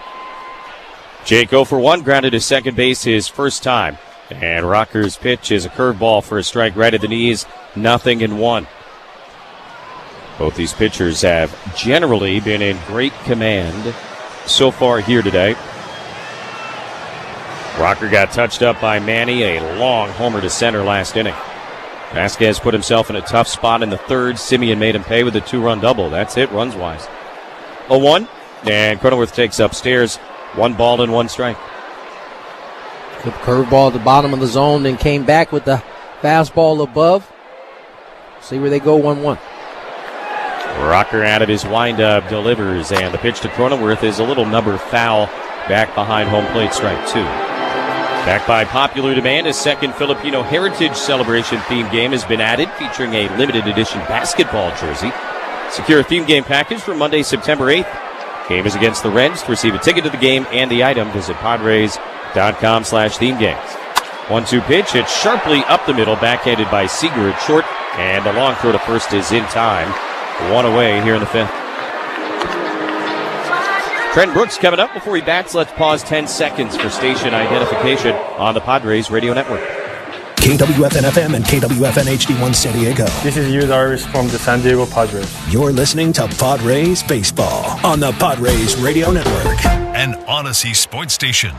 Jake 0 for 1, grounded to second base his first time. And Rocker's pitch is a curveball for a strike right at the knees, 0-1. Both these pitchers have generally been in great command so far here today. Rocker got touched up by Manny, a long homer to center last inning. Vasquez put himself in a tough spot in the third. Simeon made him pay with a 2-run double. That's it, runs-wise. 0-1, and Cronenworth takes upstairs. 1 ball and 1 strike. Good curveball at the bottom of the zone, then came back with the fastball above. See where they go, 1-1. Rocker out of his windup delivers, and the pitch to Cronenworth is a little number foul back behind home plate, strike 2. Back by popular demand, a second Filipino Heritage Celebration theme game has been added, featuring a limited edition basketball jersey. Secure a theme game package for Monday, September 8th. Game is against the Reds. To receive a ticket to the game and the item, visit padres.com/theme games. 1-2 pitch, it's sharply up the middle, backhanded by Seager at short, and the long throw to first is in time. 1 away here in the fifth. Trent Brooks coming up. Before he bats, let's pause 10 seconds for station identification on the Padres Radio Network. KWFN-FM and KWFN HD1 San Diego. This is Yu Darvish from the San Diego Padres. You're listening to Padres Baseball on the Padres Radio Network. An Odyssey Sports Station.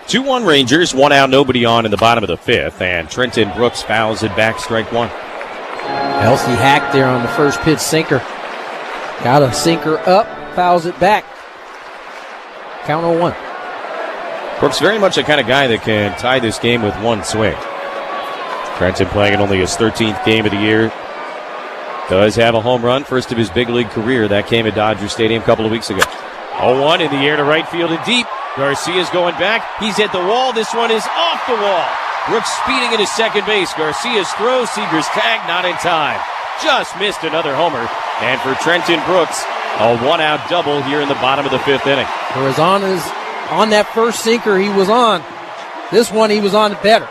2-1 Rangers, 1 out, nobody on in the bottom of the fifth, and Trenton Brooks fouls it back, strike 1. Healthy hack there on the first pitch sinker. Got a sinker up. Fouls it back. Count 0-1. Brooks very much the kind of guy that can tie this game with one swing. Trenton playing in only his 13th game of the year. Does have a home run, first of his big league career. That came at Dodger Stadium a couple of weeks ago. 0-1 in the air to right field and deep. Garcia's going back. He's at the wall. This one is off the wall. Brooks speeding into second base. Garcia's throw. Seager's tag, not in time. Just missed another homer. And for Trenton Brooks, a one-out double here in the bottom of the 5th inning. On that first sinker he was on. This one he was on better.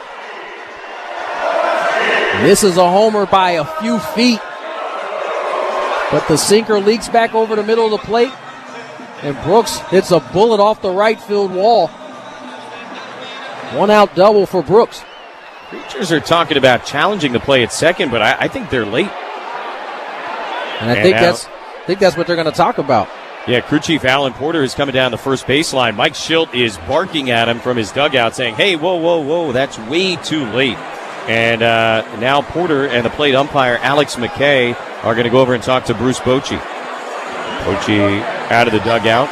This is a homer by a few feet. But the sinker leaks back over the middle of the plate. And Brooks hits a bullet off the right field wall. One-out double for Brooks. Creatures are talking about challenging the play at second, but I think they're late. And I think that's what they're going to talk about. Yeah, crew chief Alan Porter is coming down the first baseline. Mike Schilt is barking at him from his dugout saying, hey, whoa, that's way too late. And now Porter and the plate umpire Alex McKay are going to go over and talk to Bruce Bochy. Bochy out of the dugout.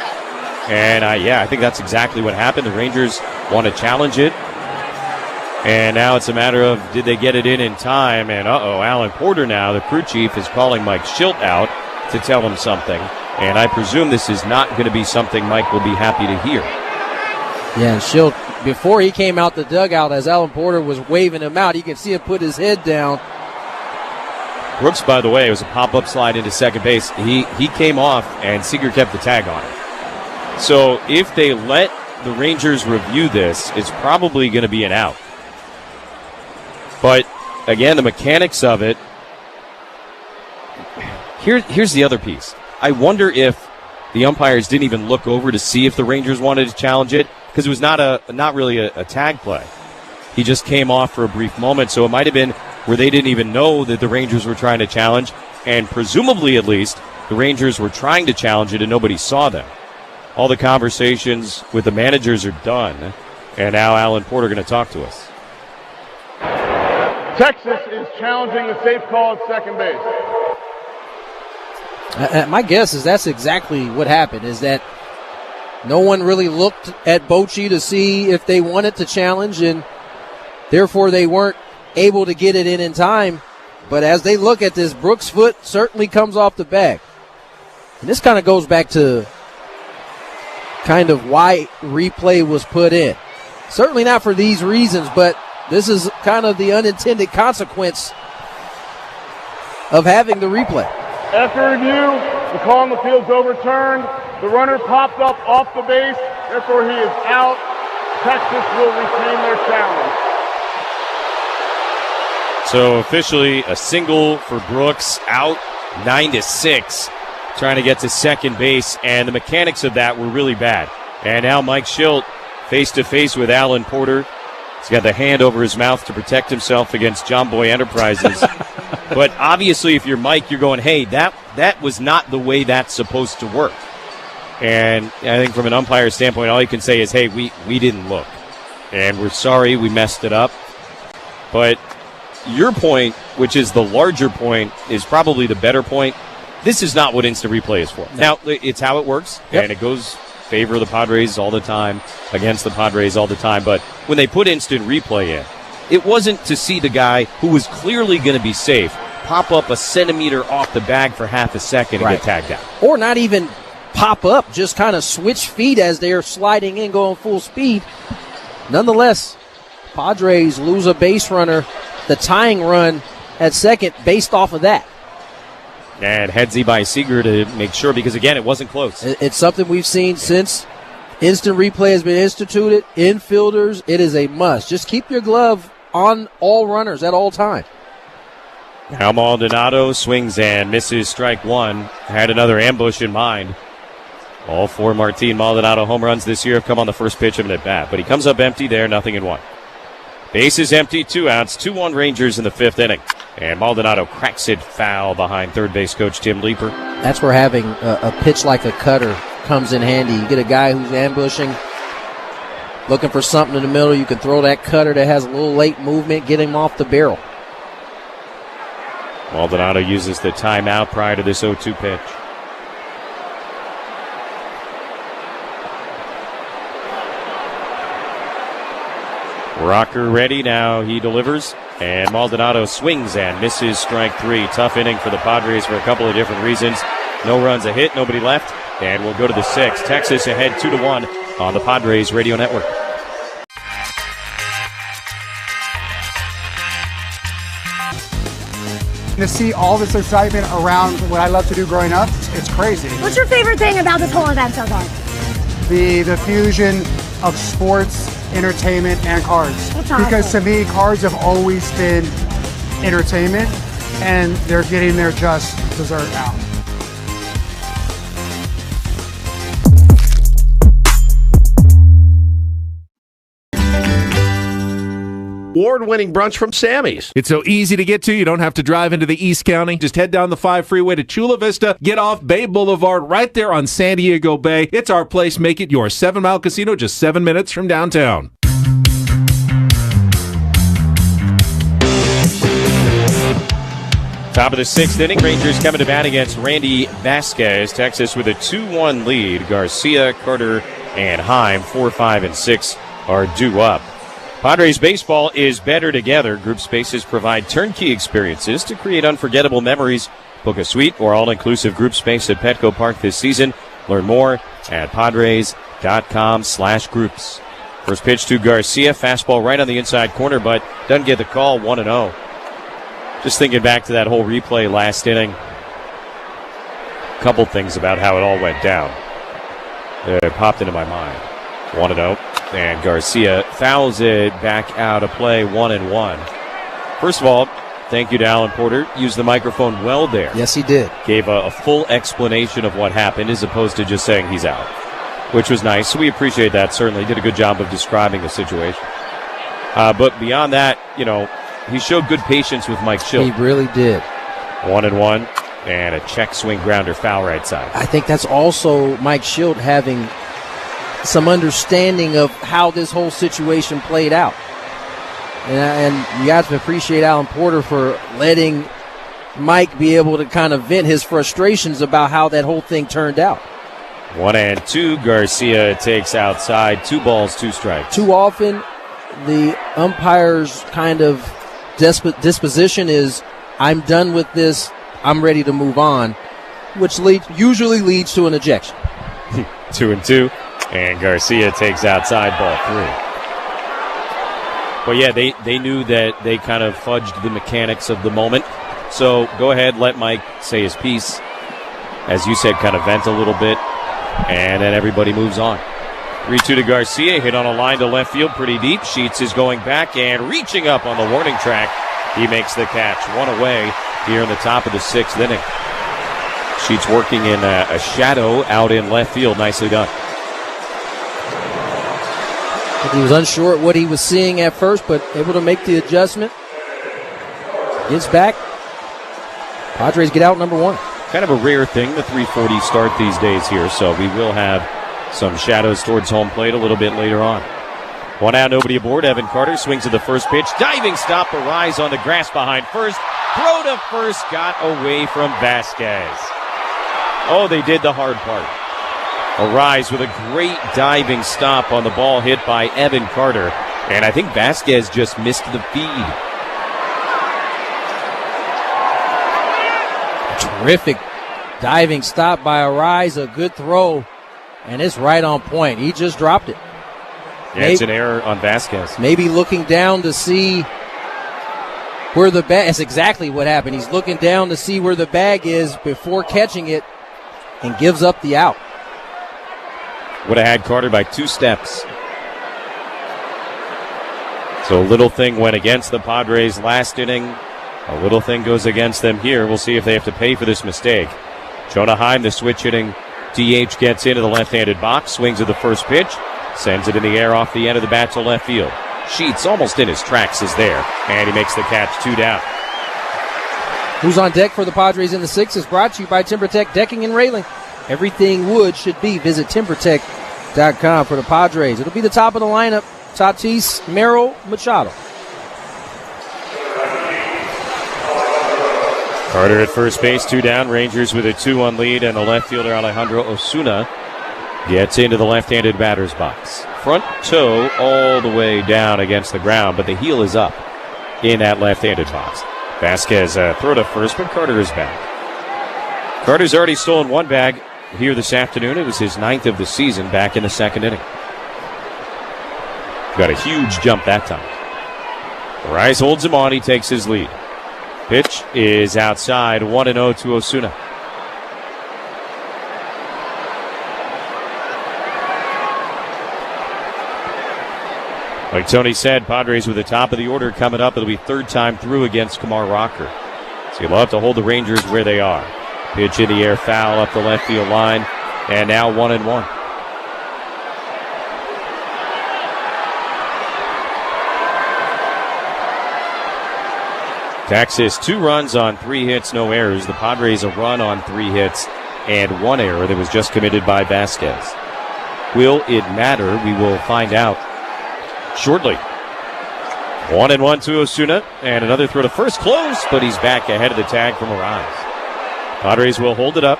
And I think that's exactly what happened. The Rangers want to challenge it. And now it's a matter of did they get it in time? And Alan Porter now, the crew chief, is calling Mike Schilt out to tell him something. And I presume this is not going to be something Mike will be happy to hear. Yeah, and Schilt, before he came out the dugout, as Alan Porter was waving him out, you can see him put his head down. Brooks, by the way, it was a pop-up slide into second base. He came off, and Seager kept the tag on him. So if they let the Rangers review this, it's probably going to be an out. But, again, the mechanics of it, here's the other piece. I wonder if the umpires didn't even look over to see if the Rangers wanted to challenge it, because it was not really a tag play. He just came off for a brief moment, so it might have been where they didn't even know that the Rangers were trying to challenge, and presumably at least the Rangers were trying to challenge it and nobody saw them. All the conversations with the managers are done, and now Alan Porter going to talk to us. Texas is challenging the safe call at second base. My guess is that's exactly what happened, is that no one really looked at Bochy to see if they wanted to challenge, and therefore they weren't able to get it in time. But as they look at this, Brooks' foot certainly comes off the bag. And this kind of goes back to kind of why replay was put in. Certainly not for these reasons, but this is kind of the unintended consequence of having the replay. After review, the call on the field's overturned. The runner popped up off the base. Therefore, he is out. Texas will retain their challenge. So officially a single for Brooks, out 9-6, trying to get to second base, and the mechanics of that were really bad. And now Mike Schilt face-to-face with Alan Porter. He's got the hand over his mouth to protect himself against John Boy Enterprises. But obviously, if you're Mike, you're going, hey, that was not the way that's supposed to work. And I think from an umpire standpoint, all you can say is, hey, we didn't look. And we're sorry we messed it up. But your point, which is the larger point, is probably the better point. This is not what instant replay is for. No. Now, it's how it works, and it goes favor of the Padres all the time, against the Padres all the time. But when they put instant replay in, it wasn't to see the guy who was clearly going to be safe pop up a centimeter off the bag for half a second and get tagged out. Or not even pop up, just kind of switch feet as they're sliding in, going full speed. Nonetheless, Padres lose a base runner, the tying run at second, based off of that. And headsy by Seager to make sure, because, again, it wasn't close. It's something we've seen since instant replay has been instituted. Infielders, it is a must. Just keep your glove on all runners at all times. Now Maldonado swings and misses strike one. Had another ambush in mind. All four Martin Maldonado home runs this year have come on the first pitch of an at-bat. But he comes up empty there, 0-1. Base is empty, 2 outs, 2-1 Rangers in the 5th inning. And Maldonado cracks it foul behind third base coach Tim Leeper. That's where having a pitch like a cutter comes in handy. You get a guy who's ambushing, looking for something in the middle. You can throw that cutter that has a little late movement, get him off the barrel. Maldonado uses the timeout prior to this 0-2 pitch. Rocker ready now. He delivers. And Maldonado swings and misses strike 3. Tough inning for the Padres for a couple of different reasons. No runs, a hit, nobody left. And we'll go to the 6th. Texas ahead 2-1 on the Padres Radio Network. To see all this excitement around what I love to do growing up, it's crazy. What's your favorite thing about this whole event so far? The fusion of sports, entertainment, and cards. That's awesome. Because to me, cards have always been entertainment, and they're getting their just dessert now. Award-winning brunch from Sammy's. It's so easy to get to. You don't have to drive into the East County. Just head down the 5 freeway to Chula Vista. Get off Bay Boulevard right there on San Diego Bay. It's our place. Make it your 7 Mile Casino just 7 minutes from downtown. Top of the 6th inning. Rangers coming to bat against Randy Vasquez. Texas with a 2-1 lead. Garcia, Carter, and Heim, 4, 5, and 6 are due up. Padres baseball is better together. Group spaces provide turnkey experiences to create unforgettable memories. Book a suite or all-inclusive group space at Petco Park this season. Learn more at Padres.com/groups. First pitch to Garcia. Fastball right on the inside corner, but doesn't get the call. 1-0. Just thinking back to that whole replay last inning. A couple things about how it all went down. It popped into my mind. 1-0. And Garcia fouls it back out of play, 1-1. First of all, thank you to Alan Porter. Used the microphone well there. Yes, he did. Gave a full explanation of what happened as opposed to just saying he's out, which was nice. So we appreciate that, certainly. Did a good job of describing the situation. But beyond that, he showed good patience with Mike Schilt. He really did. 1-1 and a check swing grounder foul right side. I think that's also Mike Schilt having some understanding of how this whole situation played out. And you have to appreciate Alan Porter for letting Mike be able to kind of vent his frustrations about how that whole thing turned out. 1-2. Garcia takes outside. 2 balls, 2 strikes. Too often, the umpire's kind of disposition is, I'm done with this, I'm ready to move on, which usually leads to an ejection. 2-2. And Garcia takes outside, ball 3. But yeah, they knew that they kind of fudged the mechanics of the moment. So go ahead, let Mike say his piece. As you said, kind of vent a little bit. And then everybody moves on. 3-2 to Garcia, hit on a line to left field pretty deep. Sheets is going back and reaching up on the warning track. He makes the catch. 1 away here in the top of the 6th inning. Sheets working in a shadow out in left field. Nicely done. He was unsure at what he was seeing at first, but able to make the adjustment. Gets back. Padres get out number 1. Kind of a rare thing, the 3:40 start these days here, so we will have some shadows towards home plate a little bit later on. 1 out, nobody aboard. Evan Carter swings at the first pitch. Diving stop, a rise on the grass behind first. Throw to first, got away from Vasquez. Oh, they did the hard part. Arise with a great diving stop on the ball hit by Evan Carter. And I think Vasquez just missed the feed. Terrific diving stop by Arise. A good throw. And it's right on point. He just dropped it. Yeah, it's an error on Vasquez. Maybe looking down to see where the bag. That's exactly what happened. He's looking down to see where the bag is before catching it and gives up the out. Would have had Carter by 2 steps. So a little thing went against the Padres last inning. A little thing goes against them here. We'll see if they have to pay for this mistake. Jonah Heim, the switch hitting DH, gets into the left-handed box, swings at the first pitch, sends it in the air off the end of the bat to left field. Sheets almost in his tracks is there, and he makes the catch. 2 down. Who's on deck for the Padres in the 6th is brought to you by TimberTech Decking and Railing. Everything wood should be. Visit TimberTech.com for the Padres. It'll be the top of the lineup. Tatis, Merrill, Machado. Carter at first base, 2 down. Rangers with a 2-1 lead, and the left fielder Alejandro Osuna gets into the left-handed batter's box. front toe all the way down against the ground, but the heel is up in that left-handed toss. Vasquez throw to first, but Carter is back. Carter's already stolen one bag here this afternoon. It was his 9th of the season back in the second inning. Got a huge jump that time. Rice holds him on. He takes his lead. Pitch is outside. 1-0 to Osuna. Like Tony said, Padres with the top of the order coming up. It'll be third time through against Kumar Rocker. So you'll have to hold the Rangers where they are. Pitch in the air, foul up the left field line. And now 1-1. Texas 2 runs on 3 hits, no errors. The Padres a run on 3 hits and 1 error that was just committed by Vasquez. Will it matter? We will find out shortly. 1-1 to Osuna, and another throw to first, close, but he's back ahead of the tag from Arise. Padres will hold it up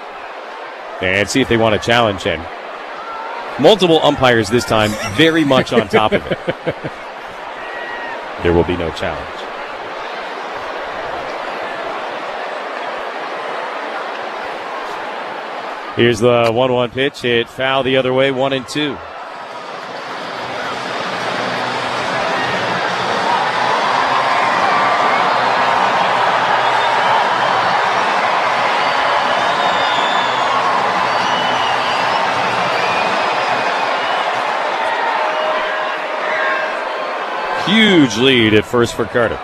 and see if they want to challenge him. Multiple umpires this time, very much on top of it. There will be no challenge. Here's the 1-1 pitch. Hit foul the other way, 1-2. Huge lead at first for Carter.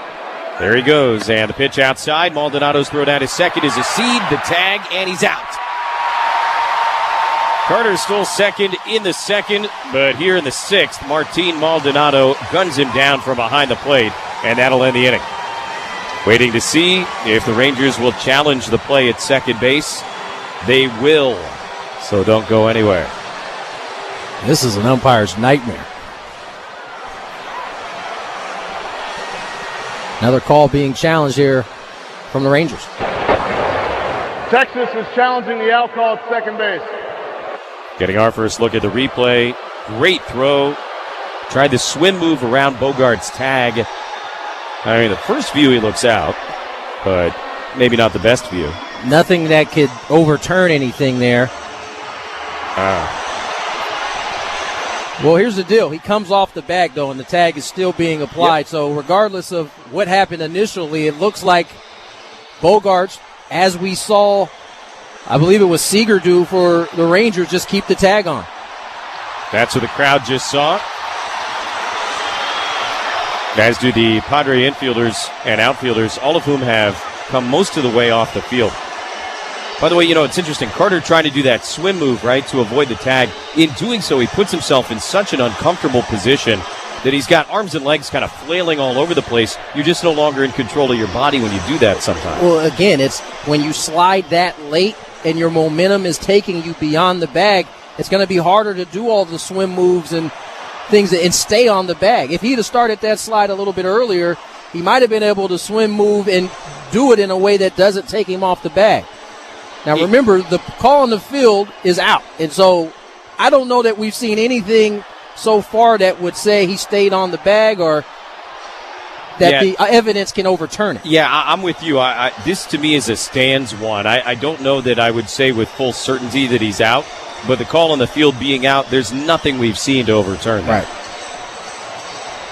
There he goes, and the pitch outside. Maldonado's throw down to second is a seed, the tag, and he's out. Carter still second in the second, but here in the 6th, Martin Maldonado guns him down from behind the plate, and that'll end the inning. Waiting to see if the Rangers will challenge the play at second base. They will, so don't go anywhere. This is an umpire's nightmare. Another call being challenged here from the Rangers. Texas is challenging the out call at second base. Getting our first look at the replay. Great throw. Tried the swim move around Bogart's tag. I mean, the first view he looks out, but maybe not the best view. Nothing that could overturn anything there. Well, here's the deal. He comes off the bag, though, and the tag is still being applied. Yep. So regardless of what happened initially, it looks like Bogarts, as we saw, I believe it was Seager do for the Rangers, just keep the tag on. That's what the crowd just saw. As do the Padre infielders and outfielders, all of whom have come most of the way off the field. By the way, it's interesting. Carter trying to do that swim move, right, to avoid the tag. In doing so, he puts himself in such an uncomfortable position that he's got arms and legs kind of flailing all over the place. You're just no longer in control of your body when you do that sometimes. Well, again, it's when you slide that late and your momentum is taking you beyond the bag, it's going to be harder to do all the swim moves and things and stay on the bag. If he'd have started that slide a little bit earlier, he might have been able to swim move and do it in a way that doesn't take him off the bag. Now, remember, the call on the field is out. And so I don't know that we've seen anything so far that would say he stayed on the bag or that the evidence can overturn it. Yeah, I'm with you. This, to me, is a stands one. I don't know that I would say with full certainty that he's out, but the call on the field being out, there's nothing we've seen to overturn that.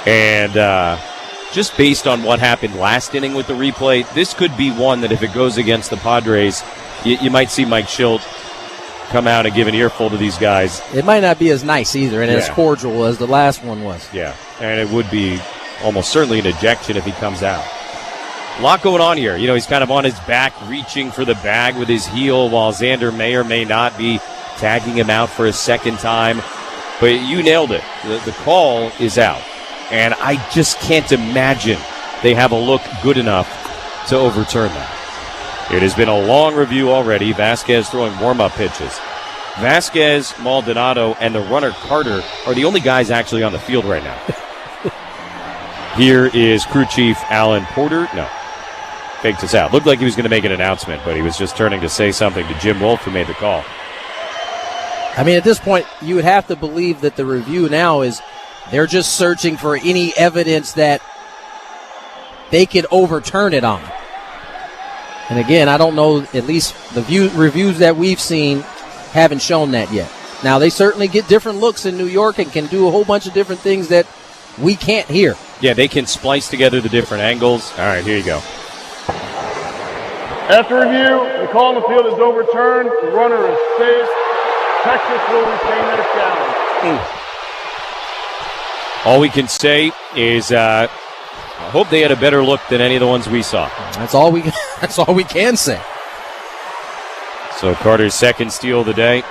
Right. And just based on what happened last inning with the replay, this could be one that if it goes against the Padres, you might see Mike Schilt come out and give an earful to these guys. It might not be as nice either and as cordial as the last one was. Yeah, and it would be almost certainly an ejection if he comes out. A lot going on here. He's kind of on his back reaching for the bag with his heel while Xander may or may not be tagging him out for a second time. But you nailed it. The call is out. And I just can't imagine they have a look good enough to overturn that. It has been a long review already. Vasquez throwing warm-up pitches. Vasquez, Maldonado, and the runner Carter are the only guys actually on the field right now. Here is crew chief Alan Porter. No, faked us out. Looked like he was going to make an announcement, but he was just turning to say something to Jim Wolf, who made the call. I mean, at this point, you would have to believe that the review now is they're just searching for any evidence that they could overturn it on. And again, I don't know, at least the reviews that we've seen haven't shown that yet. Now, they certainly get different looks in New York and can do a whole bunch of different things that we can't hear. Yeah, they can splice together the different angles. All right, here you go. After review, the call on the field is overturned. The runner is safe. Texas will retain their challenge. All we can say is I hope they had a better look than any of the ones we saw. That's all we can say. So Carter's second steal of the day.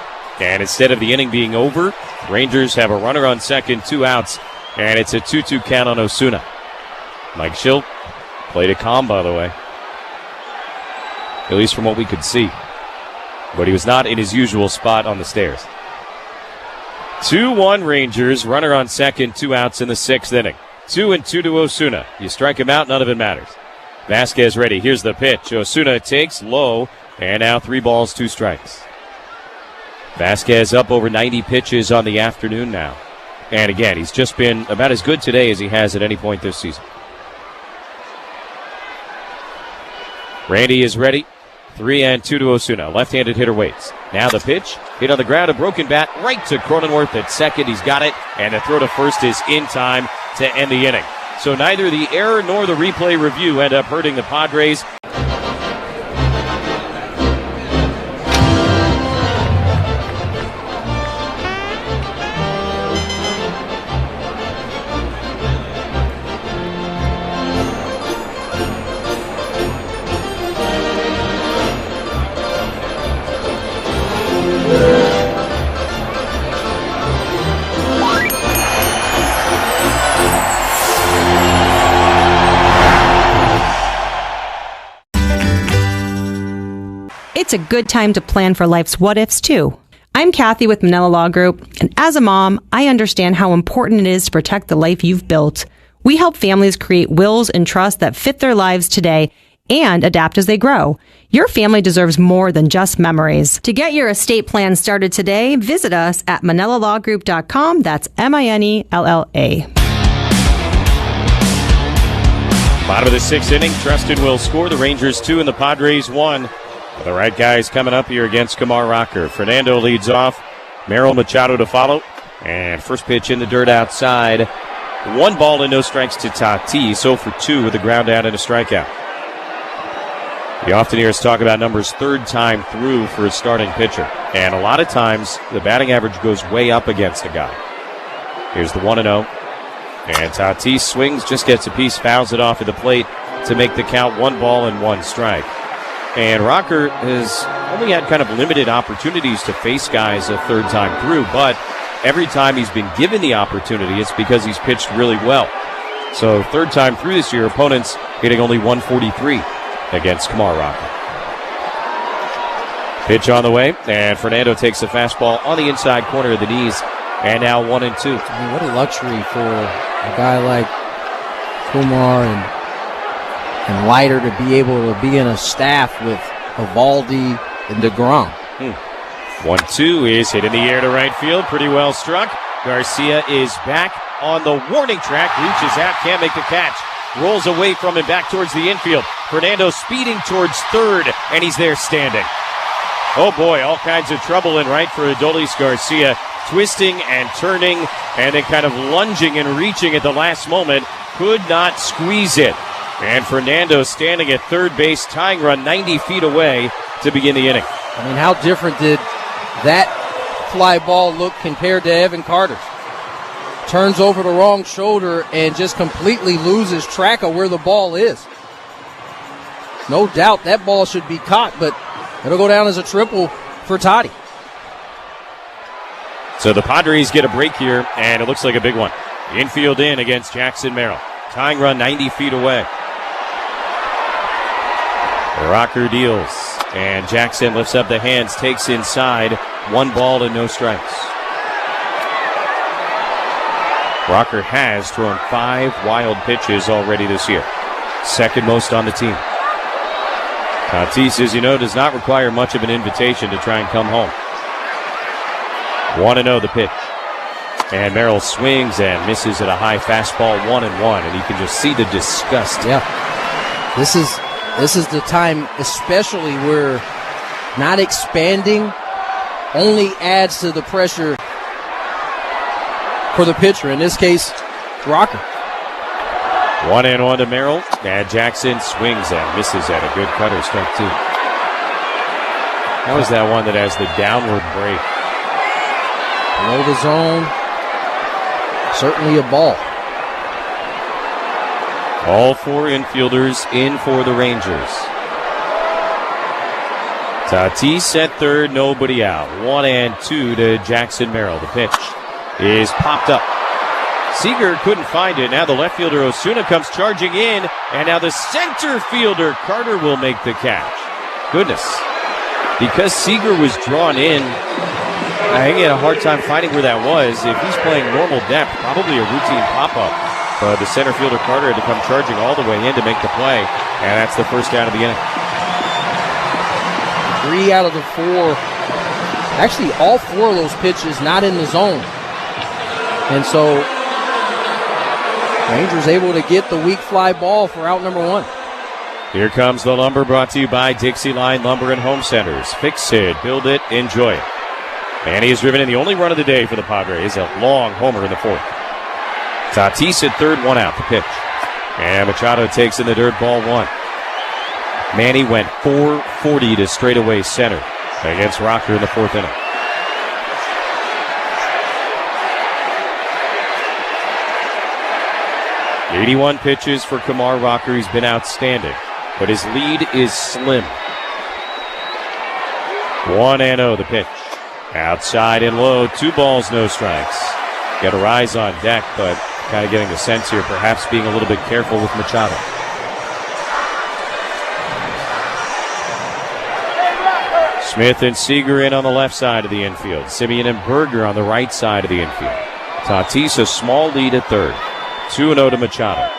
And instead of the inning being over, Rangers have a runner on second, 2 outs, and it's a 2-2 count on Osuna. Mike Schilt played it calm, by the way, at least from what we could see. But he was not in his usual spot on the stairs. 2-1 Rangers, runner on second, 2 outs in the 6th inning. 2-2 to Osuna. You strike him out, none of it matters. Vasquez ready. Here's the pitch. Osuna takes low, and now 3 balls, 2 strikes. Vasquez up over 90 pitches on the afternoon now. And again, he's just been about as good today as he has at any point this season. Randy is ready. 3-2 to Osuna. Left-handed hitter waits. Now the pitch. Hit on the ground. A broken bat right to Cronenworth at second. He's got it. And the throw to first is in time to end the inning. So neither the error nor the replay review end up hurting the Padres. It's a good time to plan for life's what-ifs, too. I'm Kathy with Manila Law Group, and as a mom, I understand how important it is to protect the life you've built. We help families create wills and trusts that fit their lives today and adapt as they grow. Your family deserves more than just memories. To get your estate plan started today, visit us at ManilaLawGroup.com. That's MINELLA. Bottom of the 6th inning, Trustin will score. The Rangers 2 and the Padres 1. The right guys coming up here against Kumar Rocker. Fernando leads off. Merrill Machado to follow. And first pitch in the dirt outside. 1 ball and no strikes to Tatis. 0 for 2 with a ground out and a strikeout. You often hear us talk about numbers third time through for a starting pitcher. And a lot of times the batting average goes way up against a guy. Here's the 1-0. And Tatis swings, just gets a piece, fouls it off at the plate to make the count 1 ball and 1 strike. And Rocker has only had kind of limited opportunities to face guys a third time through, but every time he's been given the opportunity, it's because he's pitched really well. So third time through this year, opponents hitting only 143 against Kumar Rocker. Pitch on the way, and Fernando takes a fastball on the inside corner of the knees, and now 1-2. I mean, what a luxury for a guy like Kumar and Leiter to be able to be in a staff with Eovaldi and DeGrom. 1-2 is hit in the air to right field. Pretty well struck. Garcia is back on the warning track. Reaches out, can't make the catch. Rolls away from him back towards the infield. Fernando speeding towards third, and he's there standing. Oh boy, all kinds of trouble in right for Adolis Garcia. Twisting and turning and then kind of lunging and reaching at the last moment. Could not squeeze it. And Fernando standing at third base, tying run 90 feet away to begin the inning. I mean, how different did that fly ball look compared to Evan Carter's? Turns over the wrong shoulder and just completely loses track of where the ball is. No doubt that ball should be caught, but it'll go down as a triple for Toddy. So the Padres get a break here, and it looks like a big one. Infield in against Jackson Merrill. Tying run 90 feet away. Rocker deals, and Jackson lifts up the hands, takes inside, 1 ball and no strikes. Rocker has thrown 5 wild pitches already this year, second most on the team. Tatis, as you know, does not require much of an invitation to try and come home. 1-0 the pitch. And Merrill swings and misses at a high fastball, 1-1, and you can just see the disgust. Yeah. This is the time, especially where not expanding only adds to the pressure for the pitcher. In this case, Rocker. 1-1 to Merrill. And Jackson swings and misses at a good cutter, strike 2. That was that one that has the downward break. Below the zone. Certainly a ball. All 4 infielders in for the Rangers. Tatis at third, nobody out. 1-2 to Jackson Merrill. The pitch is popped up. Seager couldn't find it. Now the left fielder Osuna comes charging in, and now the center fielder Carter will make the catch. Goodness. Because Seager was drawn in, I think he had a hard time finding where that was. If he's playing normal depth, probably a routine pop-up. But the center fielder Carter had to come charging all the way in to make the play, and that's the first down of the inning. 3 out of the 4. Actually, all 4 of those pitches not in the zone. And so Rangers able to get the weak fly ball for out number 1. Here comes the Lumber, brought to you by Dixie Line Lumber and Home Centers. Fix it, build it, enjoy it. And he has driven in the only run of the day for the Padres, a long homer in the 4th. Tatis at third, 1 out, the pitch. And Machado takes in the dirt, ball 1. Manny went 440 to straightaway center against Rocker in the 4th inning. "81 pitches for Kumar Rocker. He's been outstanding, but his lead is slim. 1-0 the pitch. Outside and low, 2 balls, no strikes. Got a rise on deck, but kind of getting the sense here, perhaps being a little bit careful with Machado. Smith and Seager in on the left side of the infield. Simeon and Berger on the right side of the infield. Tatis a small lead at third. 2-0 to Machado.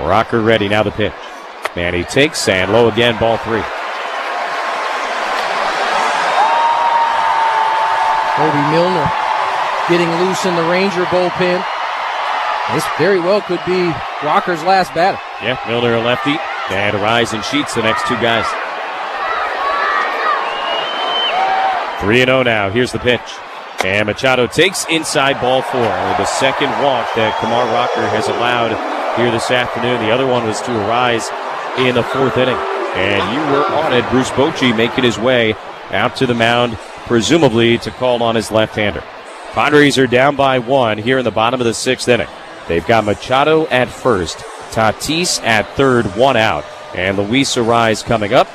Rocker ready, now the pitch. Manny takes and low again, ball 3. Cody Milner getting loose in the Ranger bullpen. This very well could be Rocker's last batter. Yeah, Milner a lefty. And a rise in Sheets, the next 2 guys. 3-0 now. Here's the pitch. And Machado takes inside, ball 4. The second walk that Kumar Rocker has allowed here this afternoon. The other one was to a rise in the 4th inning. And you were on it. Bruce Bochy making his way out to the mound, presumably to call on his left-hander. Padres are down by 1 here in the bottom of the 6th inning. They've got Machado at first, Tatis at third, 1 out, and Luis Arraez coming up.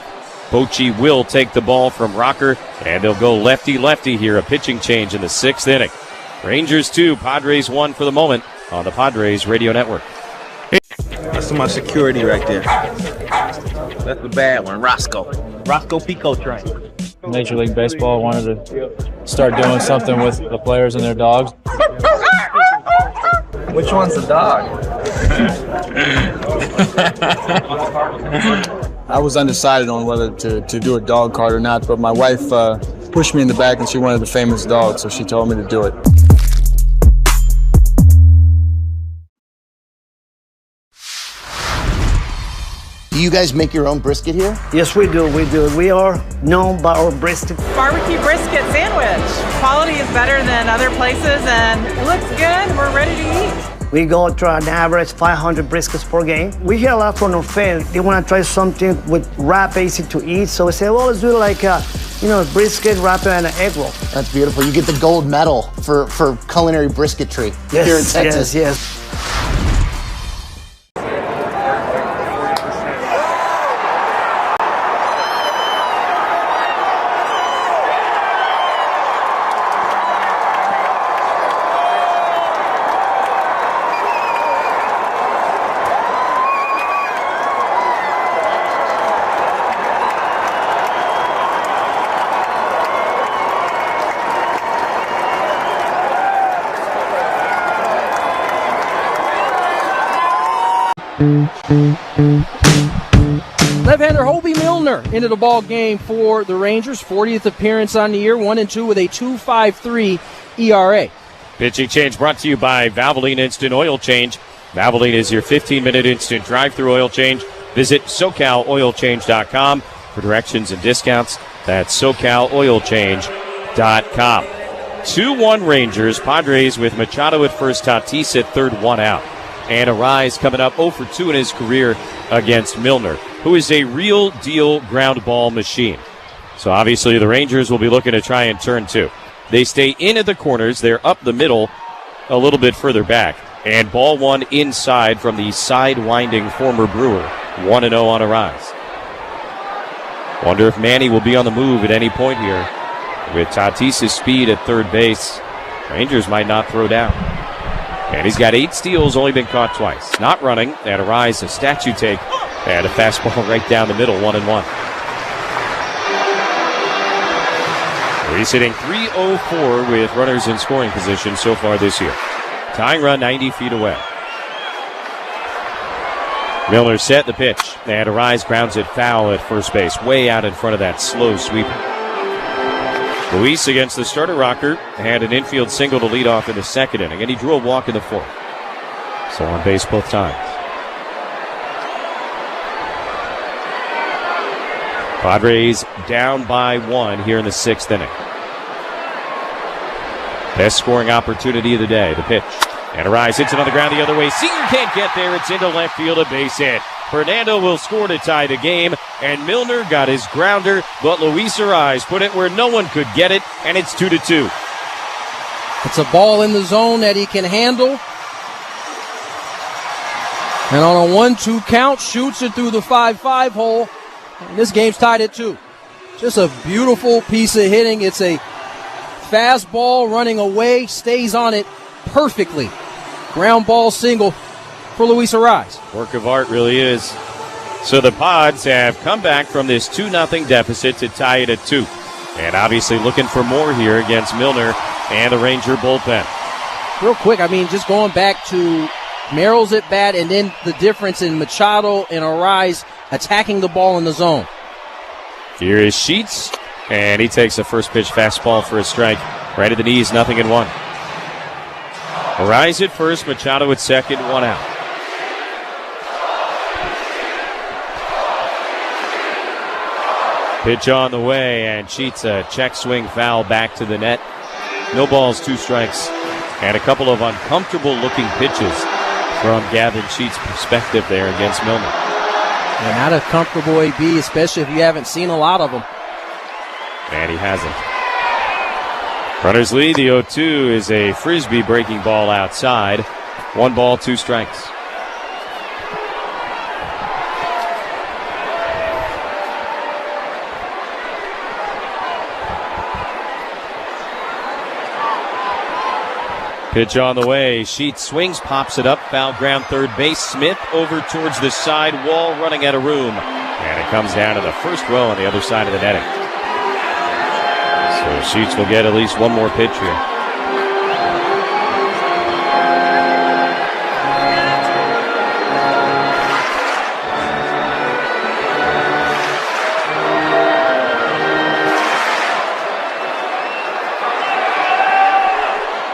Bochy will take the ball from Rocker, and they'll go lefty-lefty here, a pitching change in the 6th inning. Rangers 2, Padres 1 for the moment on the Padres Radio Network. That's my security right there. That's the bad one, Roscoe Pico train. Major League Baseball wanted to start doing something with the players and their dogs. Which one's the dog? I was undecided on whether to do a dog card or not, but my wife pushed me in the back and she wanted a famous dog, so she told me to do it. Do you guys make your own brisket here? Yes, we do. We are known by our brisket. Barbecue brisket sandwich. Quality is better than other places and it looks good. We're ready to eat. We go to an average 500 briskets per game. We hear a lot from our fans. They want to try something with wrap, easy to eat. So we say, well, let's do like a brisket, wrap, and an egg roll. That's beautiful. You get the gold medal for culinary brisketry here in Texas. Yes. Left-hander Hobie Milner into the ball game for the Rangers. 40th appearance on the year, 1-2 with a 2.53 ERA. Pitching change brought to you by Valvoline Instant Oil Change. Valvoline is your 15-minute instant drive-through oil change. Visit SoCalOilChange.com for directions and discounts. That's SoCalOilChange.com. 2-1 Rangers. Padres with Machado at first, Tatis at third, one out. And Arise coming up 0 for 2 in his career against Milner, who is a real-deal ground ball machine. So obviously the Rangers will be looking to try and turn two. They stay in at the corners. They're up the middle a little bit further back. And ball one inside from the side-winding former Brewer. 1-0 on Arise. Wonder if Manny will be on the move at any point here. With Tatis' speed at third base, Rangers might not throw down. And he's got 8 steals, only been caught twice. Not running. At Arise, a statue take. And a fastball right down the middle, 1-1. He's hitting .304 with runners in scoring position so far this year. Tying run 90 feet away. Milner set the pitch. And Arise grounds it foul at first base, way out in front of that slow sweeper. Luis against the starter rocker had an infield single to lead off in the second inning, and he drew a walk in the fourth. So on base both times. Padres down by 1 here in the 6th inning. Best scoring opportunity of the day, the pitch. And Arise hits it on the ground the other way. Seaton can't get there. It's into left field, a base hit. Fernando will score to tie the game, and Milner got his grounder, but Luis Arise put it where no one could get it, and it's 2-2. It's a ball in the zone that he can handle. And on a 1-2 count, shoots it through the 5-5 hole. And this game's tied at 2. Just a beautiful piece of hitting. It's a fastball running away, stays on it perfectly. Ground ball single for Luis Arise. Work of art really is. So the Pods have come back from this 2-0 deficit to tie it at 2. And obviously looking for more here against Milner and the Ranger bullpen. Real quick, just going back to Merrill's at bat and then the difference in Machado and Arise attacking the ball in the zone. Here is Sheets, and he takes a first pitch fastball for a strike. Right at the knees, 0-1. Arise at first, Machado at second, 1 out. Pitch on the way, and Sheets a check swing foul back to the net. No balls, 2 strikes, and a couple of uncomfortable-looking pitches from Gavin Sheets' perspective there against Milner. And not a comfortable AB, especially if you haven't seen a lot of them. And he hasn't. Runners lead. The 0-2 is a frisbee breaking ball outside. 1 ball, 2 strikes. Pitch on the way. Sheets swings, pops it up. Foul ground third base. Smith over towards the side wall, running out of room. And it comes down to the first row on the other side of the netting. So Sheets will get at least 1 more pitch here.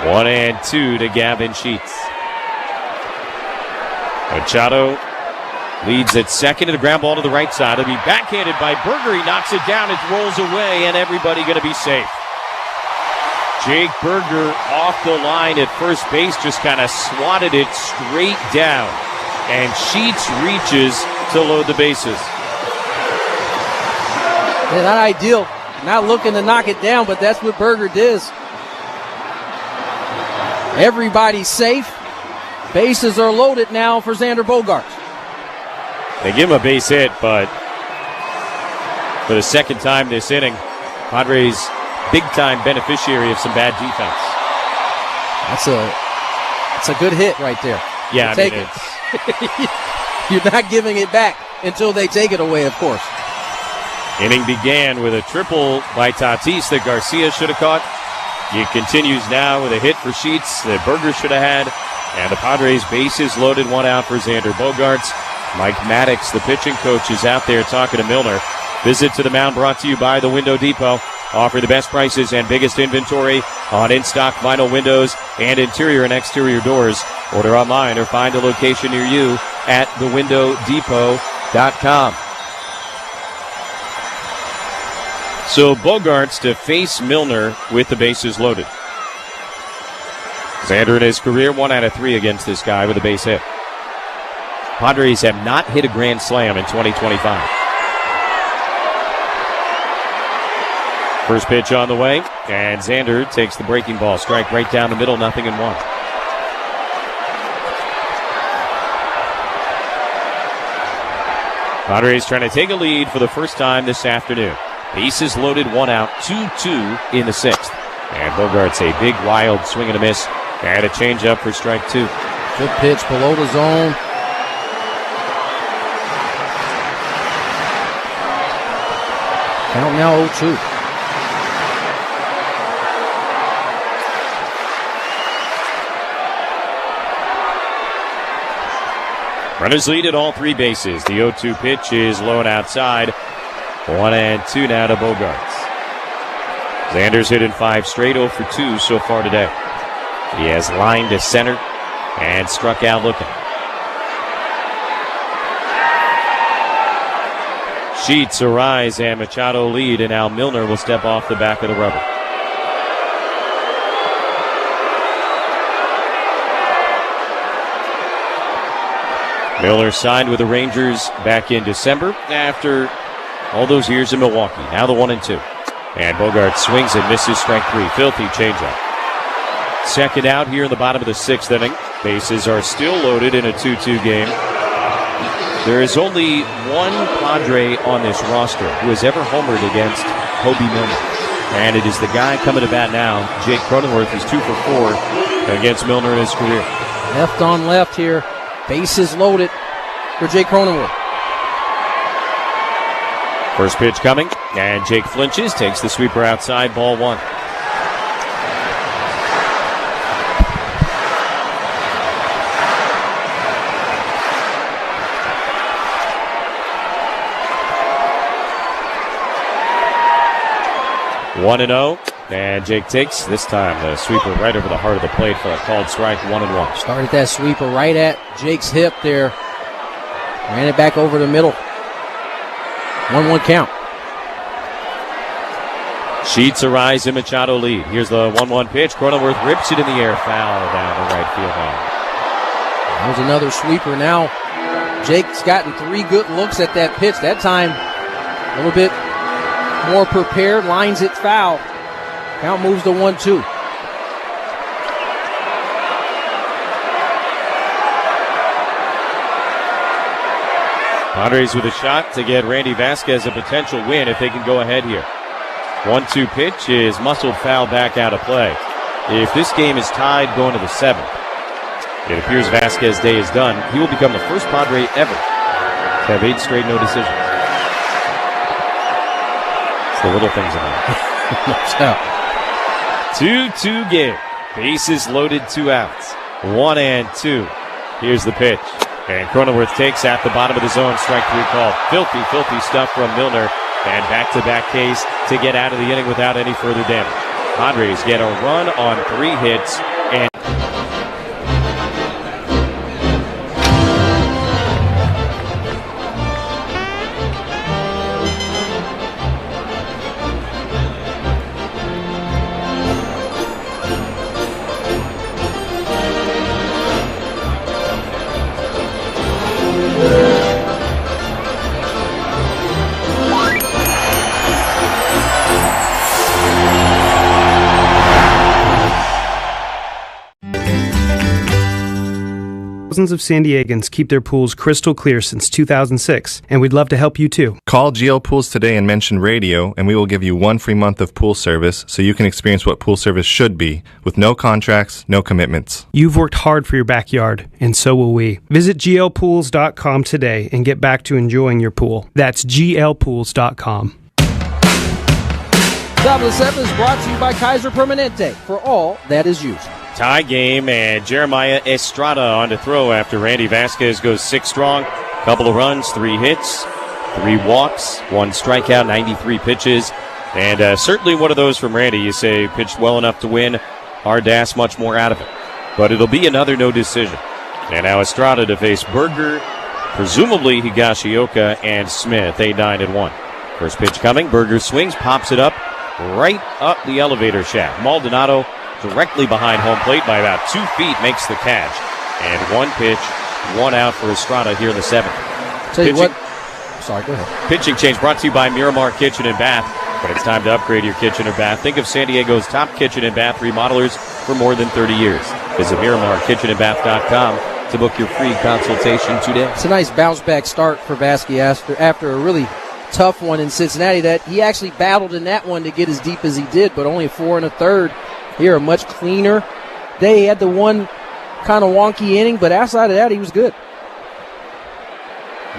One and 2 to Gavin Sheets. Machado leads at second, and a ground ball to the right side. It'll be backhanded by Berger. He knocks it down. It rolls away, and everybody going to be safe. Jake Berger off the line at first base, just kind of swatted it straight down. And Sheets reaches to load the bases. Yeah, not ideal. Not looking to knock it down, but that's what Berger does. Everybody's safe. Bases are loaded now for Xander Bogaerts. They give him a base hit, but for the second time this inning, Padres big-time beneficiary of some bad defense. That's a good hit right there. Yeah, take it. You're not giving it back until they take it away, of course. Inning began with a triple by Tatis that Garcia should have caught. It continues now with a hit for Sheets that Berger should have had. And the Padres bases loaded, 1 out for Xander Bogaerts. Mike Maddox, the pitching coach, is out there talking to Milner. Visit to the mound brought to you by the Window Depot. Offer the best prices and biggest inventory on in-stock vinyl windows and interior and exterior doors. Order online or find a location near you at thewindowdepot.com. So Bogaerts to face Milner with the bases loaded. Xander in his career, 1 out of 3 against this guy with a base hit. Padres have not hit a grand slam in 2025. First pitch on the way, and Xander takes the breaking ball. Strike right down the middle, 0-1. Padres trying to take a lead for the first time this afternoon. Bases loaded, 1 out, 2-2 in the 6th. And Bogaerts a big, wild swing and a miss, and a changeup for strike 2. Good pitch below the zone. Count now 0-2. Runners lead at all 3 bases. The 0-2 pitch is low and outside. 1-2 now to Bogaerts. Xander's hit in 5 straight, 0 for 2 so far today. He has lined to center and struck out looking. Sheets, Arise, and Machado lead, and now Milner will step off the back of the rubber. Milner signed with the Rangers back in December after all those years in Milwaukee. Now the 1-2. And Bogaerts swings and misses, strike 3. Filthy changeup. Second out here in the bottom of the 6th inning. Bases are still loaded in a 2-2 game. There is only one Padre on this roster who has ever homered against Hobie Milner. And it is the guy coming to bat now, Jake Cronenworth. He's 2 for 4 against Milner in his career. Left on left here. Bases loaded for Jake Cronenworth. First pitch coming, and Jake flinches, takes the sweeper outside, ball 1. One and 0, and Jake takes this time the sweeper right over the heart of the plate for a called strike. 1-1. Started that sweeper right at Jake's hip there. Ran it back over the middle. 1-1 count. Sheets, Arise, and Machado lead. Here's the 1-1 pitch. Cronenworth rips it in the air, foul down the right field line. There's another sweeper now. Jake's gotten 3 good looks at that pitch. That time, a little bit more prepared, lines it foul. Count moves to 1-2. Padres with a shot to get Randy Vasquez a potential win if they can go ahead here. 1-2 pitch is muscled foul back out of play. If this game is tied going to the 7th, it appears Vasquez's day is done. He will become the first Padre ever to have 8 straight no decisions. It's the little things in life. 2-2 game. Bases loaded, 2 outs. 1-2. Here's the pitch. And Cronenworth takes at the bottom of the zone. Strike 3 called. Filthy, filthy stuff from Milner. And back-to-back case to get out of the inning without any further damage. Padres get a run on 3 hits. And Thousands of San Diegans keep their pools crystal clear since 2006, and we'd love to help you too. Call JUL Pools today and mention radio, and we will give you 1 free month of pool service so you can experience what pool service should be, with no contracts, no commitments. You've worked hard for your backyard, and so will we. Visit glpools.com today and get back to enjoying your pool. That's glpools.com. Top of the 7 is brought to you by Kaiser Permanente for all that is used. tie game, and Jeremiah Estrada on to throw after Randy Vasquez goes 6 strong. Couple of runs, 3 hits, 3 walks, 1 strikeout, 93 pitches. And certainly one of those from Randy, you say pitched well enough to win. Hard to ask much more out of it. But it'll be another no decision. And now Estrada to face Berger, presumably Higashioka and Smith, 8-9-1. First pitch coming. Berger swings, pops it up, right up the elevator shaft. Maldonado directly behind home plate by about 2 feet makes the catch. And 1 pitch, 1 out for Estrada here in the 7th. Tell you what. Sorry, go ahead. Pitching change brought to you by Miramar Kitchen and Bath. When it's time to upgrade your kitchen or bath, think of San Diego's top kitchen and bath remodelers for more than 30 years. Visit MiramarKitchenandBath.com to book your free consultation today. It's a nice bounce-back start for Vasquez after a really tough one in Cincinnati. That he actually battled in that one to get as deep as he did, but only 4 1/3. Here, a much cleaner day. He had the one kind of wonky inning, but outside of that, he was good.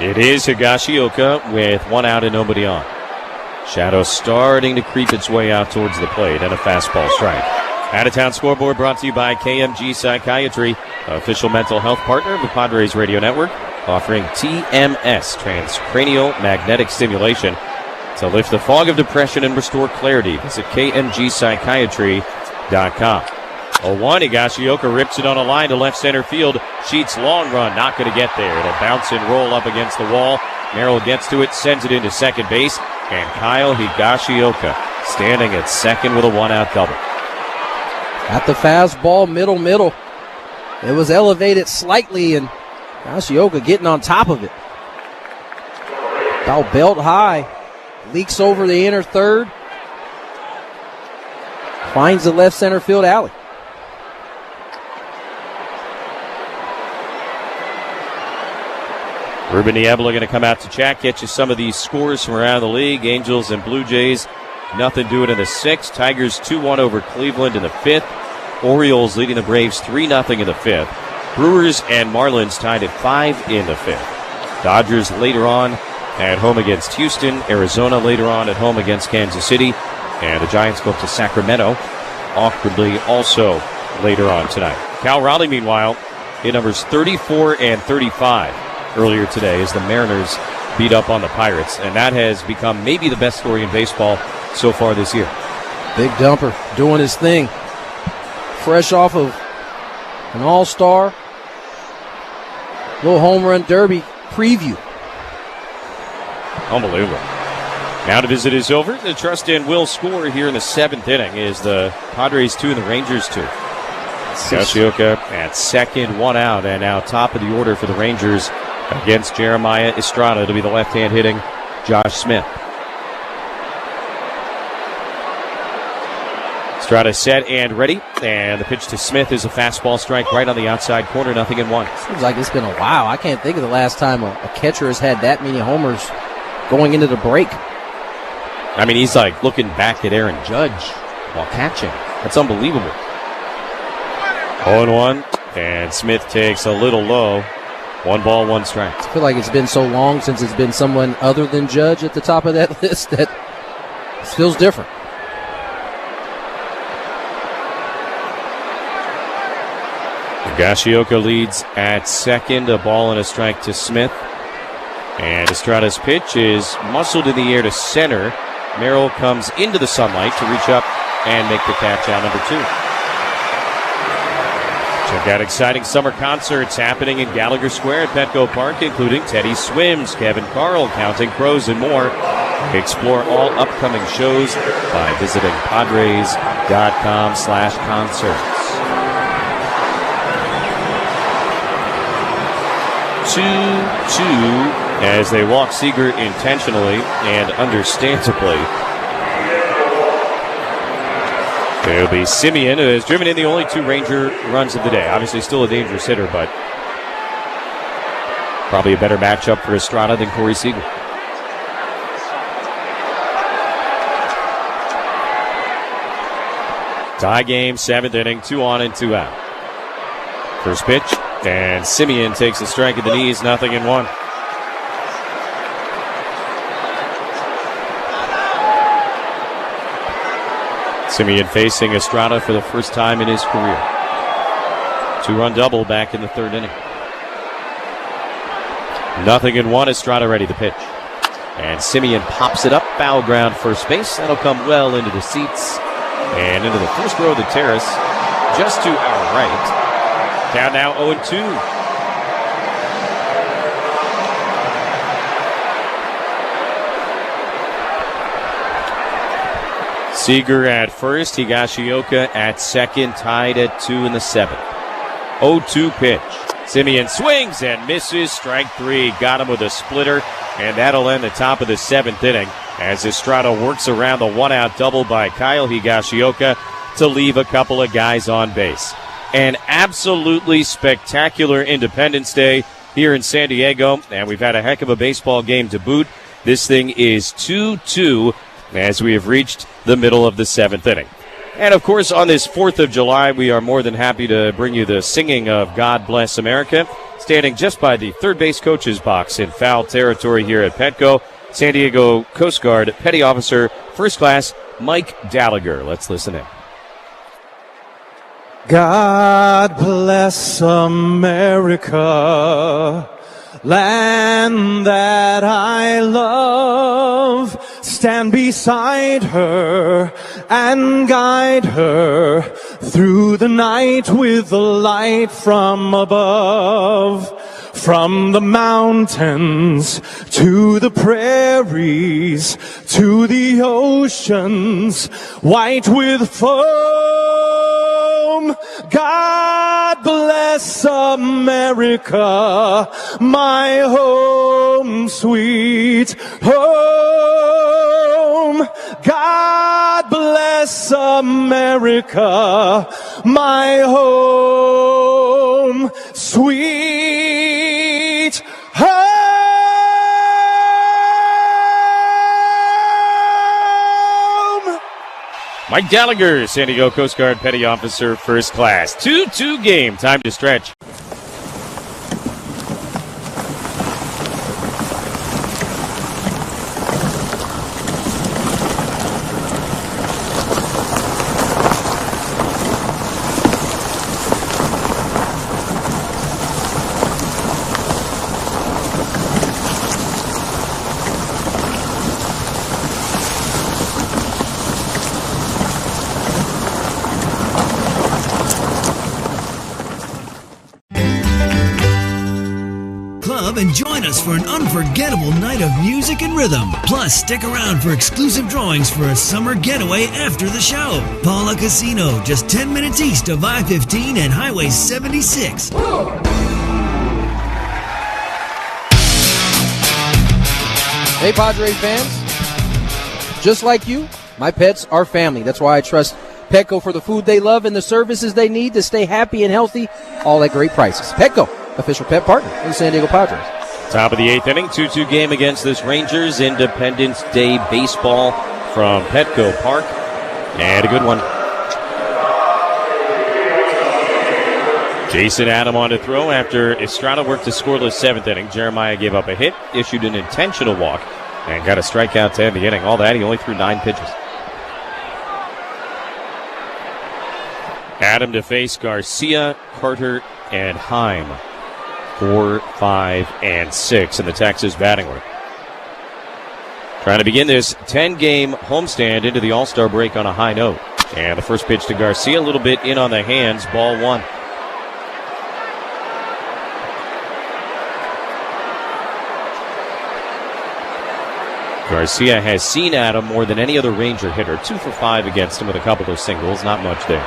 It is Higashioka with 1 out and nobody on. Shadow starting to creep its way out towards the plate, and a fastball strike. Out-of-town scoreboard brought to you by KMG Psychiatry, official mental health partner of the Padres Radio Network, offering TMS, transcranial magnetic stimulation, to lift the fog of depression and restore clarity. Visit KMGPsychiatry.com. 0-1, Higashioka rips it on a line to left center field. Sheets long run, not going to get there. It'll bounce and roll up against the wall. Merrill gets to it, sends it into second base, and Kyle Higashioka standing at second with a 1-out double. At the fastball, middle. It was elevated slightly, and Higashioka getting on top of it. Ball belt high, leaks over the inner third, finds the left center field alley. Ruben Niebla going to come out to chat, get you some of these scores from around the league. Angels and Blue Jays, nothing doing in the 6th. Tigers 2-1 over Cleveland in the 5th. Orioles leading the Braves 3-0 in the 5th. Brewers and Marlins tied at 5 in the 5th. Dodgers later on at home against Houston. Arizona later on at home against Kansas City. And the Giants go up to Sacramento, awkwardly also later on tonight. Cal Raleigh, meanwhile, hit numbers 34 and 35. Earlier today as the Mariners beat up on the Pirates, and that has become maybe the best story in baseball so far this year. Big Dumper doing his thing. Fresh off of an all-star, little home run derby preview. Unbelievable. Now to visit is over. The Trust and Will score here in the 7th inning is the Padres 2 and the Rangers 2. Higashioka at second, 1 out, and now top of the order for the Rangers against Jeremiah Estrada to be the left-hand hitting Josh Smith. Estrada set and ready, and the pitch to Smith is a fastball strike right on the outside corner, 0-1. Seems like it's been a while. I can't think of the last time a catcher has had that many homers going into the break. I mean, he's like looking back at Aaron Judge while catching. That's unbelievable. 0-1, and Smith takes a little low. 1 ball, 1 strike. I feel like it's been so long since it's been someone other than Judge at the top of that list that it feels different. Higashioka leads at second, a ball and a strike to Smith. And Estrada's pitch is muscled in the air to center. Merrill comes into the sunlight to reach up and make the catch out number 2. Check out exciting summer concerts happening in Gallagher Square at Petco Park, including Teddy Swims, Kevin Carl, Counting Crows, and more. Explore all upcoming shows by visiting Padres.com/concerts. 2-2 as they walk Seager intentionally and understandably. It'll be Simeon, who has driven in the only 2 Ranger runs of the day. Obviously still a dangerous hitter, but probably a better matchup for Estrada than Corey Seager. Tie game, 7th inning, 2 on and 2 out. First pitch, and Simeon takes a strike at the knees, 0-1. Simeon facing Estrada for the first time in his career. 2-run double back in the 3rd inning. 0-1. Estrada ready to pitch. And Simeon pops it up, foul ground, first base. That'll come well into the seats and into the first row of the terrace, just to our right. Down now 0-2. Seager at first, Higashioka at second, tied at 2 in the 7th. 0-2 pitch. Simeon swings and misses. Strike 3. Got him with a splitter, and that'll end the top of the 7th inning as Estrada works around the one-out double by Kyle Higashioka to leave a couple of guys on base. An absolutely spectacular Independence Day here in San Diego, and we've had a heck of a baseball game to boot. This thing is 2-2 as we have reached the middle of the 7th inning. And, of course, on this 4th of July, we are more than happy to bring you the singing of God Bless America, standing just by the third base coach's box in foul territory here at Petco. San Diego Coast Guard Petty Officer First Class Mike Gallagher. Let's listen in. God bless America, land that I love. Stand beside her and guide her through the night with the light from above. From the mountains to the prairies to the oceans white with foam. God bless America, my home, sweet home. God bless America, my home, sweet home. Mike Gallagher, San Diego Coast Guard Petty Officer First Class. 2-2 game. Time to stretch. And join us for an unforgettable night of music and rhythm. Plus, stick around for exclusive drawings for a summer getaway after the show. Paula Casino, just 10 minutes east of I-15 and Highway 76. Hey, Padres fans. Just like you, my pets are family. That's why I trust Petco for the food they love and the services they need to stay happy and healthy, all at great prices. Petco, official pet partner of the San Diego Padres. Top of the 8th inning, 2-2 game against this Rangers Independence Day baseball from Petco Park. And a good one. Jason Adam on to throw after Estrada worked a scoreless 7th inning. Jeremiah gave up a hit, issued an intentional walk, and got a strikeout to end the inning. All that, he only threw 9 pitches. Adam to face Garcia, Carter, and Heim. 4, 5, and 6 in the Texas batting order. Trying to begin this 10-game homestand into the All-Star break on a high note. And the first pitch to Garcia, a little bit in on the hands, ball 1. Garcia has seen Adam more than any other Ranger hitter. 2 for 5 against him with a couple of singles, not much there.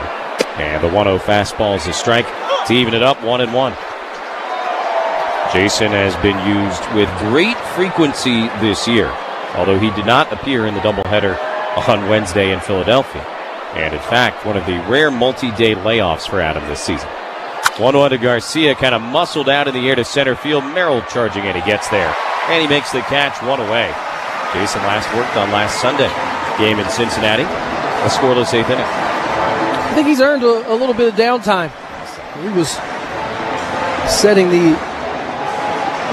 And the 1-0 fastball is a strike to even it up, 1-1. Jason has been used with great frequency this year, although he did not appear in the doubleheader on Wednesday in Philadelphia. And in fact, one of the rare multi-day layoffs for Adam this season. 1-1 to Garcia, kind of muscled out in the air to center field. Merrill charging in, he gets there. And he makes the catch, 1 away. Jason last worked on last Sunday. Game in Cincinnati, a scoreless 8th inning. I think he's earned a little bit of downtime. He was setting the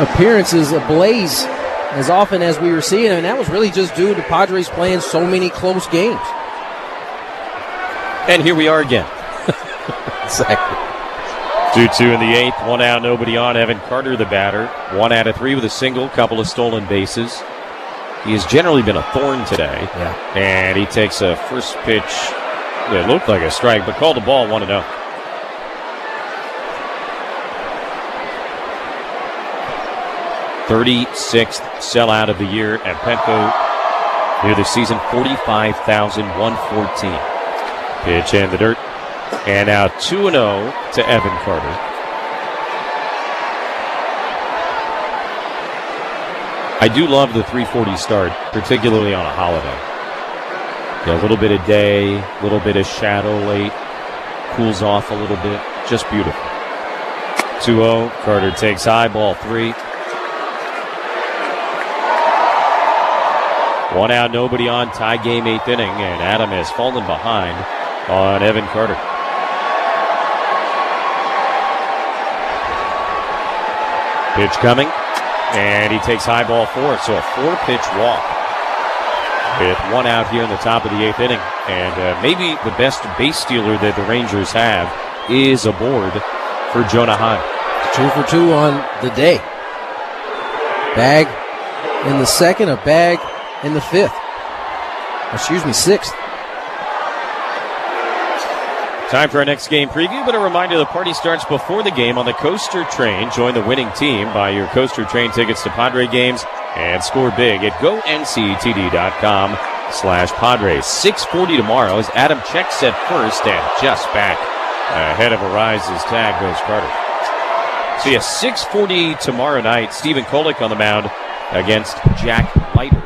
appearances ablaze as often as we were seeing him, and that was really just due to Padres playing so many close games. And here we are again. Exactly. 2-2 in the eighth. 1 out, nobody on. Evan Carter, the batter. 1 out of 3 with a single, couple of stolen bases. He has generally been a thorn today. Yeah. And he takes a first pitch that looked like a strike, but called the ball 1-0. "36th sellout of the year at Petco near the season, 45,114. Pitch in the dirt. And now 2-0 to Evan Carter. I do love the 3:40 start, particularly on a holiday. A little bit of day, a little bit of shadow late, cools off a little bit. Just beautiful. 2-0. Carter takes high, ball 3. 1 out, nobody on. Tie game, 8th inning, and Adam has fallen behind on Evan Carter. Pitch coming, and he takes high, ball 4. So a 4-pitch walk with 1 out here in the top of the 8th inning. And maybe the best base stealer that the Rangers have is aboard for Jonah Heim. 2 for 2 on the day. Bag in the second, a bag in the 6th. Time for our next game preview, but a reminder the party starts before the game on the Coaster Train. Join the winning team. Buy your Coaster Train tickets to Padre games and score big at gonctd.com/Padres. 6:40 tomorrow as Adam checks at first and just back. Ahead of Arise's tag goes Carter. So yeah, 6:40 tomorrow night. Stephen Kolek on the mound against Jack Leiter.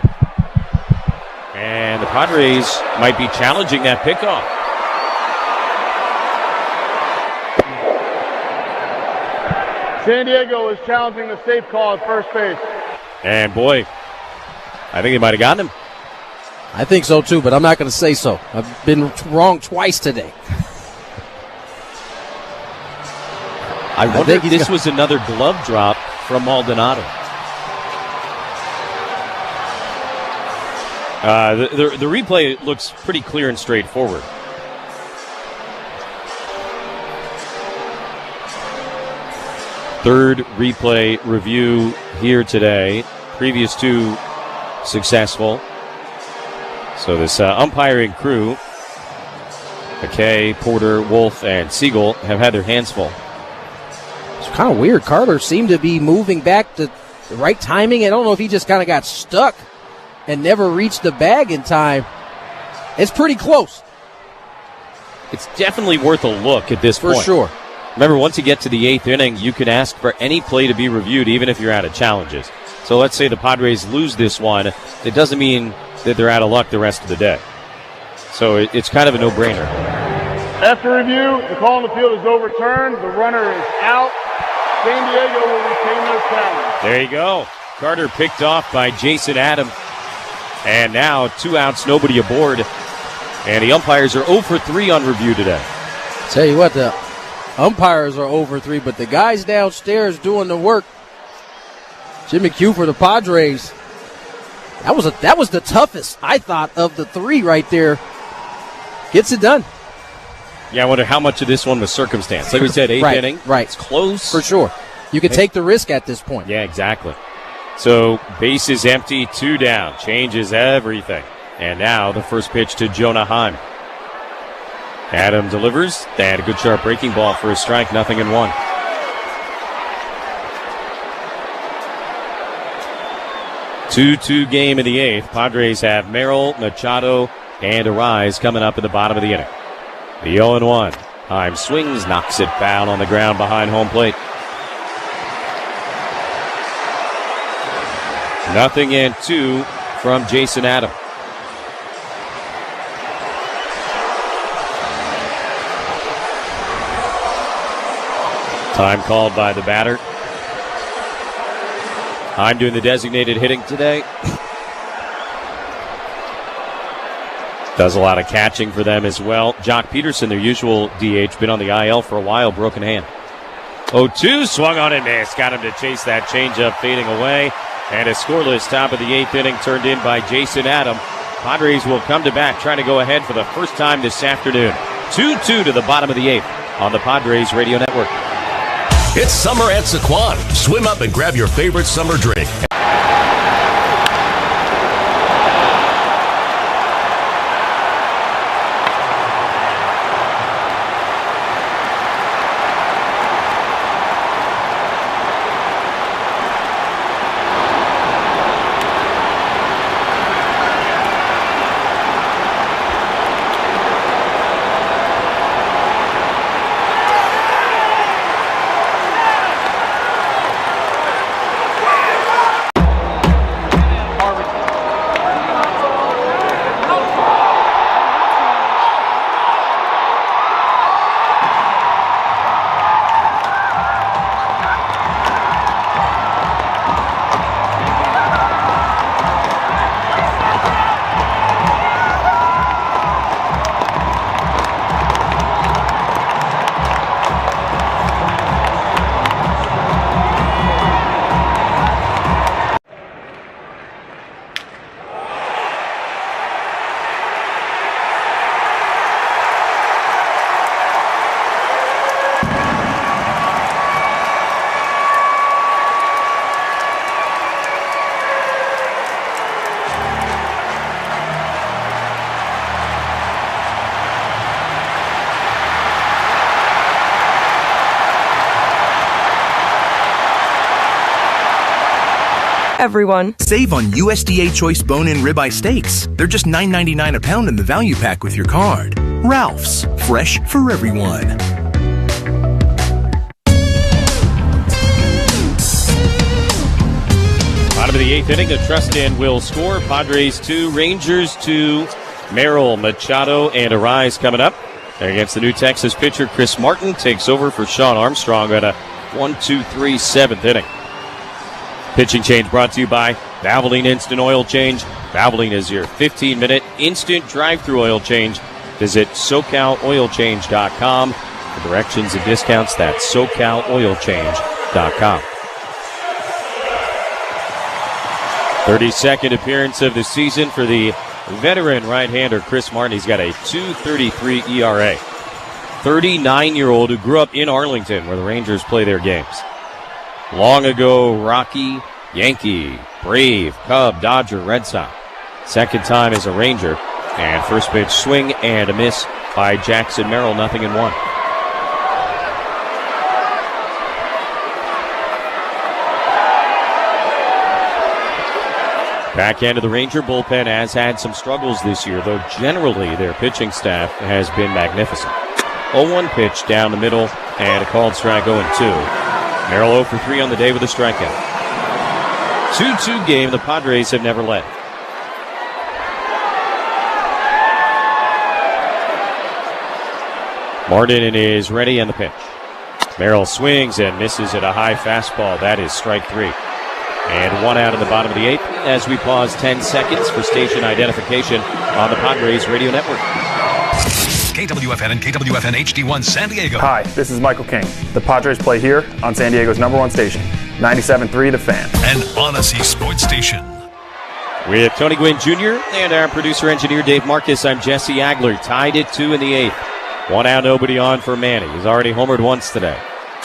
And the Padres might be challenging that pickoff. San Diego is challenging the safe call at first base. And boy, I think they might have gotten him. I think so too, but I'm not going to say so. I've been wrong twice today. I wonder if this was another glove drop from Maldonado. The replay looks pretty clear and straightforward. Third replay review here today. Previous 2 successful. So this umpiring crew, McKay, Porter, Wolf, and Siegel, have had their hands full. It's kind of weird. Carter seemed to be moving back to the right timing. I don't know if he just kind of got stuck and never reached the bag in time. It's pretty close. It's definitely worth a look at this point. For sure. Remember, once you get to the 8th inning, you can ask for any play to be reviewed, even if you're out of challenges. So let's say the Padres lose this one. It doesn't mean that they're out of luck the rest of the day. So it's kind of a no-brainer. After review, the call on the field is overturned. The runner is out. San Diego will retain their challenge. There you go. Carter picked off by Jason Adam. And now 2 outs, nobody aboard. And the umpires are 0 for 3 on review today. Tell you what, the umpires are 0 for 3, but the guys downstairs doing the work. Jim McHugh for the Padres. That was the toughest, I thought, of the 3 right there. Gets it done. Yeah, I wonder how much of this one was circumstance. Like we said, 8th inning. Right. It's close. For sure. You can take the risk at this point. Yeah, exactly. So base is empty, 2 down. Changes everything. And now the first pitch to Jonah Heim. Adam delivers. And a good sharp breaking ball for a strike. 0-1. Two-two game in the 8th. Padres have Merrill, Machado, and Arise coming up in the bottom of the inning. The 0-1. Heim swings, knocks it foul on the ground behind home plate. 0-2 from Jason Adam. Time called by the batter. Heim doing the designated hitting today. Does a lot of catching for them as well. Jock Peterson, their usual DH, been on the IL for a while, broken hand. 0-2, swung on and missed. Got him to chase that changeup, fading away. And a scoreless top of the 8th inning turned in by Jason Adam. Padres will come to bat, trying to go ahead for the first time this afternoon. 2-2 to the bottom of the 8th on the Padres Radio Network. It's summer at Sequan. Swim up and grab your favorite summer drink. Everyone. Save on USDA Choice Bone-In Ribeye Steaks. They're just $9.99 a pound in the value pack with your card. Ralph's, fresh for everyone. Bottom of the 8th inning, the Trustin will score. Padres 2, Rangers 2. Merrill, Machado, and Arise coming up. Against the new Texas pitcher, Chris Martin takes over for Sean Armstrong at a 1-2-3 7th inning. Pitching change brought to you by Valvoline Instant Oil Change. Valvoline is your 15-minute instant drive-through oil change. Visit SoCalOilChange.com for directions and discounts. That's SoCalOilChange.com. 32nd appearance of the season for the veteran right-hander Chris Martin. He's got a 2.33 ERA. 39-year-old who grew up in Arlington, where the Rangers play their games. Long ago, Rocky, Yankee, Brave, Cub, Dodger, Red Sox. Second time as a Ranger. And first pitch swing and a miss by Jackson Merrill, 0-1. Back end of the Ranger bullpen has had some struggles this year, though generally their pitching staff has been magnificent. 0-1 pitch down the middle and a called strike 0-2. Merrill 0 for 3 on the day with a strikeout. 2-2 game. The Padres have never led. Martin is ready on the pitch. Merrill swings and misses at a high fastball. That is strike 3. And 1 out in the bottom of the 8th as we pause 10 seconds for station identification on the Padres Radio Network. KWFN and KWFN HD1 San Diego. Hi, this is Michael King. The Padres play here on San Diego's #1 station, 97.3 The Fan. An Odyssey Sports Station. With Tony Gwynn Jr. and our producer-engineer Dave Marcus, I'm Jesse Agler. Tied at 2 in the 8th. 1 out, nobody on for Manny. He's already homered once today.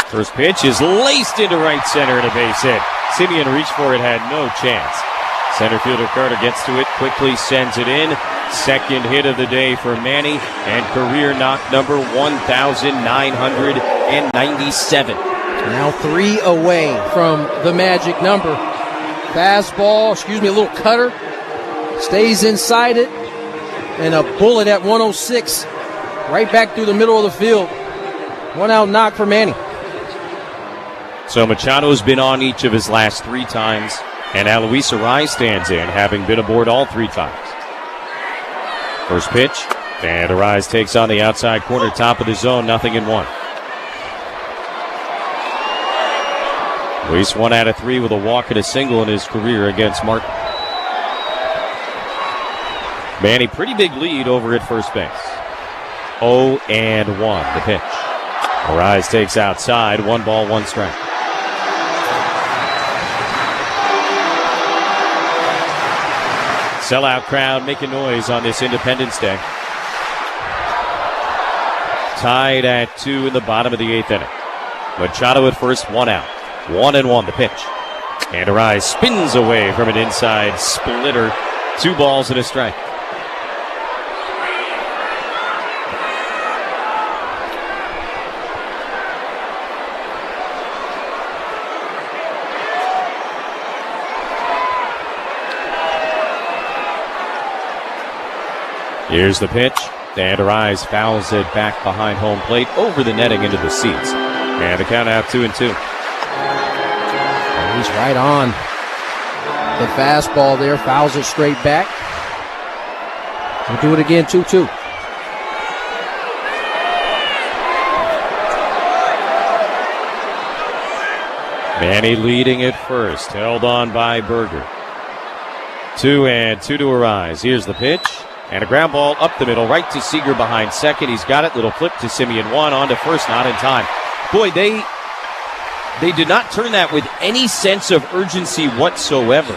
First pitch is laced into right center and a base hit. Simeon reached for it, had no chance. Center fielder Carter gets to it, quickly sends it in. Second hit of the day for Manny, and career knock number 1,997. Now 3 away from the magic number. Fastball, a little cutter. Stays inside it. And a bullet at 106. Right back through the middle of the field. 1 out knock for Manny. So Machado's been on each of his last 3 times. And now Luis Arise stands in, having been aboard all 3 times. First pitch, and Arise takes on the outside corner, top of the zone, 0-1. Luis 1 out of 3 with a walk and a single in his career against Martin. Manny, pretty big lead over at first base. 0-1, the pitch. Arise takes outside, 1 ball, 1 strike. Sellout crowd making noise on this Independence Day. Tied at 2 in the bottom of the 8th inning. Machado at first, 1 out. 1-1 the pitch. And Arise spins away from an inside splitter. 2 balls and a strike. Here's the pitch. And Arise fouls it back behind home plate over the netting into the seats. And the count out 2-2. And he's right on the fastball there. Fouls it straight back. We'll do it again, 2-2. Manny leading at first. Held on by Berger. 2-2 to Arise. Here's the pitch. And a ground ball up the middle, right to Seager behind second. He's got it. Little flip to Simeon. 1 on to first, not in time. Boy, they did not turn that with any sense of urgency whatsoever.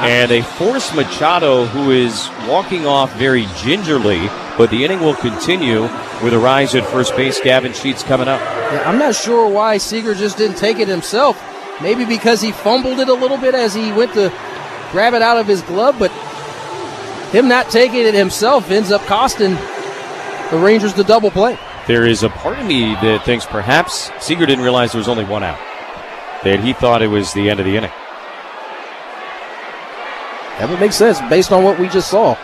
And they force Machado, who is walking off very gingerly, but the inning will continue with Arise at first base. Gavin Sheets coming up. Yeah, I'm not sure why Seager just didn't take it himself. Maybe because he fumbled it a little bit as he went to grab it out of his glove, but him not taking it himself ends up costing the Rangers the double play. There is a part of me that thinks perhaps Seager didn't realize there was only 1 out, that he thought it was the end of the inning. That would make sense based on what we just saw.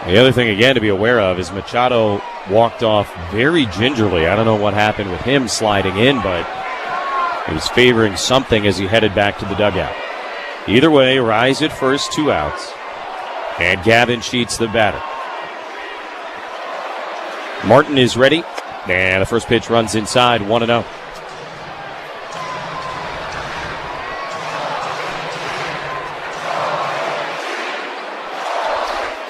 The other thing, again, to be aware of is Machado walked off very gingerly. I don't know what happened with him sliding in, but he was favoring something as he headed back to the dugout. Either way, Rise at first, 2 outs. And Gavin Sheets the batter. Martin is ready. And the first pitch runs inside, 1-0.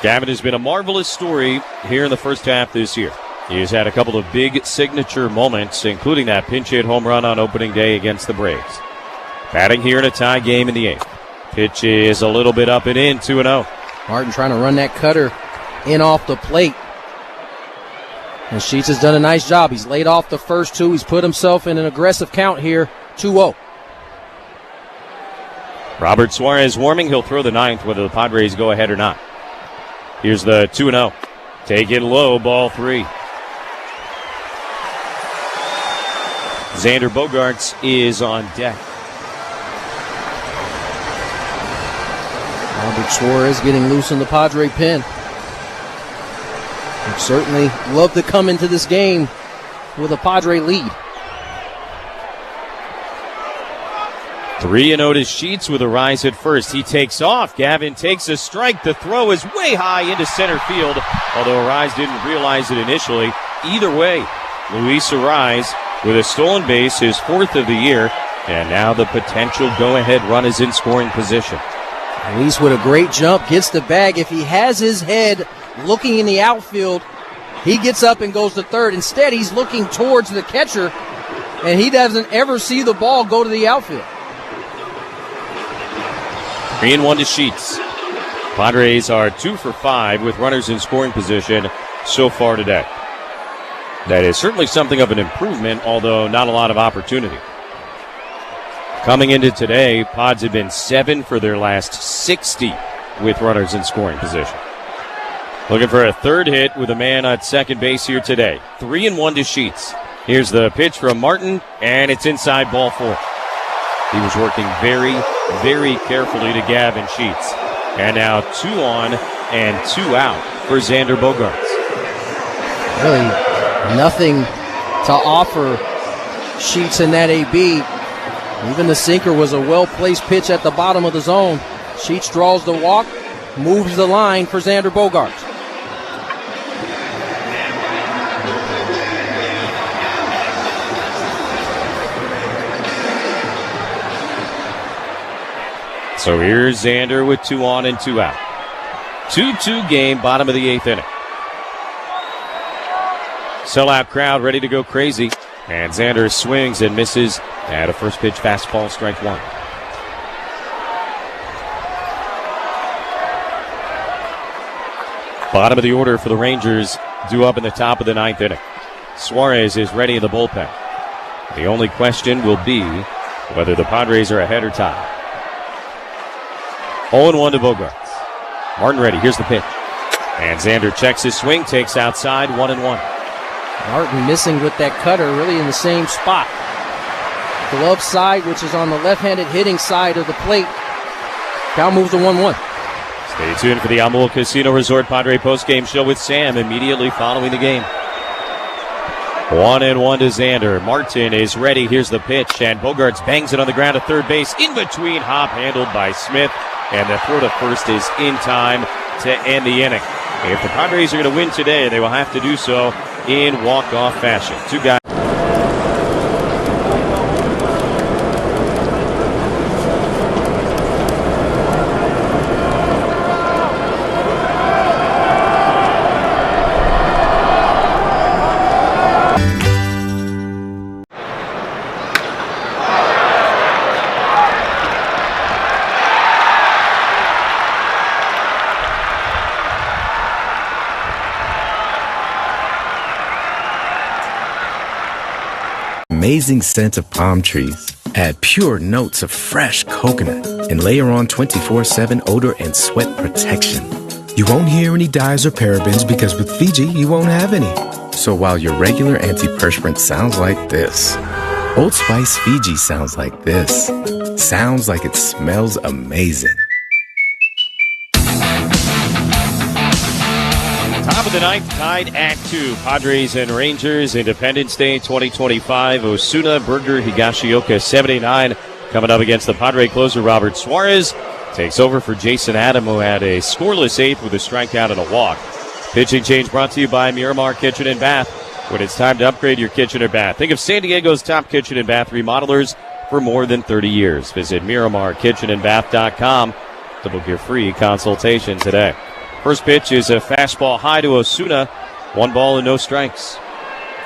Gavin has been a marvelous story here in the first half this year. He has had a couple of big signature moments, including that pinch hit home run on opening day against the Braves. Batting here in a tie game in the 8th. Pitch is a little bit up and in, 2-0. Martin trying to run that cutter in off the plate. And Sheets has done a nice job. He's laid off the first 2. He's put himself in an aggressive count here, 2-0. Robert Suarez warming. He'll throw the 9th whether the Padres go ahead or not. Here's the 2-0. Take it low, ball 3. Xander Bogaerts is on deck. Robert Suarez getting loose in the Padre pen. Would certainly love to come into this game with a Padre lead. 3-0 to Sheets with a Rise at first. He takes off. Gavin takes a strike. The throw is way high into center field, although Arise didn't realize it initially. Either way, Luis Arise with a stolen base, his 4th of the year, and now the potential go-ahead run is in scoring position. Luis with a great jump, gets the bag. If he has his head looking in the outfield, he gets up and goes to third. Instead, he's looking towards the catcher, and he doesn't ever see the ball go to the outfield. 3-1 to Sheets. Padres are 2 for 5 with runners in scoring position so far today. That is certainly something of an improvement, although not a lot of opportunity. Coming into today, Pods have been 7 for their last 60 with runners in scoring position. Looking for a third hit with a man at second base here today. 3-1 to Sheets. Here's the pitch from Martin, and it's inside, ball 4. He was working very, very carefully to Gavin Sheets. And now 2 on and 2 out for Xander Bogaerts. Really nothing to offer Sheets in that AB. Even the sinker was a well-placed pitch at the bottom of the zone. Sheets draws the walk, moves the line for Xander Bogaerts. So here's Xander with 2 on and 2 out. 2-2 game, bottom of the 8th inning. Sellout crowd ready to go crazy. And Xander swings and misses at a first pitch fastball, strike 1. Bottom of the order for the Rangers, due up in the top of the 9th inning. Suarez is ready in the bullpen. The only question will be whether the Padres are ahead or tied. 0-1 to Bogarts. Martin ready. Here's the pitch. And Xander checks his swing, takes outside, 1-1. Martin missing with that cutter, really in the same spot. Glove side, which is on the left-handed hitting side of the plate. Count moves to 1-1. Stay tuned for the Almoa Casino Resort Padre postgame show with Sam immediately following the game. 1-1 to Xander. Martin is ready. Here's the pitch, and Bogarts bangs it on the ground at third base. In between, hop handled by Smith, and the throw to first is in time to end the inning. If the Padres are going to win today, they will have to do so in walk-off fashion. Two guys. Amazing scent of palm trees. Add pure notes of fresh coconut and layer on 24/7 odor and sweat protection. You won't hear any dyes or parabens because with Fiji, you won't have any. So while your regular antiperspirant sounds like this, Old Spice Fiji sounds like this. Sounds like it smells amazing. Top of the ninth, tied at 2. Padres and Rangers, Independence Day 2025. Osuna, Berger, Higashioka, 79. Coming up against the Padre closer, Robert Suarez. Takes over for Jason Adam, who had a scoreless 8th with a strikeout and a walk. Pitching change brought to you by Miramar Kitchen and Bath. When it's time to upgrade your kitchen or bath, think of San Diego's top kitchen and bath remodelers for more than 30 years. Visit MiramarKitchenandBath.com to book your free consultation today. First pitch is a fastball high to Osuna. 1 ball and no strikes.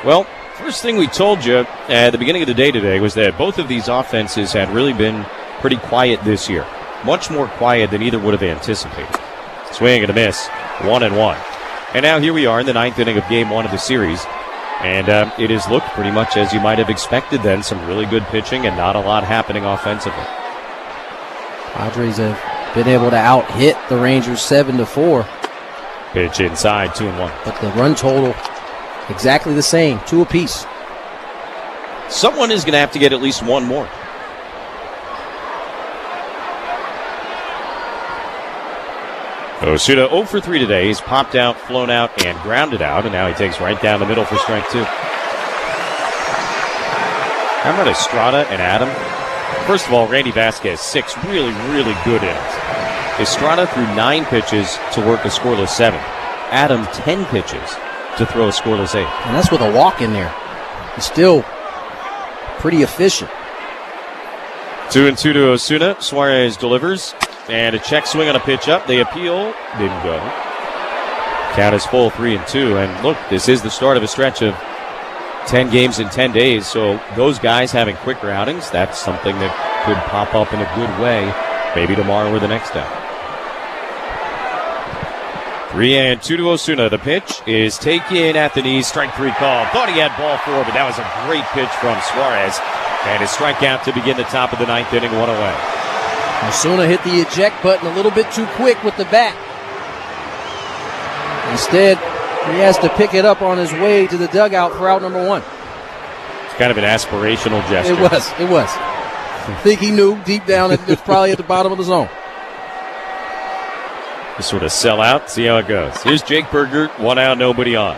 Well, first thing we told you at the beginning of the day today was that both of these offenses had really been pretty quiet this year. Much more quiet than either would have anticipated. Swing and a miss. 1-1. And now here we are in the 9th inning of Game 1 of the series. And it has looked pretty much as you might have expected then. Some really good pitching and not a lot happening offensively. Padres have been able to out-hit the Rangers 7-4. Pitch inside, 2-1. But the run total, exactly the same, 2 apiece. Someone is going to have to get at least one more. Osuna 0 for 3 today. He's popped out, flown out, and grounded out, and now he takes right down the middle for strike 2. How about Estrada and Adam? First of all, Randy Vasquez, 6 really, really good innings. Estrada threw 9 pitches to work a scoreless 7. Adam, 10 pitches to throw a scoreless 8. And that's with a walk in there. He's still pretty efficient. 2-2 to Osuna. Suarez delivers. And a check swing on a pitch up. They appeal. Didn't go. Count is full, 3-2. And look, this is the start of a stretch of 10 games in 10 days. So those guys having quicker outings, that's something that could pop up in a good way. Maybe tomorrow or the next day. 3-2 to Osuna. The pitch is taken at the knees. Strike 3 call. Thought he had ball 4, but that was a great pitch from Suarez. And a strikeout to begin the top of the 9th inning, 1 away. Osuna hit the eject button a little bit too quick with the bat. Instead, he has to pick it up on his way to the dugout for out number 1. It's kind of an aspirational gesture. It was. I think he knew deep down it's probably at the bottom of the zone. Just sort of sell out, see how it goes. Here's Jake Berger, 1 out, nobody on.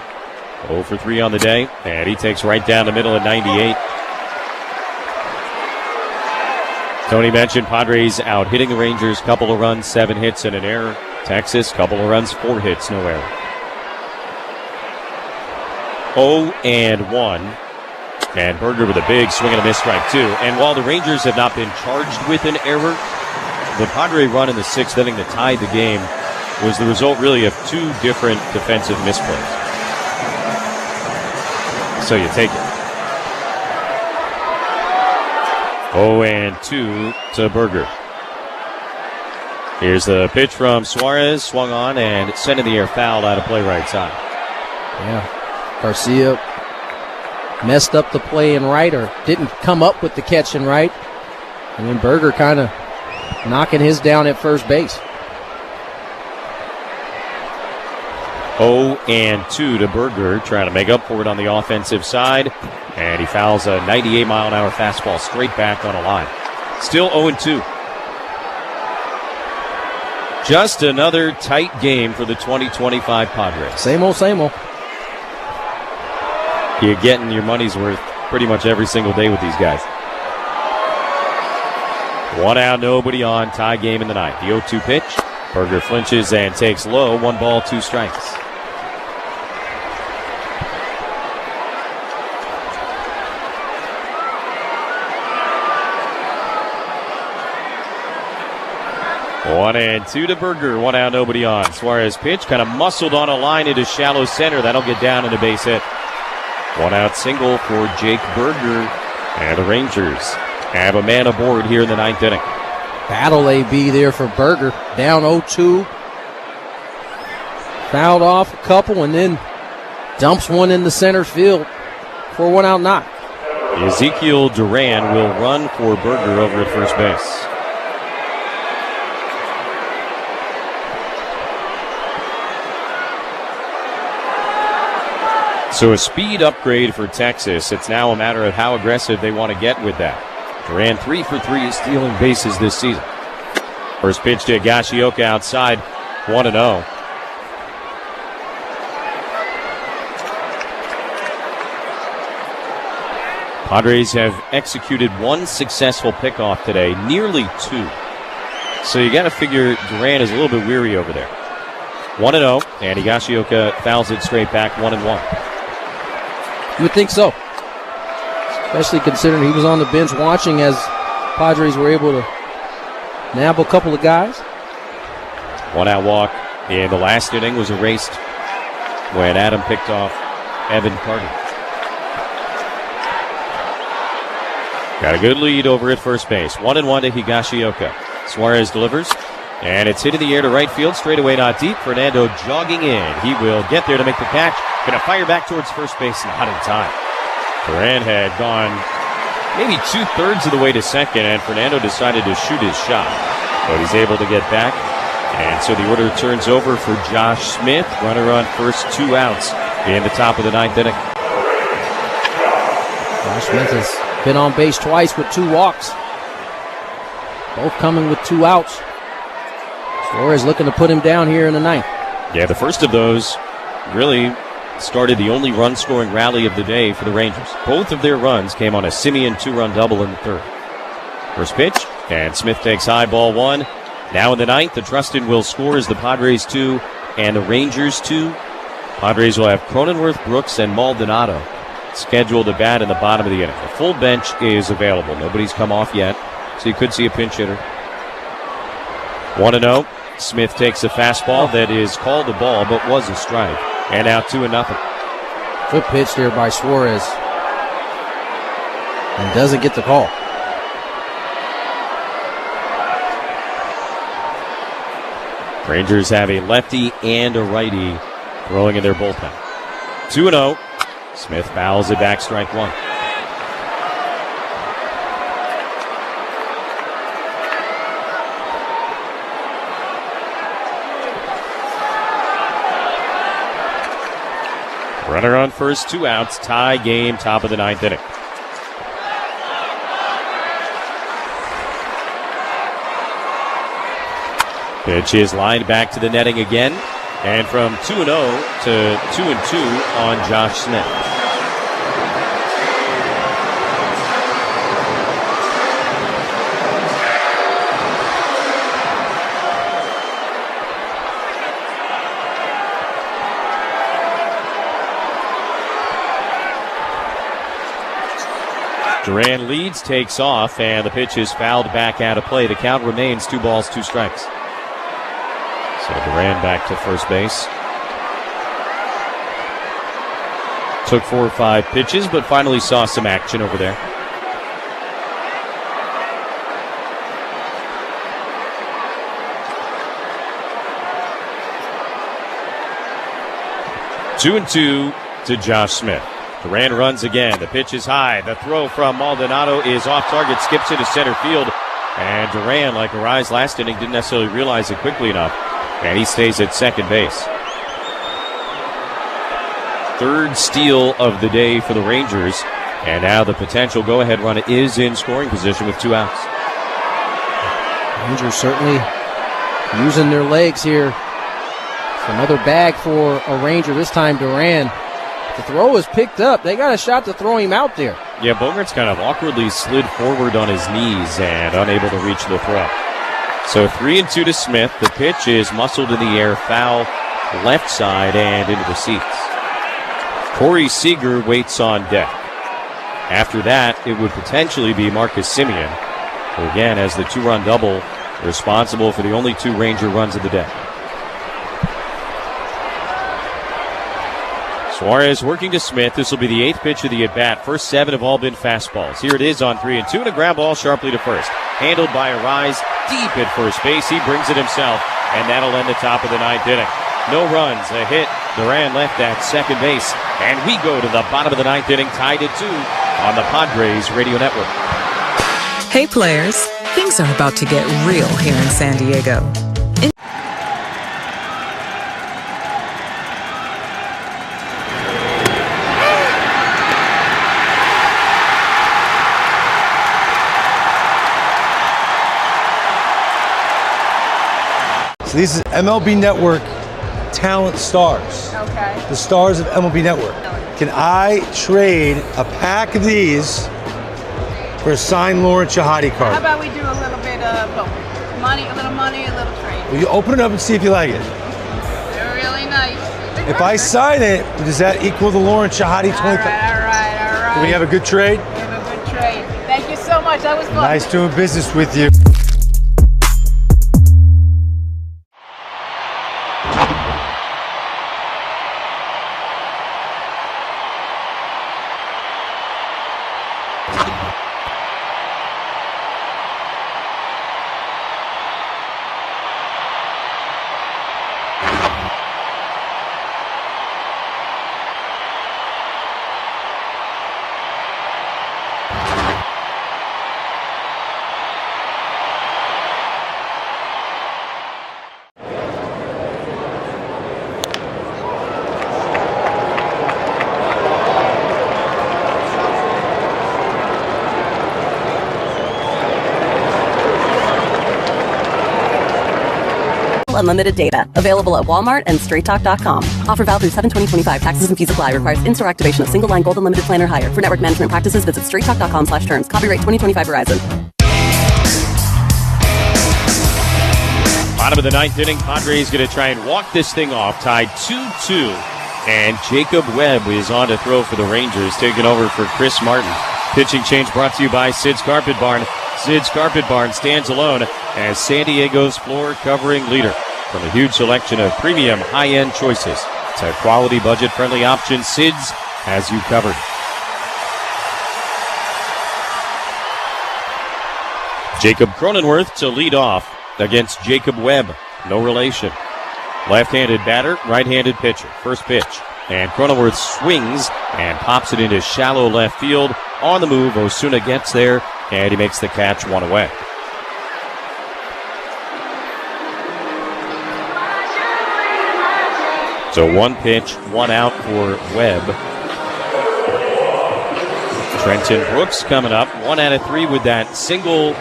0 for 3 on the day, and he takes right down the middle at 98. Tony mentioned Padres out hitting the Rangers, couple of runs, 7 hits and an error. Texas, couple of runs, 4 hits, no error. 0-1. And Berger with a big swing and a miss, strike 2. And while the Rangers have not been charged with an error, the Padre run in the 6th inning that tied the game was the result really of 2 different defensive misplays. So you take it. 0-2 to Berger. Here's the pitch from Suarez, swung on and sent in the air, foul out of play right side. Yeah, Garcia messed up the play in right or didn't come up with the catch in right. And then Berger kind of knocking his down at first base. 0-2 to Berger, trying to make up for it on the offensive side. And he fouls a 98-mile-an-hour fastball straight back on a line. Still 0-2. Just another tight game for the 2025 Padres. Same old, same old. You're getting your money's worth pretty much every single day with these guys. 1 out, nobody on, tie game in the ninth. The 0-2 pitch. Berger flinches and takes low. 1 ball, 2 strikes. One and 2 to Berger. 1 out, nobody on. Suarez pitch, kind of muscled on a line into shallow center. That'll get down in a base hit. 1 out single for Jake Berger. And the Rangers have a man aboard here in the ninth inning. Battle AB there for Berger. Down 0-2. Fouled off a couple and then dumps one in the center field for a 1 out knock. Ezekiel Duran will run for Berger over at first base. So a speed upgrade for Texas. It's now a matter of how aggressive they want to get with that. Duran 3 for 3 stealing bases this season. First pitch to Higashioka outside, 1-0. Padres have executed 1 successful pickoff today, nearly 2. So you got to figure Duran is a little bit weary over there. 1-0, and Higashioka fouls it straight back, 1-1. You would think so. Especially considering he was on the bench watching as Padres were able to nab a couple of guys. 1 out walk in the last inning was erased when Adam picked off Evan Carter. Got a good lead over at first base. 1-1 to Higashioka. Suarez delivers, and it's hit in the air to right field. Straightaway not deep. Fernando jogging in. He will get there to make the catch. Going to fire back towards first base, not in time. Duran had gone maybe 2/3 of the way to second, and Fernando decided to shoot his shot. But he's able to get back, and so the order turns over for Josh Smith. Runner on first, 2 outs in the top of the ninth inning. Josh Smith has been on base twice with 2 walks. Both coming with 2 outs. Suarez looking to put him down here in the ninth. Yeah, the first of those really started the only run-scoring rally of the day for the Rangers. Both of their runs came on a Simeon 2-run double in the third. First pitch, and Smith takes high, ball 1. Now in the ninth, the Trustin will score as the Padres 2 and the Rangers 2. Padres will have Cronenworth, Brooks, and Maldonado scheduled to bat in the bottom of the inning. The full bench is available. Nobody's come off yet, so you could see a pinch hitter. 1-0. Smith takes a fastball that is called a ball but was a strike. And out 2-0. Good pitch there by Suarez. And doesn't get the call. Rangers have a lefty and a righty throwing in their bullpen. 2-0. Smith fouls it back, strike 1. Runner on first, 2 outs, tie game, top of the ninth inning. Pitch is lined back to the netting again, and from 2-0 to 2-2 on Josh Smith. Duran leads, takes off, and the pitch is fouled back out of play. The count remains 2 balls, 2 strikes. So Duran back to first base. Took 4 or 5 pitches, but finally saw some action over there. Two and 2 to Josh Smith. Duran runs again. The pitch is high. The throw from Maldonado is off target, skips into center field. And Duran, like Arise last inning, didn't necessarily realize it quickly enough. And he stays at second base. Third steal of the day for the Rangers. And now the potential go-ahead run is in scoring position with 2 outs. Rangers certainly using their legs here. It's another bag for a Ranger, this time Duran. The throw is picked up. They got a shot to throw him out there. Yeah, Bogart's kind of awkwardly slid forward on his knees and unable to reach the throw. So 3-2 to Smith. The pitch is muscled in the air, foul left side and into the seats. Corey Seager waits on deck. After that, it would potentially be Marcus Semien, who again has the 2-run double, responsible for the only 2 Ranger runs of the day. Suarez working to Smith. This will be the 8th pitch of the at-bat. First 7 have all been fastballs. Here it is on 3-2, and a ground ball sharply to first. Handled by Arise, deep at first base. He brings it himself, and that'll end the top of the 9th inning. No runs, a hit. Duran left at second base, and we go to the bottom of the 9th inning, tied at 2 on the Padres Radio Network. Hey players, things are about to get real here in San Diego. So these is MLB Network Talent Stars. Okay. The stars of MLB Network. Can I trade a pack of these for a signed Lauren Shahadi How card? about we do a little bit of both? Money, a little trade. Will you open it up and see if you like it? They're really nice. If I sign it, does that equal the Lauren Shahadi 20? All right. Do we have a good trade? We have a good trade. Thank you so much. That was fun. Nice doing business with you. Unlimited data. Available at Walmart and StraightTalk.com. Offer valid through 7/20/25. Taxes and fees apply. Requires in-store activation of single line Gold Unlimited plan or higher. For network management practices, visit StraightTalk.com/terms. Copyright 2025 Verizon. Bottom of the 9th inning, Padres going to try and walk this thing off, tied 2-2. And Jacob Webb is on to throw for the Rangers, taking over for Chris Martin. Pitching change brought to you by Sid's Carpet Barn. Sid's Carpet Barn stands alone as San Diego's floor covering leader. From a huge selection of premium high-end choices to quality budget-friendly options, Sid's has you covered. Jacob Cronenworth to lead off against Jacob Webb. No relation. Left-handed batter, right-handed pitcher. First pitch. And Cronenworth swings and pops it into shallow left field. On the move, Osuna gets there, and he makes the catch, 1 away. So 1 pitch, 1 out for Webb. Trenton Brooks coming up, 1 out of 3 with that single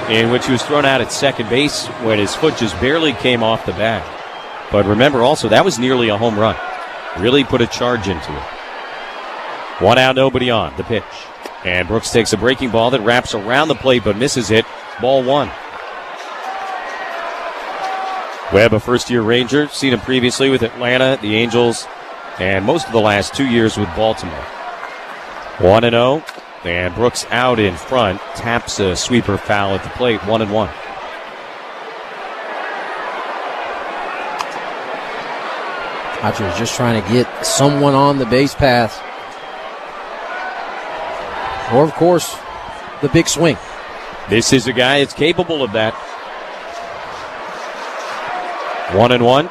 in which he was thrown out at second base when his foot just barely came off the bat. But remember also, that was nearly a home run. Really put a charge into it. 1 out, nobody on. The pitch. And Brooks takes a breaking ball that wraps around the plate but misses it. Ball 1. Webb, a first-year Ranger, seen him previously with Atlanta, the Angels, and most of the last 2 years with Baltimore. 1-0, and Brooks out in front, taps a sweeper foul at the plate, 1-1. Padres just trying to get someone on the base path. Or, of course, the big swing. This is a guy that's capable of that. 1-1.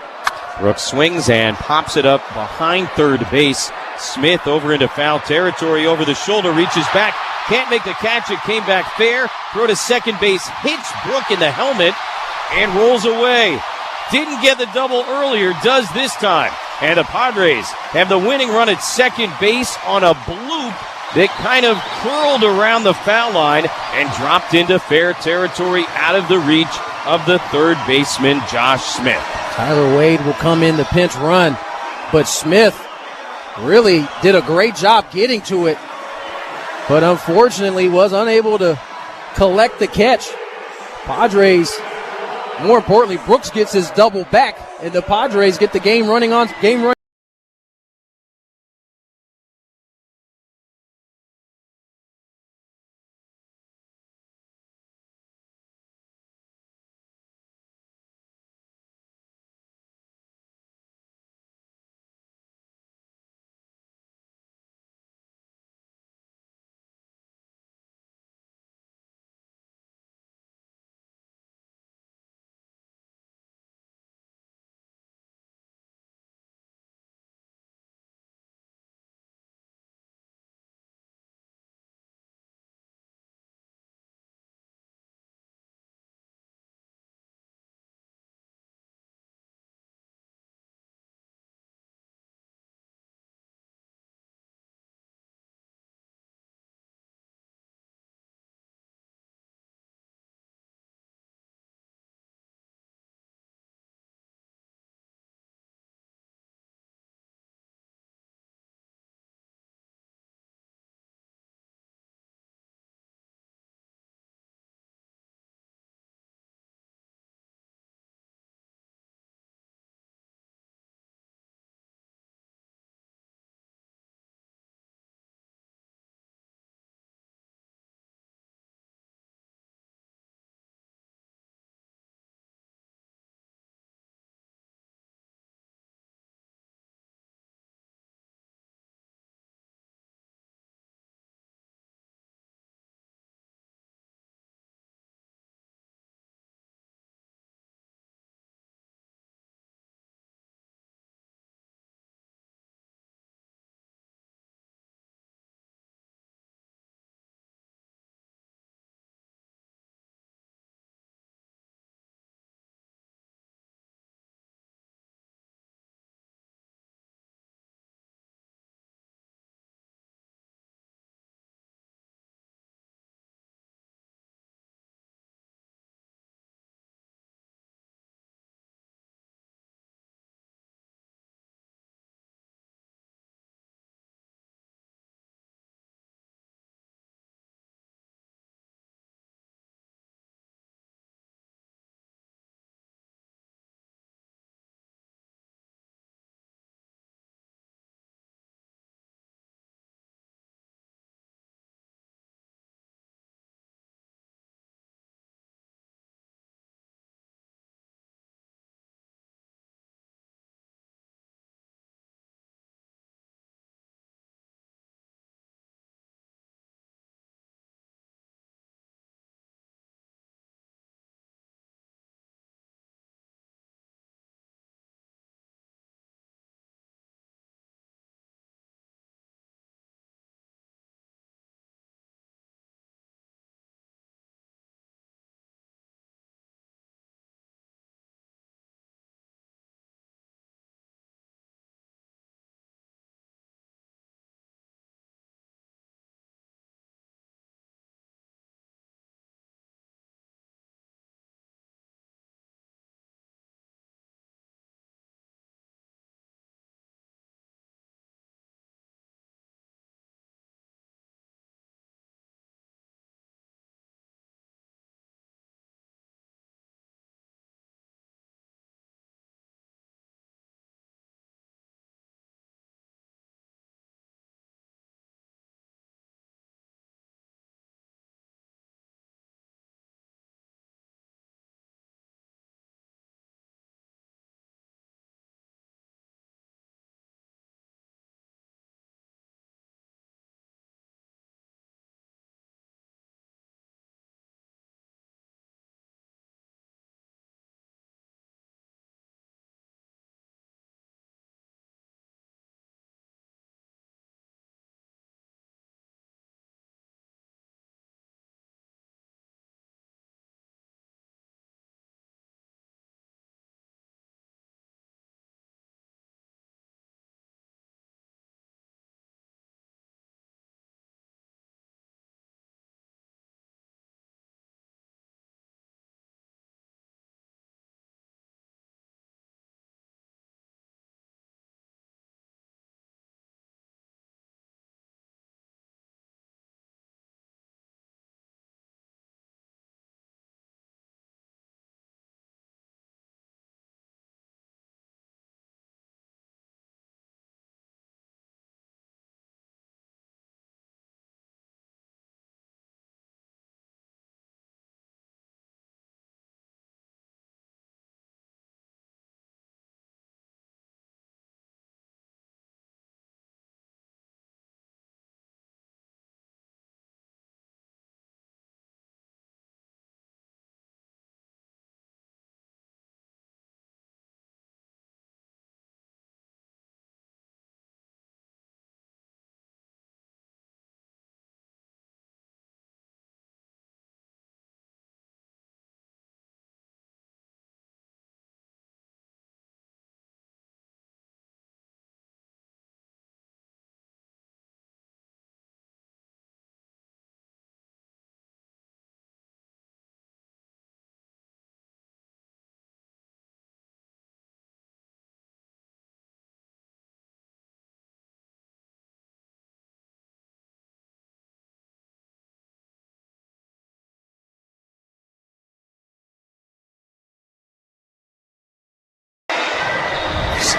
Brooks swings and pops it up behind third base. Smith over into foul territory, over the shoulder, reaches back, can't make the catch, it came back fair, throw to second base, hits Brook in the helmet, and rolls away. Didn't get the double earlier, does this time. And the Padres have the winning run at second base on a bloop that kind of curled around the foul line and dropped into fair territory out of the reach of the third baseman, Josh Smith. Tyler Wade will come in the pinch run, but Smith really did a great job getting to it, but unfortunately was unable to collect the catch. Padres, more importantly, Brooks gets his double back, and the Padres get the game running.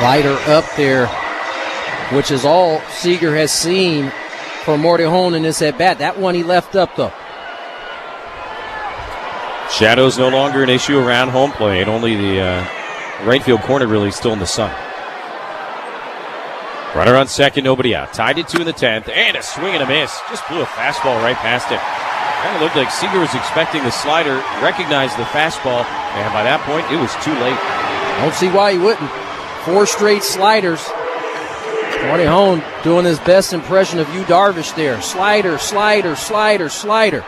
Slider up there, which is all Seeger has seen from Mortejon in this at-bat. That one he left up, though. Shadows no longer an issue around home plate. Only the right field corner really still in the sun. Runner on second, nobody out. Tied it 2 in the 10th, and a swing and a miss. Just blew a fastball right past him. Kind of looked like Seeger was expecting the slider, recognized the fastball, and by that point, it was too late. Don't see why he wouldn't. 4 straight sliders. Mortejon doing his best impression of Yu Darvish there. Slider, slider, slider, slider.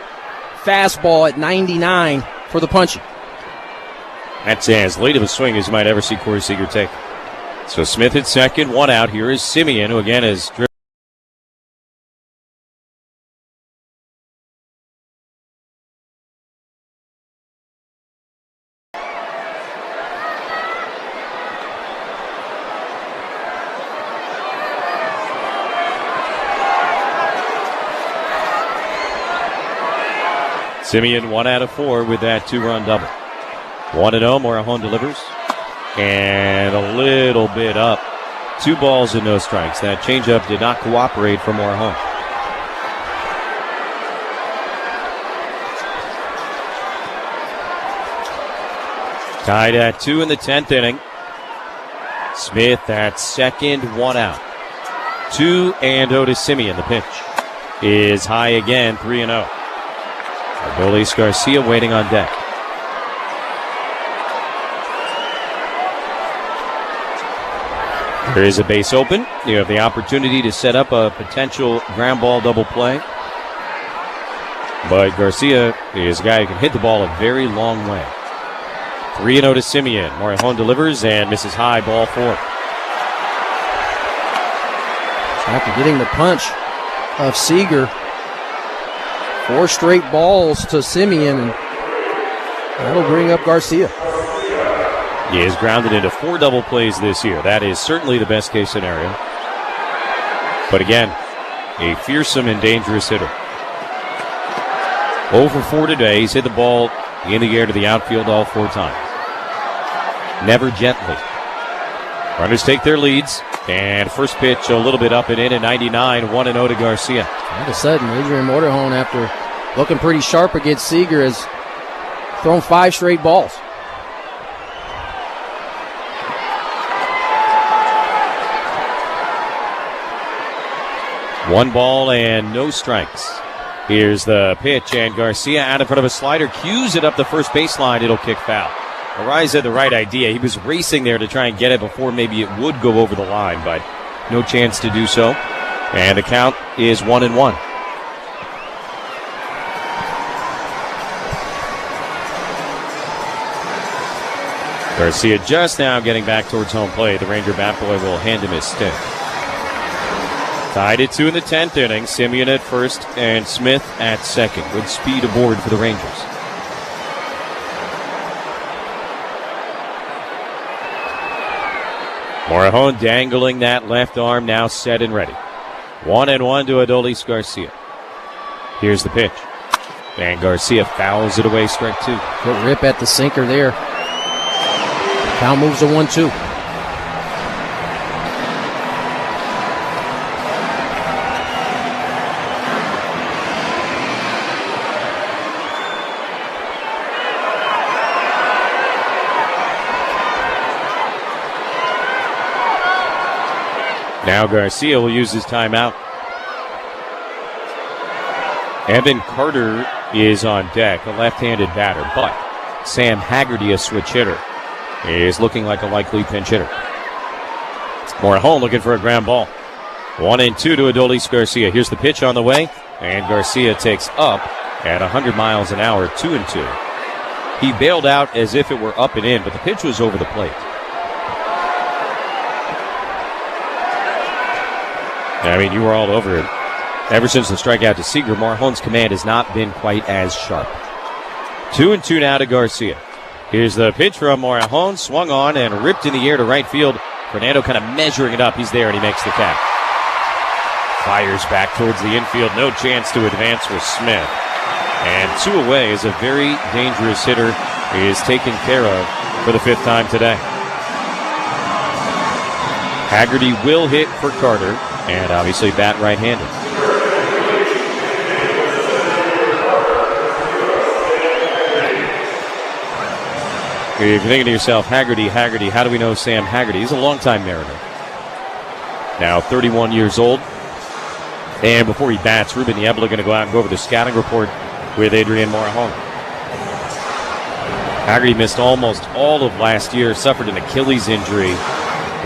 Fastball at 99 for the punching. That's as late of a swing as you might ever see Corey Seager take. So Smith at second, 1 out. Here is Simeon, who again is driven. Simeon 1 out of 4 with that 2-run double. 1-0, Mortejon delivers. And a little bit up. 2 balls and no strikes. That changeup did not cooperate for Mortejon. Tied at 2 in the 10th inning. Smith at second, 1 out. 2-0 to Simeon. The pitch is high again, 3-0. Adolis Garcia waiting on deck. There is a base open. You have the opportunity to set up a potential ground ball double play. But Garcia is a guy who can hit the ball a very long way. 3-0 to Simeon. Mortejon delivers and misses high, ball 4. After getting the punch of Seager, 4 straight balls to Simeon, and that'll bring up Garcia. He has grounded into 4 double plays this year. That is certainly the best case scenario. But again, a fearsome and dangerous hitter. 0 for 4 today. He's hit the ball in the air to the outfield all 4 times. Never gently. Runners take their leads. And first pitch a little bit up and in at 99, 1-0 to Garcia. All of a sudden, Adrian Mortejon, after looking pretty sharp against Seager, has thrown 5 straight balls. One ball and no strikes. Here's the pitch, and Garcia out in front of a slider, cues it up the first baseline. It'll kick foul. Arise had the right idea. He was racing there to try and get it before maybe it would go over the line, but no chance to do so. And the count is 1-1. Garcia just now getting back towards home plate. The Ranger bat boy will hand him his stick. Tied at 2 in the 10th inning. Simeon at first and Smith at second. Good speed aboard for the Rangers. Mortejon dangling that left arm, now set and ready. 1-1 to Adolis Garcia. Here's the pitch. And Garcia fouls it away, strike 2. Good rip at the sinker there. Count moves to 1-2. Now Garcia will use his timeout. Evan Carter is on deck, a left-handed batter, but Sam Haggerty, a switch hitter, is looking like a likely pinch hitter. Mortejon looking for a ground ball. 1-2 to Adolis Garcia. Here's the pitch on the way, and Garcia takes up at 100 miles an hour, 2-2. He bailed out as if it were up and in, but the pitch was over the plate. I mean, you were all over it. Ever since the strikeout to Seager, Mortejon's command has not been quite as sharp. 2-2 now to Garcia. Here's the pitch from Mortejon, swung on and ripped in the air to right field. Fernando kind of measuring it up. He's there and he makes the catch. Fires back towards the infield. No chance to advance with Smith. And 2 away is a very dangerous hitter. He is taken care of for the 5th time today. Haggerty will hit for Carter, and obviously bat right-handed. If you're thinking to yourself, Haggerty, how do we know Sam Haggerty? He's a longtime Mariner. Now 31 years old. And before he bats, Ruben Niebla going to go out and go over the scouting report with Adrian Morejon. Haggerty missed almost all of last year, suffered an Achilles injury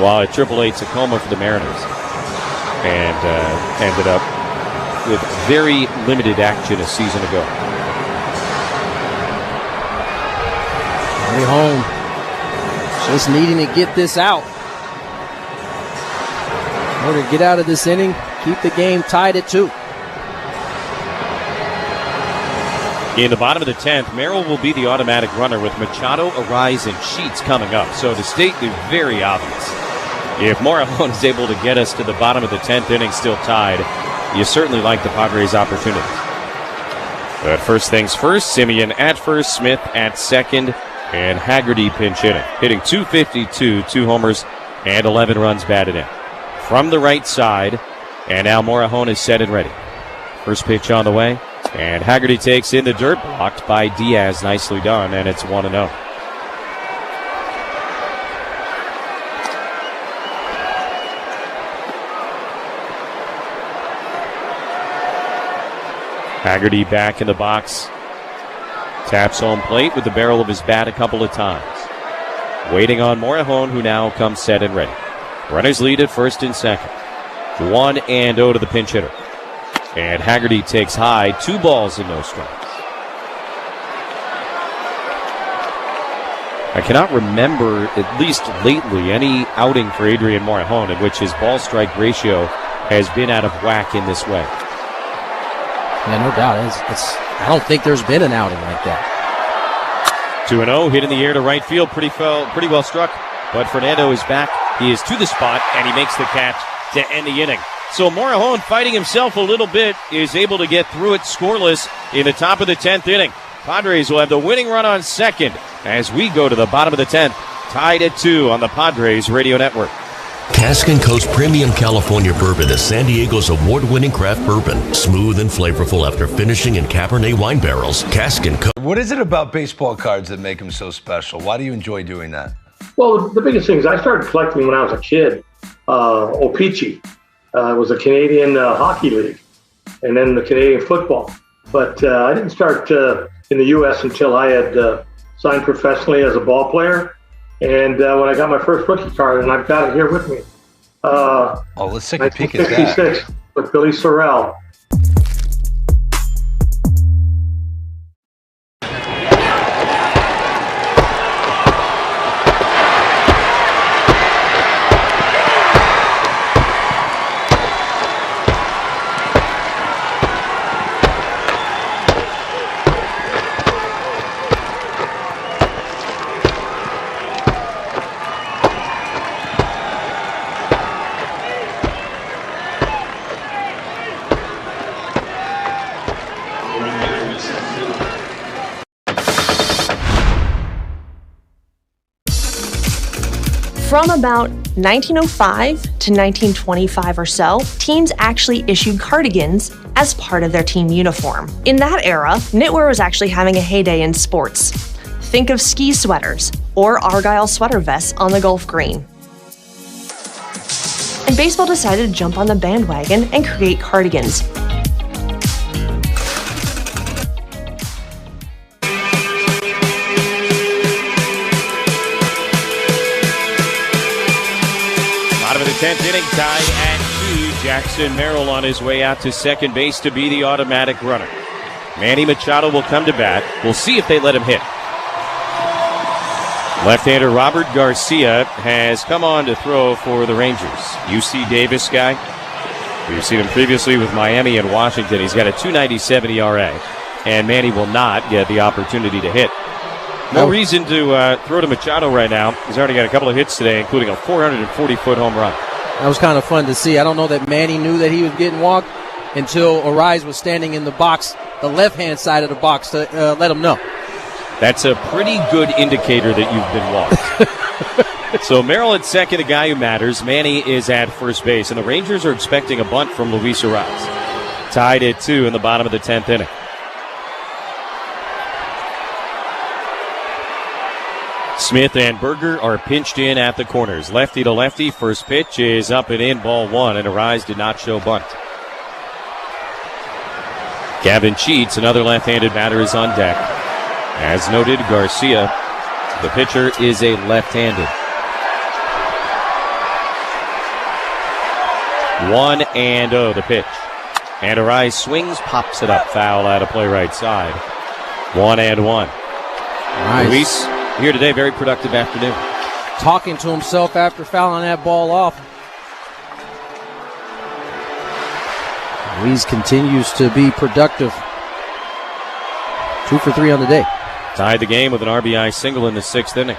while at AAA Tacoma for the Mariners. And ended up with very limited action a season ago. Home. Just needing to get this out. In order to get out of this inning, keep the game tied at 2. In the bottom of the 10th, Merrill will be the automatic runner with Machado, Arise, and Sheets coming up. So to state the very obvious, if Morejon is able to get us to the bottom of the 10th inning still tied, you certainly like the Padres' opportunity. But first things first, Simeon at first, Smith at second, and Haggerty pinch hitting 252, 2 homers, and 11 runs batted in. From the right side, and now Morejon is set and ready. First pitch on the way, and Haggerty takes in the dirt, blocked by Diaz. Nicely done, and it's 1-0. Haggerty back in the box. Taps home plate with the barrel of his bat a couple of times. Waiting on Morejon, who now comes set and ready. Runners lead at first and second. 1-0 to the pinch hitter. And Haggerty takes high, 2 balls and no strikes. I cannot remember, at least lately, any outing for Adrian Morejon in which his ball-strike ratio has been out of whack in this way. Yeah, no doubt. I don't think there's been an outing like that. 2-0, hit in the air to right field, pretty well struck. But Fernando is back. He is to the spot, and he makes the catch to end the inning. So Morejon, fighting himself a little bit, is able to get through it scoreless in the top of the 10th inning. Padres will have the winning run on second as we go to the bottom of the 10th, tied at 2 on the Padres Radio Network. Cask & Co's Premium California Bourbon is San Diego's award-winning craft bourbon. Smooth and flavorful after finishing in Cabernet wine barrels. Cask & Co. What is it about baseball cards that make them so special? Why do you enjoy doing that? Well, the biggest thing is I started collecting when I was a kid. O-Pee-Chee was a Canadian hockey league, and then the Canadian football. But I didn't start in the U.S. until I had signed professionally as a ball player. And when I got my first rookie card, and I've got it here with me. Let's take a peek at that. 1966 with Billy Sorrell. From about 1905 to 1925 or so, teams actually issued cardigans as part of their team uniform. In that era, knitwear was actually having a heyday in sports. Think of ski sweaters or Argyle sweater vests on the Gulf Green. And baseball decided to jump on the bandwagon and create cardigans. Bottom of the 10th inning, tied at 2. Jackson Merrill on his way out to second base to be the automatic runner. Manny Machado will come to bat. We'll see if they let him hit. Left-hander Robert Garcia has come on to throw for the Rangers. UC Davis guy. We've seen him previously with Miami and Washington. He's got a .297 ERA, and Manny will not get the opportunity to hit. No reason to throw to Machado right now. He's already got a couple of hits today, including a 440-foot home run. That was kind of fun to see. I don't know that Manny knew that he was getting walked until Arise was standing in the box, the left-hand side of the box, to let him know. That's a pretty good indicator that you've been walked. So Merrill at second, the guy who matters. Manny is at first base, and the Rangers are expecting a bunt from Luis Arraez. Tied at 2 in the bottom of the 10th inning. Smith and Berger are pinched in at the corners. Lefty to lefty. First pitch is up and in, ball 1, and Arraez did not show bunt. Gavin Cheats, another left-handed batter, is on deck. As noted, Garcia, the pitcher, is a left-handed. 1-0 the pitch. And Arraez swings, pops it up, foul out of play right side. 1-1. Nice. Luis here today, very productive afternoon. Talking to himself after fouling that ball off. Luis continues to be productive. 2 for 3 on the day. Tied the game with an RBI single in the 6th inning.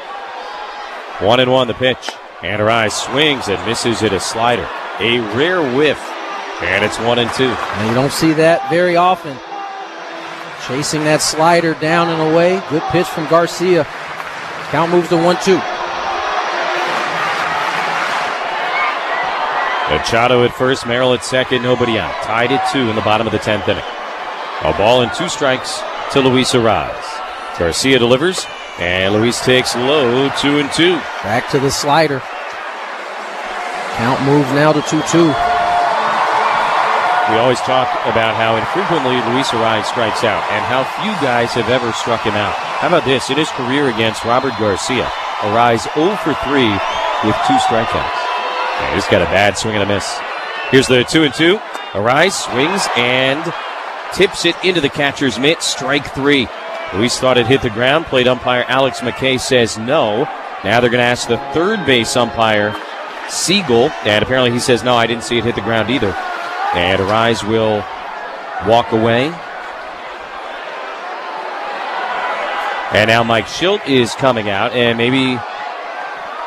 1-1 the pitch. And Arraez swings and misses it a slider. A rare whiff. And it's 1-2. And you don't see that very often. Chasing that slider down and away. Good pitch from Garcia. Count moves to 1-2. Machado at first, Merrill at second, nobody out. Tied at 2 in the bottom of the 10th inning. A ball and 2 strikes to Luis Arraez. Garcia delivers, and Luis takes low, 2-2. Back to the slider. Count moves now to 2-2. We always talk about how infrequently Luis Arraez strikes out and how few guys have ever struck him out. How about this? In his career against Robert Garcia, Arraez 0 for 3 with 2 strikeouts. And he's got a bad swing and a miss. Here's the 2-2. Arraez swings and tips it into the catcher's mitt. Strike 3. Luis thought it hit the ground. Plate umpire Alex McKay says no. Now they're going to ask the third base umpire, Siegel, and apparently he says no, I didn't see it hit the ground either. And Arraez will walk away. And now Mike Schilt is coming out, and maybe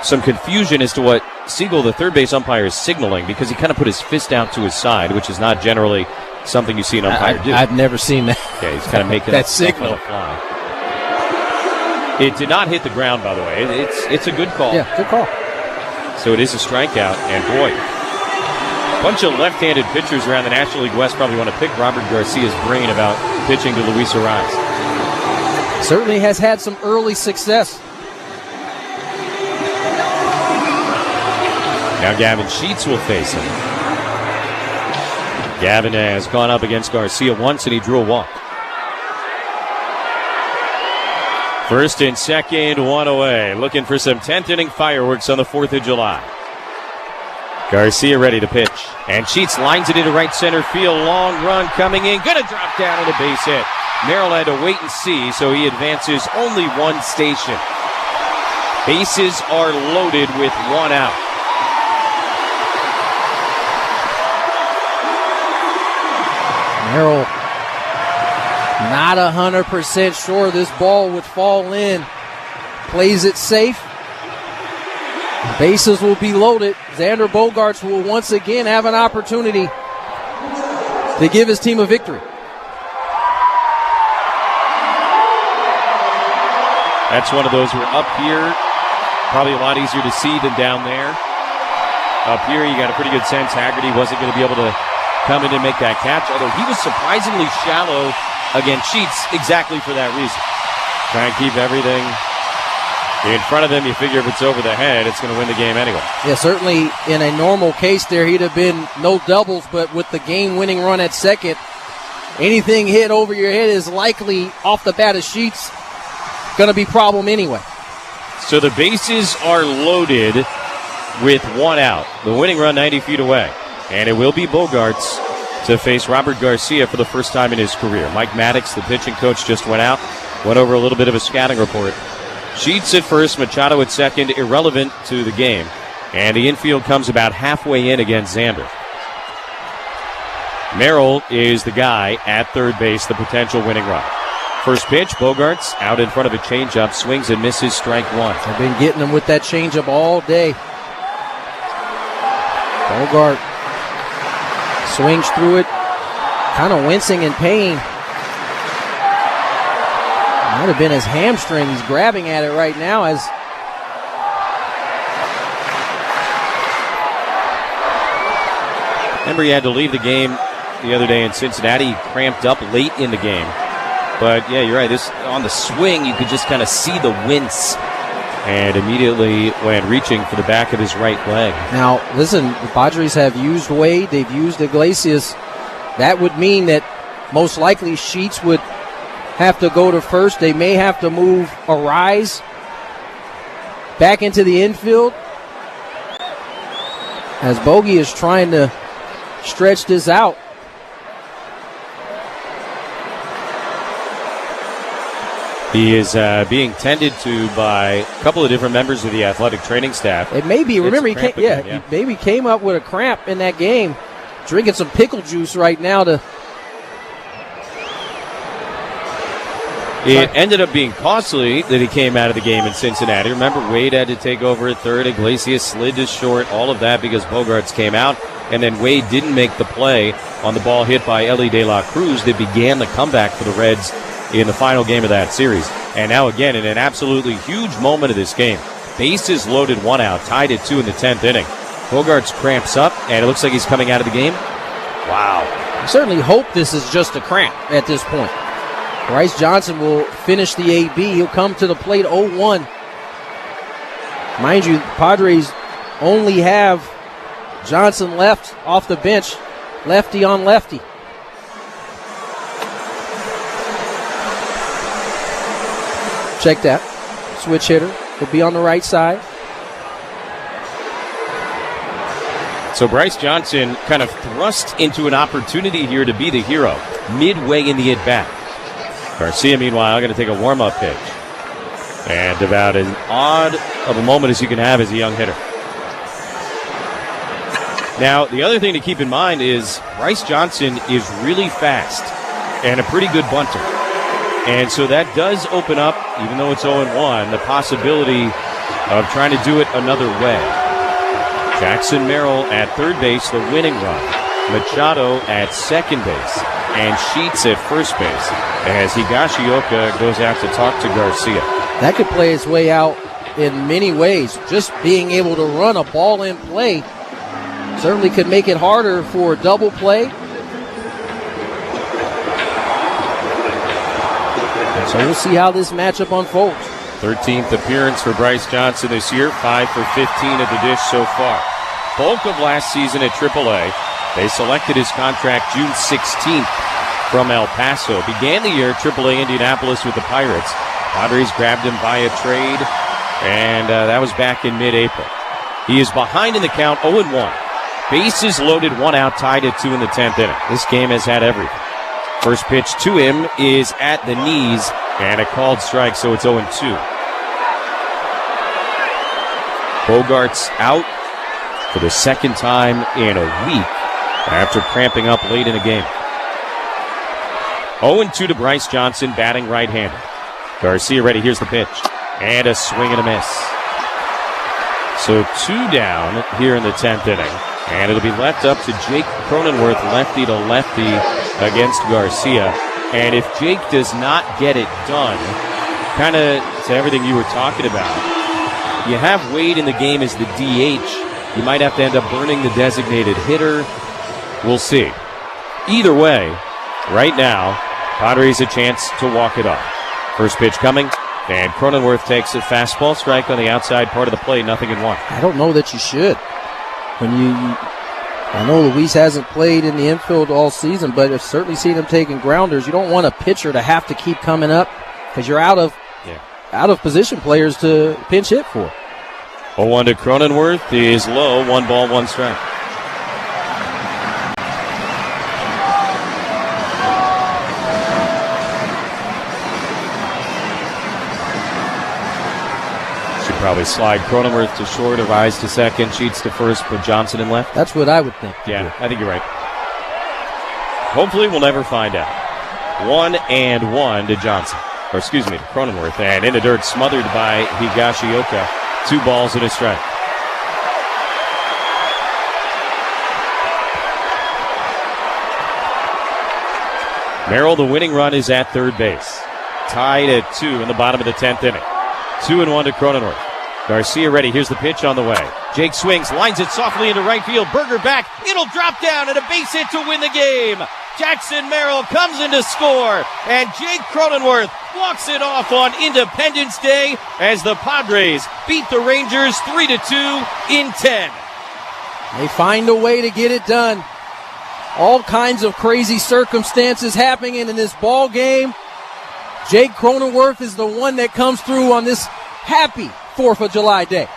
some confusion as to what Siegel, the third base umpire, is signaling, because he kind of put his fist out to his side, which is not generally something you see an umpire do. I've never seen that. Okay, he's kind of making that signal. On the fly. It did not hit the ground, by the way. It's a good call. Yeah, good call. So it is a strikeout, and boy, a bunch of left-handed pitchers around the National League West probably want to pick Robert Garcia's brain about pitching to Luis Arraez. Certainly has had some early success. Now Gavin Sheets will face him. Gavin has gone up against Garcia once, and he drew a walk. First and second, 1 away. Looking for some 10th inning fireworks on the 4th of July. Garcia ready to pitch. And Sheets lines it into right center field. Long run coming in. Going to drop down on a base hit. Merrill had to wait and see, so he advances only one station. Bases are loaded with 1 out. Merrill not 100% sure this ball would fall in. Plays it safe. Bases will be loaded. Xander Bogaerts will once again have an opportunity to give his team a victory. That's one of those where up here, probably a lot easier to see than down there. Up here, you got a pretty good sense Haggerty wasn't going to be able to come in and make that catch, although he was surprisingly shallow against Sheets exactly for that reason. Try and keep everything in front of him. You figure if it's over the head, it's going to win the game anyway. Yeah, certainly in a normal case there, he'd have been no doubles, but with the game-winning run at second, anything hit over your head is likely off the bat of Sheets going to be problem anyway. So the bases are loaded with 1 out. The winning run 90 feet away. And it will be Bogaerts to face Robert Garcia for the first time in his career. Mike Maddox, the pitching coach, just went over a little bit of a scouting report. Sheets at first, Machado at second, irrelevant to the game. And the infield comes about halfway in against Xander. Merrill is the guy at third base, the potential winning run. First pitch, Bogaerts out in front of a changeup, swings and misses, strike 1. I've been getting him with that changeup all day. Bogart swings through it, kind of wincing in pain. Might have been his hamstring. He's grabbing at it right now as Remember, he had to leave the game the other day in Cincinnati. He cramped up late in the game. But, yeah, you're right. This on the swing, you could just kind of see the wince. And immediately went reaching for the back of his right leg. Now, listen, the Padres have used Wade. They've used Iglesias. That would mean that most likely Sheets would have to go to first. They may have to move Arise back into the infield, as Bogey is trying to stretch this out. He is being tended to by a couple of different members of the athletic training staff. It may be. Remember, he maybe came up with a cramp in that game. Drinking some pickle juice right now to. It ended up being costly that he came out of the game in Cincinnati. Remember, Wade had to take over at third. Iglesias slid to short. All of that because Bogaerts came out. And then Wade didn't make the play on the ball hit by Elly De La Cruz that began the comeback for the Reds in the final game of that series. And now again, in an absolutely huge moment of this game, bases loaded, 1 out, tied at 2 in the 10th inning. Bogaerts cramps up, and it looks like he's coming out of the game. Wow. I certainly hope this is just a cramp at this point. Bryce Johnson will finish the AB. He'll come to the plate 0-1. Mind you, Padres only have Johnson left off the bench, lefty on lefty. Check that. Switch hitter will be on the right side. So Bryce Johnson kind of thrust into an opportunity here to be the hero midway in the at-bat. Garcia, meanwhile, going to take a warm-up pitch. And about as odd of a moment as you can have as a young hitter. Now, the other thing to keep in mind is Bryce Johnson is really fast and a pretty good bunter. And so that does open up, even though it's 0-1, the possibility of trying to do it another way. Jackson Merrill at third base, the winning run. Machado at second base. And Sheets at first base as Higashioka goes out to talk to Garcia. That could play its way out in many ways. Just being able to run a ball in play certainly could make it harder for a double play. So we'll see how this matchup unfolds. 13th appearance for Bryce Johnson this year, 5 for 15 at the dish so far. Bulk of last season at AAA. They selected his contract June 16th from El Paso. Began the year AAA Indianapolis with the Pirates. Padres grabbed him via trade, and that was back in mid-April. He is behind in the count, 0-1. Bases loaded, 1 out, tied at 2 in the 10th inning. This game has had everything. First pitch to him is at the knees, and a called strike, so it's 0-2. Bogaerts out for the second time in a week after cramping up late in the game. 0-2 to Bryce Johnson, batting right-handed. Garcia ready, here's the pitch. And a swing and a miss. So 2 down here in the 10th inning. And it'll be left up to Jake Cronenworth, lefty to lefty against Garcia. And if Jake does not get it done, kind of to everything you were talking about, you have Wade in the game as the DH. You might have to end up burning the designated hitter. We'll see. Either way, right now, Padres a chance to walk it off. First pitch coming, and Cronenworth takes a fastball strike on the outside part of the plate, 0-1. I don't know that you should. I know Luis hasn't played in the infield all season, but I've certainly seen him taking grounders. You don't want a pitcher to have to keep coming up because you're out of position players to pinch hit for. 0-1 to Cronenworth is low, 1 ball, 1 strike. Should probably slide Cronenworth to short, Arise to second, Sheets to first, put Johnson in left. That's what I would think. Yeah, I think you're right. Hopefully we'll never find out. 1-1 to Johnson. Or excuse me, to Cronenworth. And in the dirt, smothered by Higashioka. 2 balls and a strike. Merrill, the winning run, is at third base. Tied at 2 in the bottom of the 10th inning. 2-1 to Cronenworth. Garcia ready. Here's the pitch on the way. Jake swings, lines it softly into right field. Berger back. It'll drop down and a base hit to win the game. Jackson Merrill comes in to score, and Jake Cronenworth walks it off on Independence Day as the Padres beat the Rangers 3-2 in 10. They find a way to get it done. All kinds of crazy circumstances happening in this ball game. Jake Cronenworth is the one that comes through on this happy 4th of July day.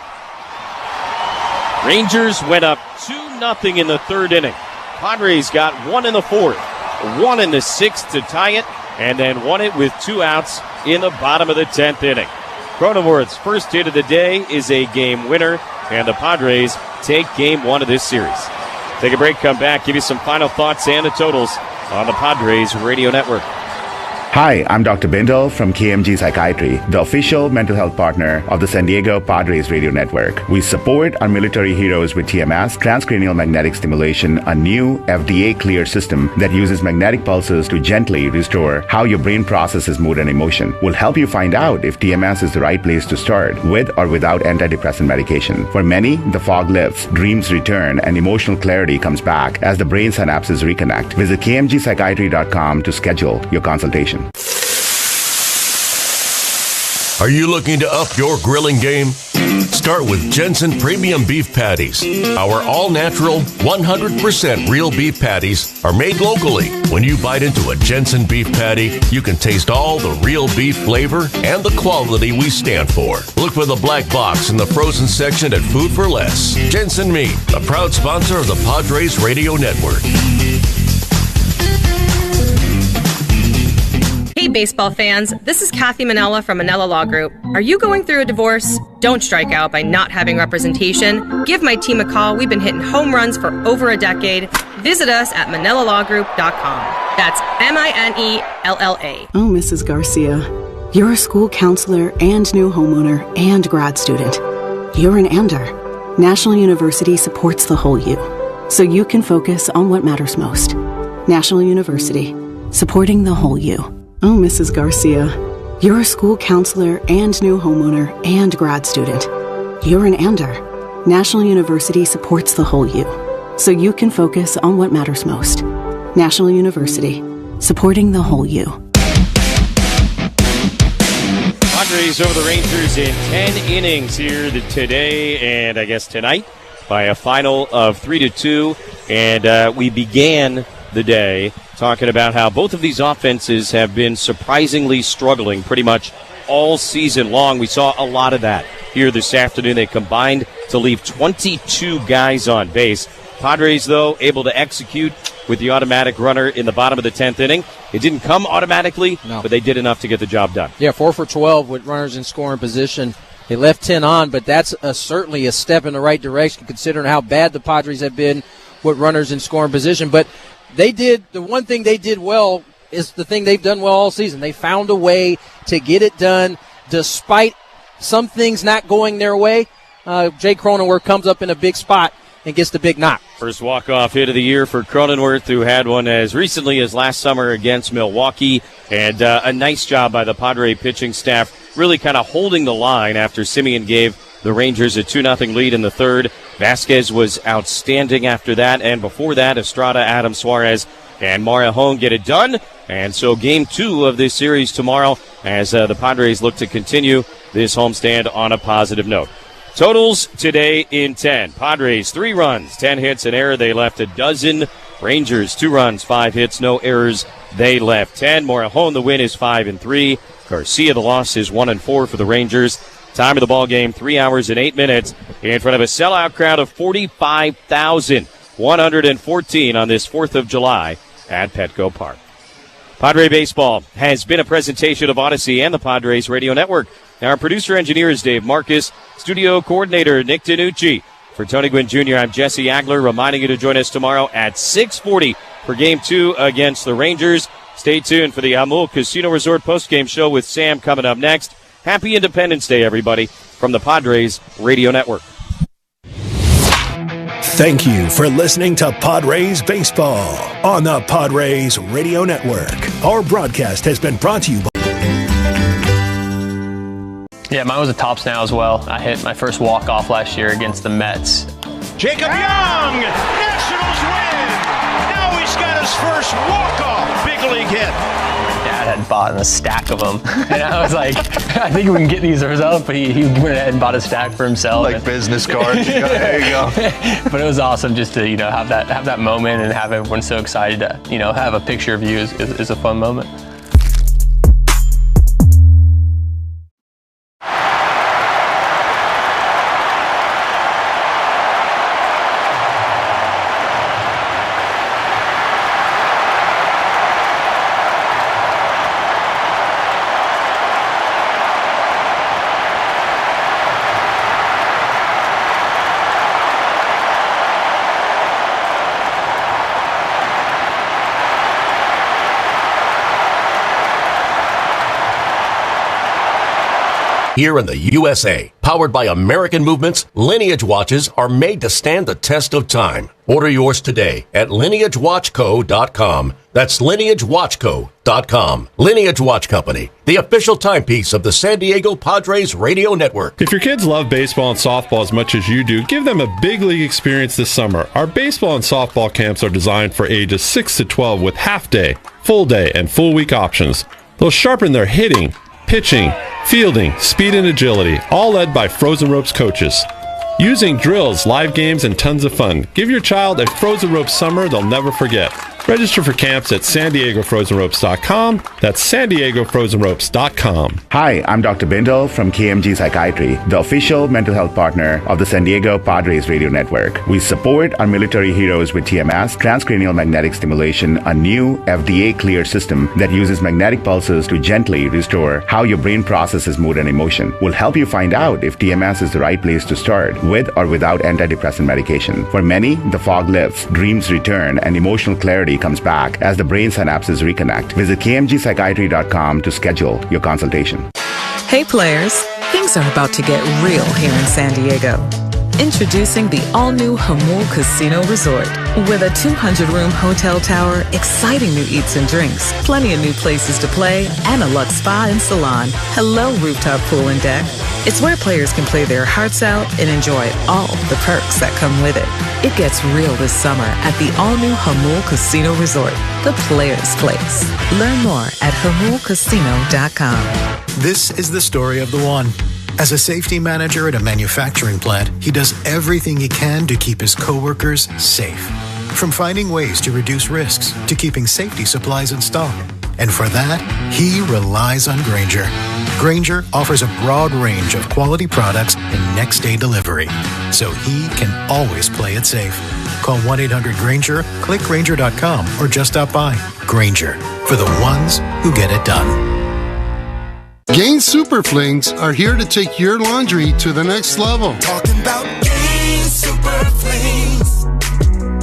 Rangers went up 2-0 in the third inning. Padres got one in the fourth, one in the sixth to tie it, and then won it with 2 outs in the bottom of the 10th inning. Cronenworth's first hit of the day is a game winner, and the Padres take game 1 of this series. Take a break, come back, give you some final thoughts and the totals on the Padres Radio Network. Hi, I'm Dr. Bindal from KMG Psychiatry, the official mental health partner of the San Diego Padres Radio Network. We support our military heroes with TMS, transcranial magnetic stimulation, a new FDA-cleared system that uses magnetic pulses to gently restore how your brain processes mood and emotion. We'll help you find out if TMS is the right place to start, with or without antidepressant medication. For many, the fog lifts, dreams return, and emotional clarity comes back as the brain synapses reconnect. Visit kmgpsychiatry.com to schedule your consultation. Are you looking to up your grilling game? Start with Jensen Premium Beef Patties. Our all-natural, 100% real beef patties are made locally. When you bite into a Jensen beef patty, you can taste all the real beef flavor and the quality we stand for. Look for the black box in the frozen section at Food for Less. Jensen Meat, a proud sponsor of the Padres Radio Network. Hey baseball fans, this is Kathy Manella from Manella Law Group. Are you going through a divorce? Don't strike out by not having representation. Give my team a call. We've been hitting home runs for over a decade. Visit us at manellalawgroup.com. That's MINELLA. Oh, Mrs. Garcia, you're a school counselor and new homeowner and grad student. You're an ANDER. National University supports the whole you, so you can focus on what matters most. National University, supporting the whole you. Oh, Mrs. Garcia, you're a school counselor and new homeowner and grad student. You're an ANDER. National University supports the whole you, so you can focus on what matters most. National University, supporting the whole you. Padres over the Rangers in 10 innings here today and I guess tonight by a final of 3-2. And we began the day talking about how both of these offenses have been surprisingly struggling pretty much all season long. We saw a lot of that here this afternoon. They combined to leave 22 guys on base. Padres, though, able to execute with the automatic runner in the bottom of the 10th inning. It didn't come automatically, but they did enough to get the job done. Yeah, 4 for 12 with runners in scoring position. They left 10 on, but that's certainly a step in the right direction considering how bad the Padres have been with runners in scoring position. But the one thing they did well is the thing they've done well all season. They found a way to get it done despite some things not going their way. Jake Cronenworth comes up in a big spot and gets the big knock. First walk-off hit of the year for Cronenworth, who had one as recently as last summer against Milwaukee. And a nice job by the Padre pitching staff, really kind of holding the line after Simeon gave the Rangers a 2-0 lead in the third. Vasquez was outstanding after that, and before that, Estrada, Adam Suarez, and Marahone get it done. And so game 2 of this series tomorrow as the Padres look to continue this homestand on a positive note. Totals today in 10. Padres 3 runs, 10 hits, an error. They left a dozen. Rangers 2 runs, 5 hits, no errors. They left 10. Marahone, the win is 5-3. Garcia, the loss is 1-4 for the Rangers. Time of the ball game, 3 hours and 8 minutes in front of a sellout crowd of 45,114 on this 4th of July at Petco Park. Padre Baseball has been a presentation of Odyssey and the Padres Radio Network. Our producer-engineer is Dave Marcus, studio coordinator Nick Danucci. For Tony Gwynn Jr., I'm Jesse Agler, reminding you to join us tomorrow at 6:40 for Game 2 against the Rangers. Stay tuned for the Amul Casino Resort postgame show with Sam coming up next. Happy Independence Day, everybody, from the Padres Radio Network. Thank you for listening to Padres Baseball on the Padres Radio Network. Our broadcast has been brought to you by Yeah, mine was a tops now as well. I hit my first walk-off last year against the Mets. Jacob Young, Nationals win! Now he's got his first walk-off big league hit. Dad had bought a stack of them, and I was like, I think we can get these ourselves, but he went ahead and bought a stack for himself. Like business cards. There you go. But it was awesome just to, have that moment and have everyone so excited to, have a picture of you is a fun moment. Here in the USA, powered by American Movements, Lineage watches are made to stand the test of time. Order yours today at lineagewatchco.com. That's lineagewatchco.com. Lineage Watch Company, the official timepiece of the San Diego Padres radio network. If your kids love baseball and softball as much as you do, give them a big league experience this summer. Our baseball and softball camps are designed for ages 6 to 12 with half day, full day, and full week options. They'll sharpen their hitting, pitching, fielding, speed, and agility, all led by Frozen Ropes coaches. Using drills, live games, and tons of fun. Give your child a Frozen Ropes summer they'll never forget. Register for camps at sandiegofrozenropes.com. That's sandiegofrozenropes.com. Hi, I'm Dr. Bindal from KMG Psychiatry, the official mental health partner of the San Diego Padres radio network. We support our military heroes with TMS, transcranial magnetic stimulation, a new FDA-cleared system that uses magnetic pulses to gently restore how your brain processes mood and emotion. We'll help you find out if TMS is the right place to start, with or without antidepressant medication. For many, the fog lifts, dreams return, and emotional clarity comes back as the brain synapses reconnect. Visit kmgpsychiatry.com to schedule your consultation. Hey players, things are about to get real here in San Diego. Introducing the all-new Jamul Casino Resort. With a 200-room hotel tower, exciting new eats and drinks, plenty of new places to play, and a luxe spa and salon. Hello, rooftop pool and deck. It's where players can play their hearts out and enjoy all the perks that come with it. It gets real this summer at the all-new Jamul Casino Resort, the players' place. Learn more at jamulcasino.com. This is the story of the one. As a safety manager at a manufacturing plant, he does everything he can to keep his coworkers safe. From finding ways to reduce risks to keeping safety supplies in stock. And for that, he relies on Grainger. Grainger offers a broad range of quality products and next-day delivery, so he can always play it safe. Call 1-800-GRAINGER, click Grainger.com, or just stop by. Grainger, for the ones who get it done. Gain Super Flings are here to take your laundry to the next level. Talking about Gain Super Flings.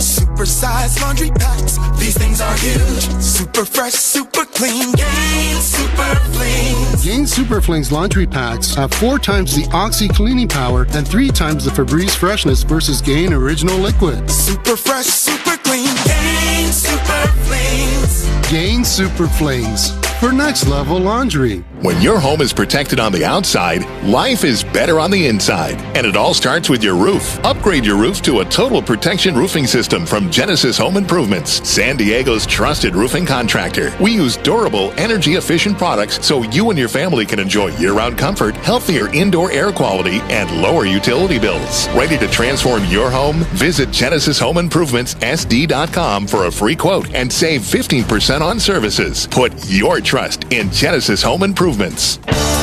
Super-sized laundry packs. These things are huge. Super fresh, super clean. Gain Super Flings. Gain Super Flings laundry packs have 4 times the Oxy cleaning power and 3 times the Febreze freshness versus Gain Original Liquid. Super fresh, super clean. Gain Super Flings. Gain Super Flings for next level laundry. When your home is protected on the outside, life is better on the inside. And it all starts with your roof. Upgrade your roof to a total protection roofing system from Genesis Home Improvements, San Diego's trusted roofing contractor. We use durable, energy-efficient products so you and your family can enjoy year-round comfort, healthier indoor air quality, and lower utility bills. Ready to transform your home? Visit GenesisHomeImprovementsSD.com for a free quote and save 15% on services. Put your trust in Genesis Home Improvements.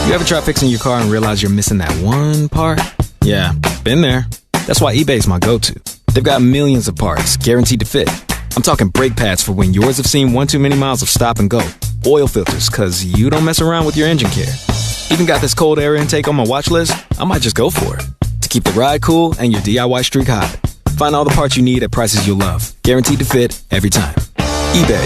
You ever try fixing your car and realize you're missing that one part? Yeah, been there. That's why eBay's my go-to. They've got millions of parts, guaranteed to fit. I'm talking brake pads for when yours have seen one too many miles of stop and go. Oil filters, cause you don't mess around with your engine care. Even got this cold air intake on my watch list. I might just go for it. To keep the ride cool and your DIY streak hot. Find all the parts you need at prices you'll love. Guaranteed to fit every time. eBay.